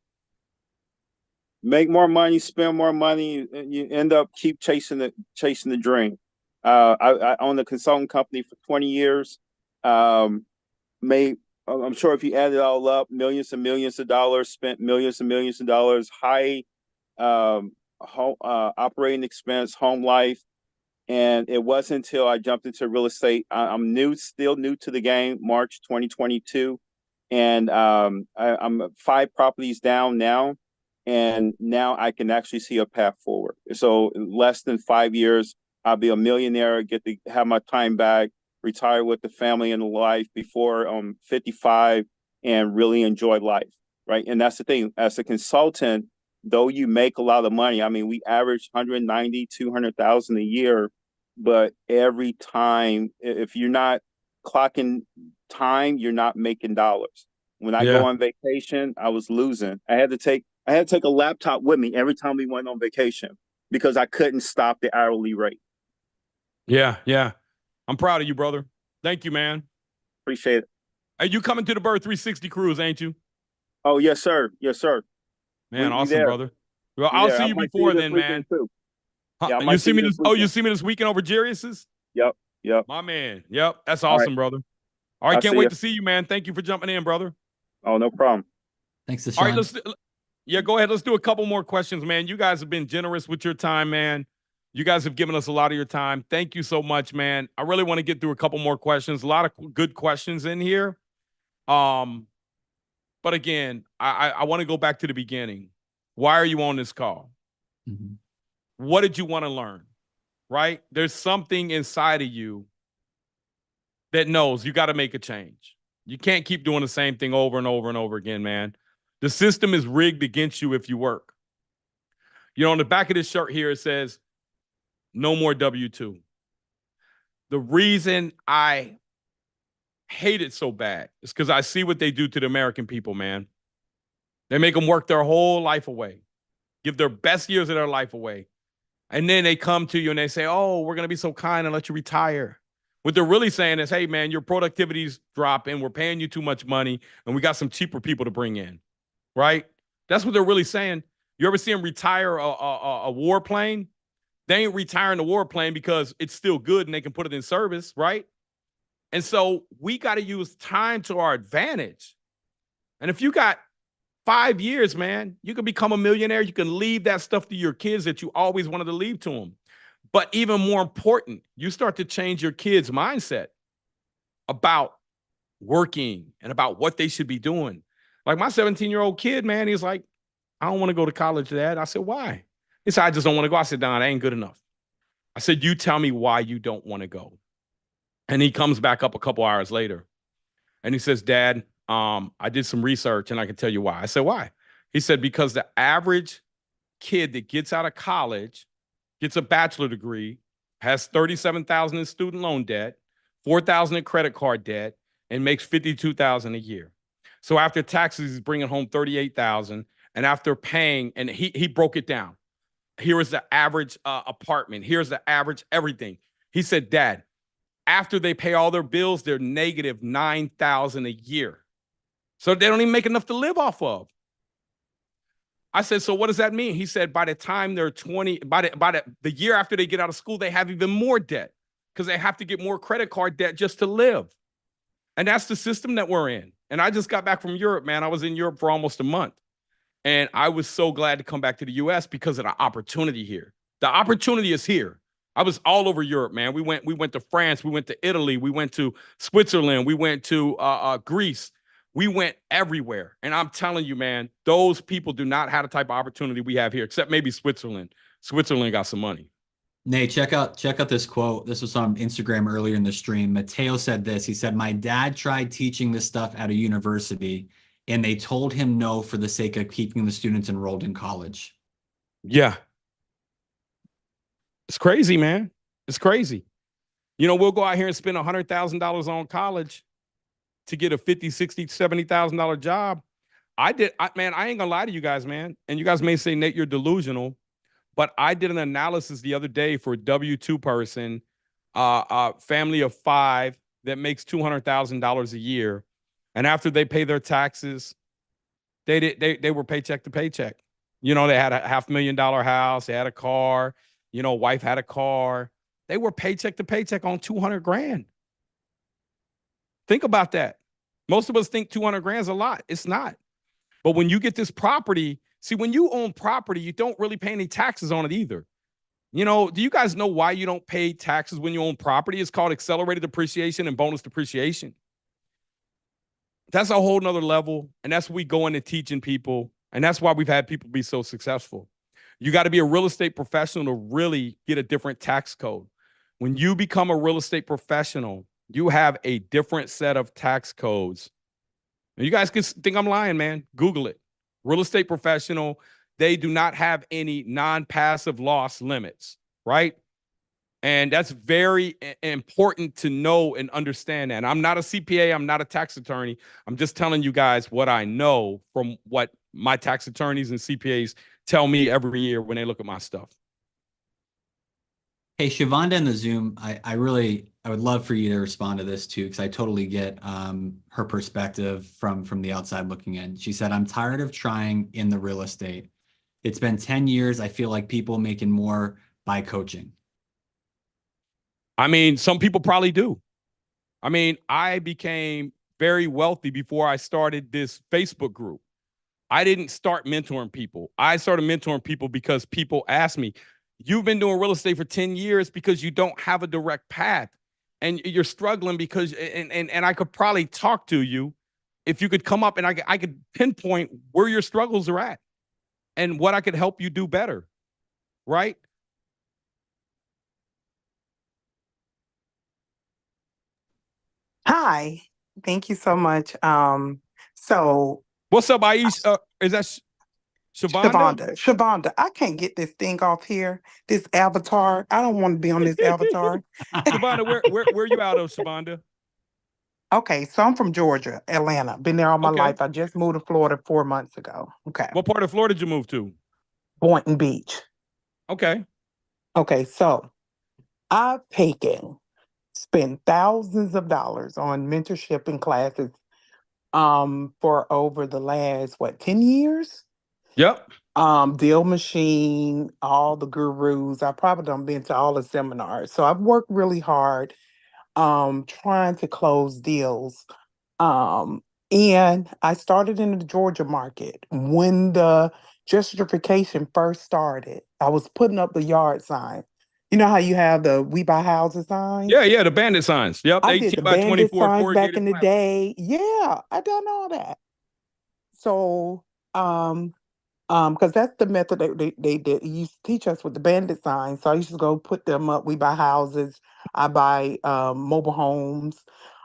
Make more money, spend more money, and you end up keep chasing the dream. I owned a consulting company for 20 years. I'm sure if you add it all up, millions and millions of dollars, spent millions and millions of dollars, high operating expense, home life. And it wasn't until I jumped into real estate. I'm still new to the game, March 2022. And I'm 5 properties down now. And now I can actually see a path forward. So in less than 5 years, I'll be a millionaire, get to have my time back, retire with the family and the life before I'm 55 and really enjoy life, right? And that's the thing. As a consultant, though you make a lot of money, I mean, we average 190, 200,000 a year, but every time, if you're not clocking time, you're not making dollars. When I go on vacation, I was losing. I had to take a laptop with me every time we went on vacation because I couldn't stop the hourly rate. Yeah. I'm proud of you, brother. Thank you, man. Appreciate it. Hey, you coming to the BRRRR 360 cruise, ain't you? Oh, yes, sir. Man, awesome, brother. Well, I'll see you before then, man. Yeah, you see me this weekend over Jarius's? Yep. My man. Yep. That's awesome, brother. All right, can't wait to see you, man. Thank you for jumping in, brother. Oh, no problem. Thanks, Deshaun. All right, go ahead. Let's do a couple more questions, man. You guys have been generous with your time, man. You guys have given us a lot of your time. Thank you so much, man. I really want to get through a couple more questions. A lot of good questions in here. But again, I want to go back to the beginning. Why are you on this call? Mm-hmm. What did you want to learn? Right? There's something inside of you that knows you got to make a change. You can't keep doing the same thing over and over and over again, man. The system is rigged against you if you work. On the back of this shirt here, it says, no more W-2. The reason I hate it so bad is because I see what they do to the American people, man. They make them work their whole life away, give their best years of their life away. And then they come to you and they say, oh, we're going to be so kind and let you retire. What they're really saying is, hey, man, your productivity's dropping. We're paying you too much money, and we got some cheaper people to bring in, right? That's what they're really saying. You ever see them retire a warplane? They ain't retiring the warplane because it's still good and they can put it in service, right? And so we got to use time to our advantage. And if you got 5 years, man, you can become a millionaire. You can leave that stuff to your kids that you always wanted to leave to them. But even more important, you start to change your kids' mindset about working and about what they should be doing. Like my 17-year-old kid, man, he's like, I don't want to go to college, Dad. I said, why? He said, I just don't want to go. I said, Don, that ain't good enough. I said, you tell me why you don't want to go. And he comes back up a couple hours later and he says, Dad, I did some research and I can tell you why. I said, why? He said, because the average kid that gets out of college, gets a bachelor degree, has $37,000 in student loan debt, $4,000 in credit card debt, and makes $52,000 a year. So after taxes, he's bringing home $38,000. And after paying, and he broke it down. Here is the average apartment. Here's the average everything. He said, Dad, after they pay all their bills, they're negative $9,000 a year. So they don't even make enough to live off of. I said, so what does that mean? He said, by the time they're 20, by the year after they get out of school, they have even more debt because they have to get more credit card debt just to live. And that's the system that we're in. And I just got back from Europe, man. I was in Europe for almost a month. And I was so glad to come back to the U.S. because of the opportunity here. The opportunity is here. I was all over Europe, man. We went to France, we went to Italy, we went to Switzerland, we went to Greece. We went everywhere. And I'm telling you, man, those people do not have the type of opportunity we have here, except maybe Switzerland. Switzerland got some money. Nate, check out this quote. This was on Instagram earlier in the stream. Mateo said this. He said, "My dad tried teaching this stuff at a university, and they told him no for the sake of keeping the students enrolled in college." Yeah. It's crazy, man. It's crazy. You know, we'll go out here and spend $100,000 on college to get a $50,000, $60,000, $70,000 job. Man, I ain't gonna lie to you guys, man. And you guys may say, Nate, you're delusional. But I did an analysis the other day for a W-2 person, family of 5 that makes $200,000 a year. And after they pay their taxes, they were paycheck to paycheck. You know, they had a $500,000 house, they had a car, you know, wife had a car. They were paycheck to paycheck on 200 grand. Think about that. Most of us think 200 grand is a lot. It's not. But when you get this property, see, when you own property, you don't really pay any taxes on it either. You know, do you guys know why you don't pay taxes when you own property? It's called accelerated depreciation and bonus depreciation. That's a whole nother level. And that's what we go into teaching people. And that's why we've had people be so successful. You got to be a real estate professional to really get a different tax code. When you become a real estate professional, you have a different set of tax codes. And you guys can think I'm lying, man. Google it. Real estate professional, they do not have any non-passive loss limits, right? And that's very important to know and understand that. And I'm not a CPA. I'm not a tax attorney. I'm just telling you guys what I know from what my tax attorneys and CPAs tell me every year when they look at my stuff. Hey, Shavonda in the Zoom, I would love for you to respond to this too, because I totally get her perspective from the outside looking in. She said, "I'm tired of trying in the real estate. It's been 10 years. I feel like people making more by coaching." I mean, some people probably do. I mean, I became very wealthy before I started this Facebook group. I didn't start mentoring people. I started mentoring people because people asked me, "You've been doing real estate for 10 years because you don't have a direct path and you're struggling because," and I could probably talk to you if you could come up and I could pinpoint where your struggles are at and what I could help you do better, right? Hi, thank you so much. So what's up, Aisha? Is that Shavonda? Shavonda, I can't get this thing off here. This avatar. I don't want to be on this avatar. Shavonda, where you out of, Shavonda? Okay, so I'm from Georgia, Atlanta. Been there all my life. I just moved to Florida 4 months ago. Okay. What part of Florida did you move to? Boynton Beach. Okay. Okay, so I've spent thousands of dollars on mentorship and classes for over the last 10 years? Yep. Deal Machine, all the gurus. I probably done been to all the seminars. So I've worked really hard trying to close deals. And I started in the Georgia market when the gentrification first started. I was putting up the yard sign. You know how you have the We Buy Houses signs? Yeah, the bandit signs. Yep, I did 18 the by bandit 24 signs back corrugated in the plastic. day. Yeah, I done all that. So, because that's the method they used to teach us with the bandit signs. So I used to go put them up. We buy houses. I buy mobile homes,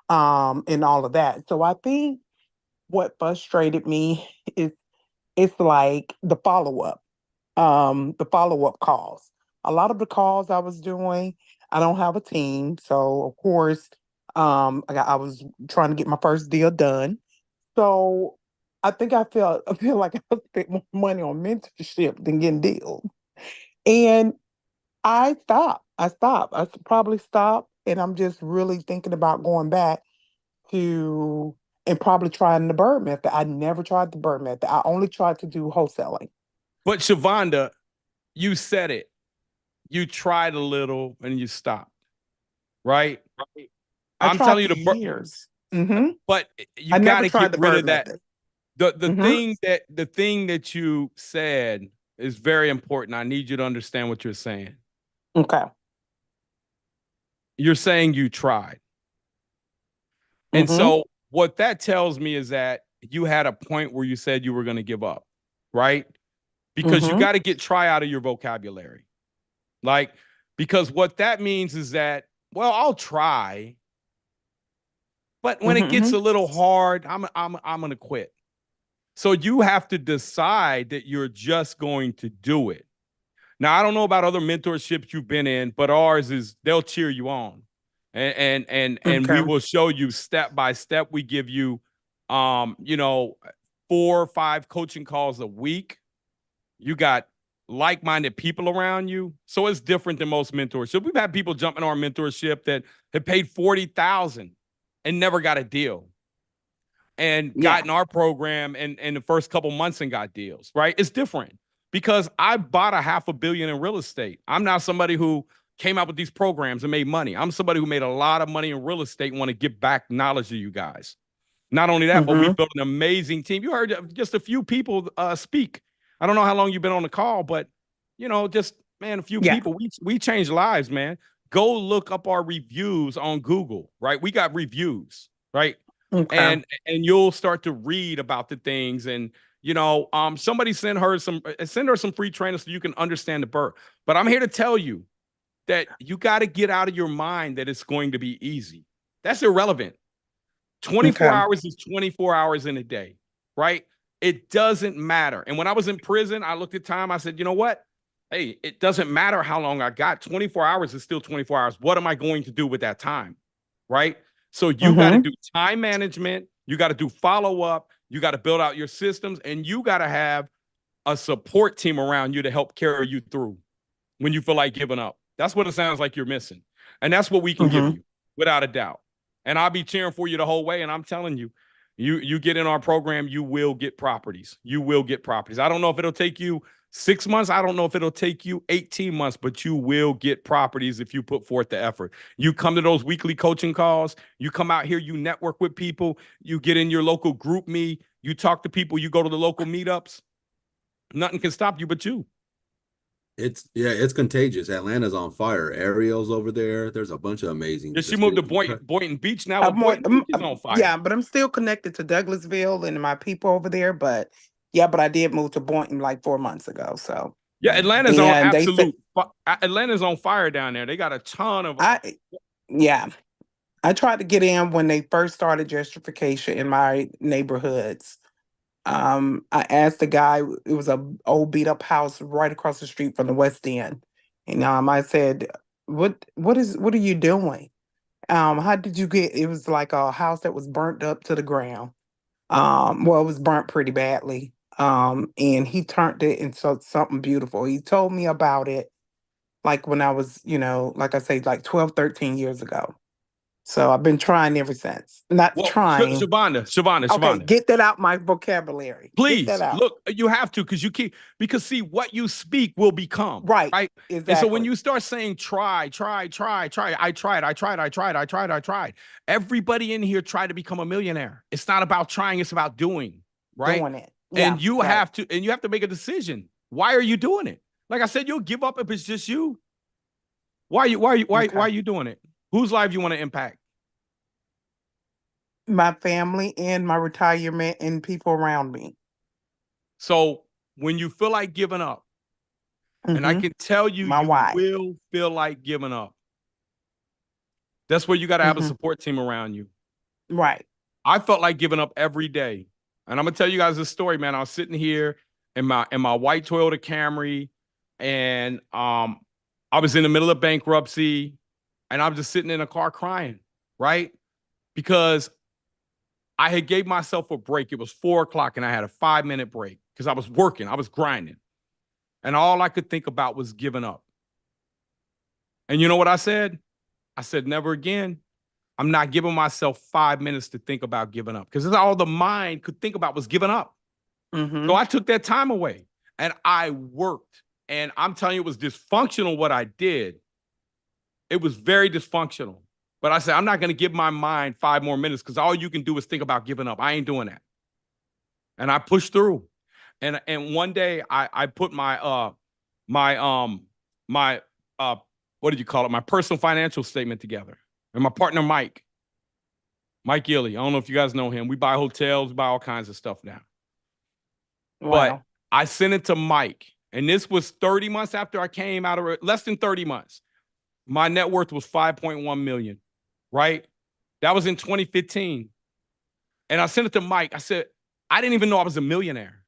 and all of that. So I think what frustrated me is it's like the follow-up calls. A lot of the calls I was doing, I don't have a team. So of course, I was trying to get my first deal done. So I think I feel like I spent more money on mentorship than getting deals. And I stopped. I probably stopped. And I'm just really thinking about going back to and probably trying the BRRRR method. I never tried the BRRRR method. I only tried to do wholesaling. But Shavonda, you said it. You tried a little and you stopped. Right? I'm telling you for years. Mm-hmm. But you got to get rid of that. Method. The thing that you said is very important. I need you to understand what you're saying. Okay. you're saying you tried. And so what that tells me is that you had a point where you said you were going to give up, right? Because you got to get try out of your vocabulary. Like, because what that means is that, well, I'll try, but when it gets a little hard, I'm going to quit. So you have to decide that you're just going to do it. Now, I don't know about other mentorships you've been in, but ours is they'll cheer you on. And we will show you step by step. We give you 4 or 5 coaching calls a week. You got like-minded people around you. So it's different than most mentorship. We've had people jump in our mentorship that have paid $40,000 and never got a deal, and got in our program in the first couple months and got deals, right? It's different because I bought $500 million in real estate. I'm not somebody who came out with these programs and made money. I'm somebody who made a lot of money in real estate and want to give back knowledge to you guys. Not only that, but we built an amazing team. You heard just a few people speak. I don't know how long you've been on the call, but just, man, a few people. We changed lives, man. Go look up our reviews on Google, right? We got reviews, right? And you'll start to read about the things. And somebody send her some free training so you can understand the BRRRR. But I'm here to tell you that you got to get out of your mind that it's going to be easy. That's irrelevant. 24 hours is 24 hours in a day, right? It doesn't matter. And when I was in prison, I looked at time. I said, you know what? Hey, it doesn't matter how long I got. 24 hours is still 24 hours. What am I going to do with that time, right? So you got to do time management. You got to do follow-up. You got to build out your systems. And you got to have a support team around you to help carry you through when you feel like giving up. That's what it sounds like you're missing. And that's what we can give you, without a doubt. And I'll be cheering for you the whole way. And I'm telling you, you get in our program, you will get properties. You will get properties. I don't know if it'll take you 6 months. I don't know if it'll take you 18 months, but you will get properties if you put forth the effort. You come to those weekly coaching calls. You come out here, you network with people. You get in your local group me. You talk to people. You go to the local meetups. Nothing can stop you but you. It's contagious. Atlanta's on fire. Ariel's over there. There's a bunch of amazing. Yeah, she moved to Boynton Beach now. Boynton Beach is on fire. Yeah, but I'm still connected to Douglasville and my people over there. But I did move to Boynton like 4 months ago. So yeah, Atlanta's on absolute. Atlanta's on fire down there. They got a ton of. I tried to get in when they first started gentrification in my neighborhoods. I asked the guy, it was a old beat up house right across the street from the West End. And I said, what are you doing? How did you get, it was like a house that was burnt up to the ground. It was burnt pretty badly. And he turned it into something beautiful. He told me about it like when I was, like I say, like 12, 13 years ago. So I've been trying ever since. Trying. Shavonda. Get that out my vocabulary. Please, get that out. Look, you have to, because see, what you speak will become. Right. Exactly. And so when you start saying try, I tried. Everybody in here tried to become a millionaire. It's not about trying, it's about doing, right? Doing it. Yeah, and you have to make a decision. Why are you doing it? Like I said, you'll give up if it's just you. Why are you doing it? Whose life you want to impact? My family and my retirement and people around me. So when you feel like giving up, and I can tell you, will feel like giving up. That's where you got to have a support team around you. Right. I felt like giving up every day. And I'm going to tell you guys this story, man. I was sitting here in my white Toyota Camry, and I was in the middle of bankruptcy, and I'm just sitting in a car crying, right? Because I had gave myself a break. It was 4 o'clock, and I had a 5-minute break because I was working. I was grinding. And all I could think about was giving up. And you know what I said? I said, never again. I'm not giving myself 5 minutes to think about giving up, because all the mind could think about was giving up. So I took that time away, and I worked. And I'm telling you, it was dysfunctional what I did. It was very dysfunctional. But I said, I'm not going to give my mind 5 more minutes, because all you can do is think about giving up. I ain't doing that. And I pushed through. And one day I put my what did you call it? My personal financial statement together. And my partner, Mike Gilly. I don't know if you guys know him. We buy hotels, we buy all kinds of stuff now. Wow. But I sent it to Mike. And this was 30 months after I came out of it, less than 30 months. My net worth was 5.1 million, right? That was in 2015. And I sent it to Mike. I said, I didn't even know I was a millionaire.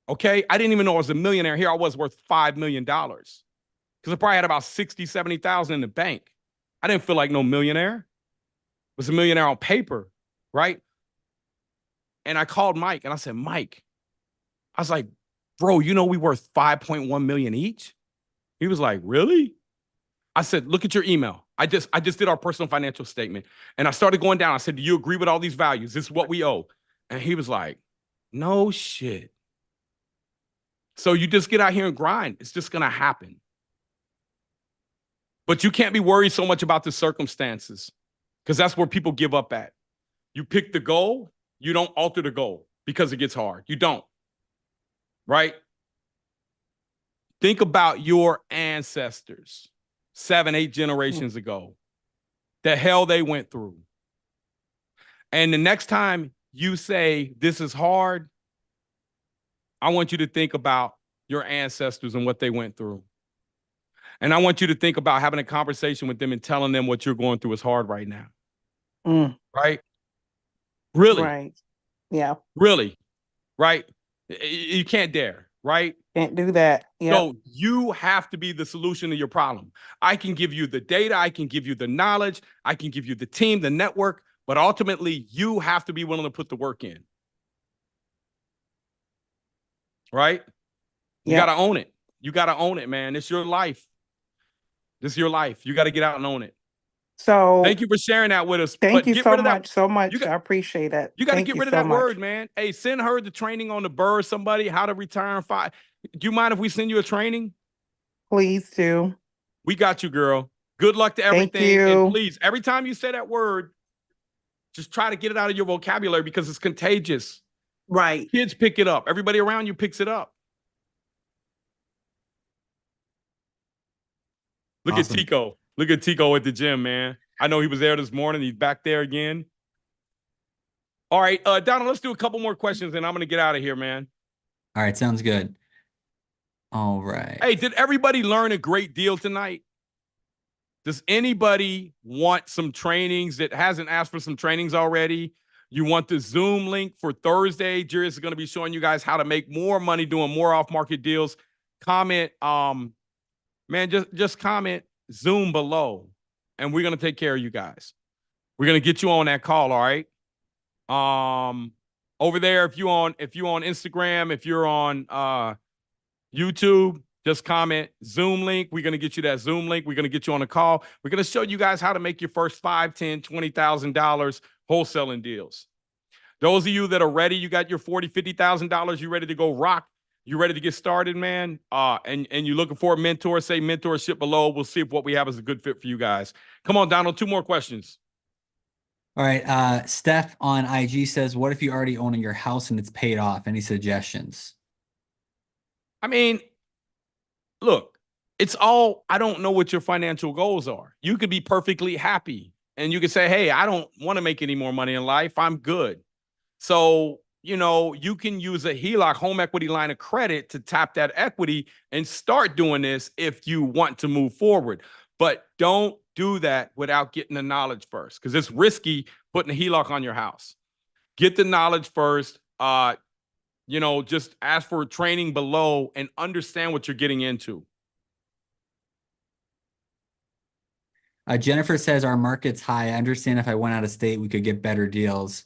Okay. I didn't even know I was a millionaire. Here I was worth $5 million. Because I probably had about 60, 70,000 in the bank. I didn't feel like no millionaire. I was a millionaire on paper, right? And I called Mike and I said, Mike, I was like, bro, you know we worth 5.1 million each? He was like, really? I said, look at your email. I just did our personal financial statement. And I started going down. I said, do you agree with all these values? This is what we owe. And he was like, no shit. So you just get out here and grind. It's just going to happen. But you can't be worried so much about the circumstances because that's where people give up at. You pick the goal. You don't alter the goal because it gets hard. You don't. Right? Think about your ancestors 7, 8 generations ago, the hell they went through. And the next time you say, this is hard, I want you to think about your ancestors and what they went through. And I want you to think about having a conversation with them and telling them what you're going through is hard right now. Right? Really? Right. Yeah. Really? Right? You can't dare, right? Can't do that. Yeah. So you have to be the solution to your problem. I can give you the data. I can give you the knowledge. I can give you the team, the network, but ultimately you have to be willing to put the work in. Right? You got to own it. You got to own it, man. It's your life. This is your life. You got to get out and own it. So thank you for sharing that with us. Thank you get so rid of much, that. so much. I appreciate it. You got to Thank get you rid of so that much. word, man. Hey, send her the training on the BRRRR, somebody, how to retire in 5. Do you mind if we send you a training? Please do. We got you, girl. Good luck to everything. Thank you. And please, every time you say that word, just try to get it out of your vocabulary because it's contagious. Right. Kids pick it up. Everybody around you picks it up. Look at Tico. Look at Tico at the gym, man. I know he was there this morning. He's back there again. All right, Donald, let's do a couple more questions and I'm going to get out of here, man. All right, sounds good. All right. Hey, did everybody learn a great deal tonight? Does anybody want some trainings that hasn't asked for some trainings already? You want the Zoom link for Thursday? Jerry is going to be showing you guys how to make more money doing more off-market deals. Comment, man, just comment Zoom below, and we're going to take care of you guys. We're going to get you on that call, all right? Over there, if you're on Instagram, if you're on YouTube, just comment Zoom link. We're going to get you that Zoom link. We're going to get you on a call. We're going to show you guys how to make your first $5, $10, $20,000 wholesaling deals. Those of you that are ready, you got your $40,000, $50,000, you ready to go rock. You ready to get started, man? And you're looking for a mentor, say mentorship below. We'll see if what we have is a good fit for you guys. Come on, Donald, 2 more questions. All right. Steph on IG says, what if you already own your house and it's paid off? Any suggestions? I mean, look, it's all, I don't know what your financial goals are. You could be perfectly happy and you could say, hey, I don't want to make any more money in life. I'm good. So, you know, you can use a HELOC, home equity line of credit, to tap that equity and start doing this if you want to move forward. But don't do that without getting the knowledge first, because it's risky putting a HELOC on your house. Get the knowledge first. You know, just ask for training below and understand what you're getting into. Jennifer says our market's high. I understand if I went out of state, we could get better deals,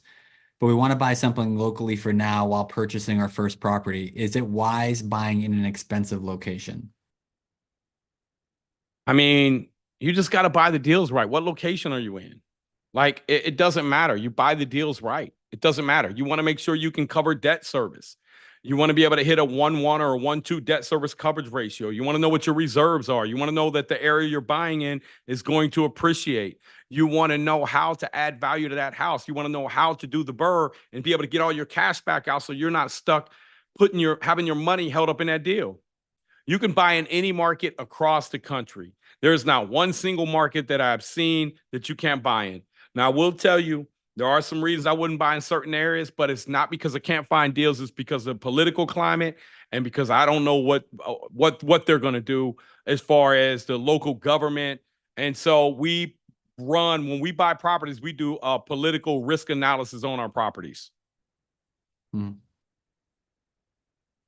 but we want to buy something locally for now while purchasing our first property. Is it wise buying in an expensive location? I mean, you just got to buy the deals right. What location are you in? Like, it doesn't matter. You buy the deals right. It doesn't matter. You want to make sure you can cover debt service. You want to be able to hit a 1-1 or a 1-2 debt service coverage ratio. You want to know what your reserves are. You want to know that the area you're buying in is going to appreciate. You want to know how to add value to that house. You want to know how to do the BRRRR and be able to get all your cash back out so you're not stuck having your money held up in that deal. You can buy in any market across the country. There is not one single market that I've seen that you can't buy in. Now, I will tell you, there are some reasons I wouldn't buy in certain areas, but it's not because I can't find deals. It's because of the political climate and because I don't know what they're going to do as far as the local government. And so when we buy properties, we do a political risk analysis on our properties. Hmm.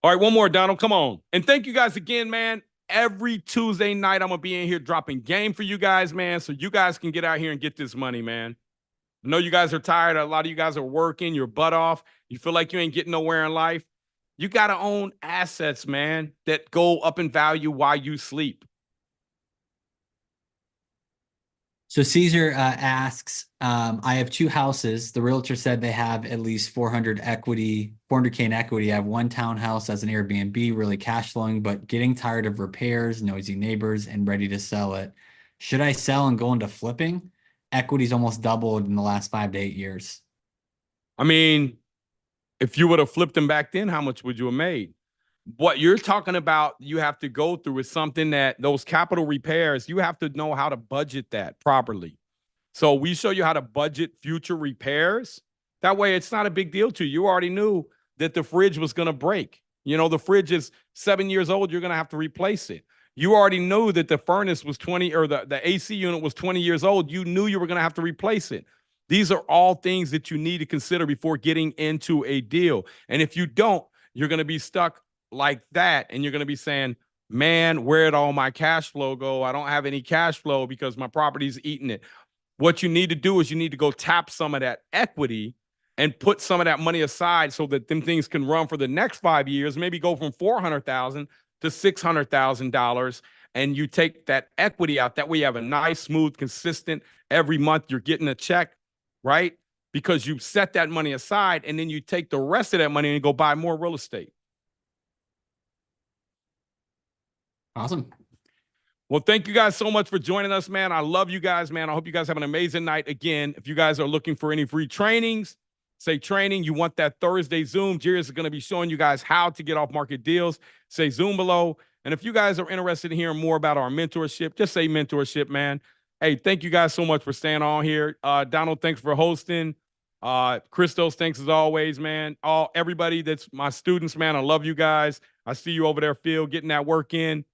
All right, one more, Donald. Come on. And thank you guys again, man. Every Tuesday night, I'm going to be in here dropping game for you guys, man, so you guys can get out here and get this money, man. I know you guys are tired. A lot of you guys are working your butt off. You feel like you ain't getting nowhere in life. You got to own assets, man, that go up in value while you sleep. So Caesar asks, I have 2 houses. The realtor said they have at least 400K in equity. I have 1 townhouse as an Airbnb, really cash flowing, but getting tired of repairs, noisy neighbors, and ready to sell it. Should I sell and go into flipping? Equity's almost doubled in the last 5 to 8 years. I mean, if you would have flipped them back then, how much would you have made? What you're talking about, you have to go through is something that those capital repairs, you have to know how to budget that properly. So we show you how to budget future repairs. That way it's not a big deal to you. You already knew that the fridge was going to break. You know, the fridge is 7 years old. You're going to have to replace it. You already knew that the furnace was 20 or the AC unit was 20 years old. You knew you were going to have to replace it. These are all things that you need to consider before getting into a deal. And if you don't, you're going to be stuck like that. And you're going to be saying, man, where'd all my cash flow go? I don't have any cash flow because my property's eating it. What you need to do is you need to go tap some of that equity and put some of that money aside so that them things can run for the next 5 years, maybe go from $400,000 to $600,000. And you take that equity out. That way you have a nice, smooth, consistent, every month you're getting a check, right? Because you set that money aside and then you take the rest of that money and go buy more real estate. Awesome. Well, thank you guys so much for joining us, man. I love you guys, man. I hope you guys have an amazing night. Again, if you guys are looking for any free trainings, say training, you want that Thursday Zoom, Jerry is going to be showing you guys how to get off market deals. Say Zoom below. And if you guys are interested in hearing more about our mentorship, just say mentorship, man. Hey, thank you guys so much for staying on here. Donald, thanks for hosting. Christos, thanks as always, man. Everybody that's my students, man, I love you guys. I see you over there, Phil, getting that work in.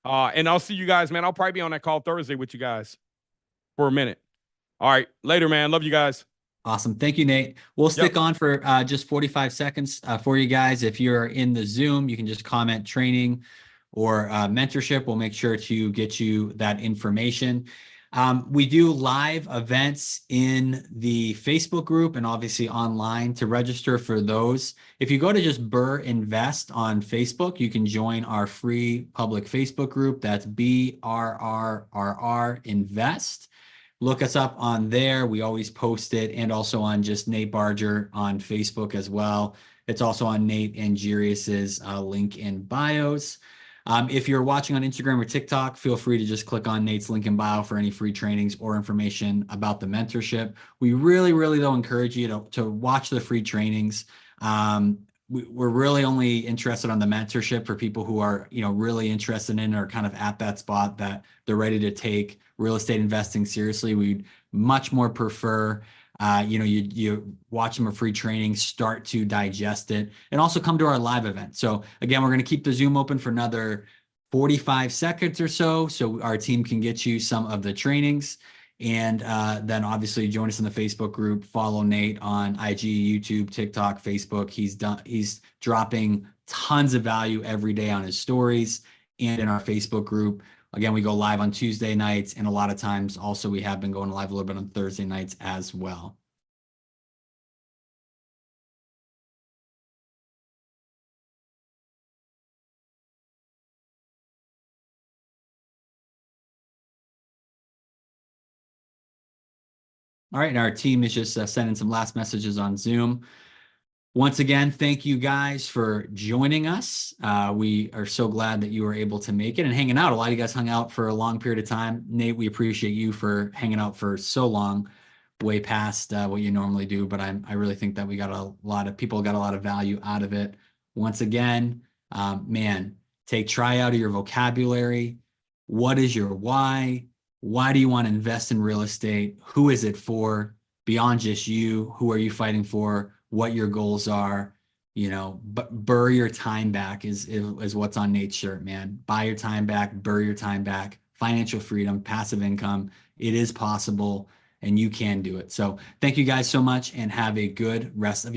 And I'll see you guys, man. I'll probably be on that call Thursday with you guys for a minute. All right. Later, man. Love you guys. Awesome. Thank you, Nate. We'll stick on for just 45 seconds for you guys. If you're in the Zoom, you can just comment training or mentorship. We'll make sure to get you that information. We do live events in the Facebook group and obviously online. To register for those, if you go to just BRRRR Invest on Facebook, you can join our free public Facebook group. That's BRRRR Invest. Look us up on there. We always post it, and also on just Nate Barger on Facebook as well. It's also on Nate and Jirius's link in bios. If you're watching on Instagram or TikTok, feel free to just click on Nate's link in bio for any free trainings or information about the mentorship. We really, really though encourage you to watch the free trainings. We're really only interested on the mentorship for people who are, really interested in or kind of at that spot that they're ready to take real estate investing seriously. We'd much more prefer you watch them a free training, start to digest it, and also come to our live event. So again, we're going to keep the Zoom open for another 45 seconds or so our team can get you some of the trainings. And then obviously join us in the Facebook group, follow Nate on IG, YouTube, TikTok, Facebook. He's dropping tons of value every day on his stories and in our Facebook group. Again, we go live on Tuesday nights, and a lot of times also we have been going live a little bit on Thursday nights as well. All right, and our team is just sending some last messages on Zoom. Once again, thank you guys for joining us. We are so glad that you were able to make it and hanging out. A lot of you guys hung out for a long period of time. Nate, we appreciate you for hanging out for so long, way past what you normally do. But I really think that we got a lot of people got a lot of value out of it. Once again, man, take try out of your vocabulary. What is your why? Why do you want to invest in real estate? Who is it for? Beyond just you, who are you fighting for? What your goals are? You know, but BRRRR your time back is what's on Nate's shirt, man. Buy your time back, BRRRR your time back. Financial freedom, passive income. It is possible, and you can do it. So thank you guys so much, and have a good rest of your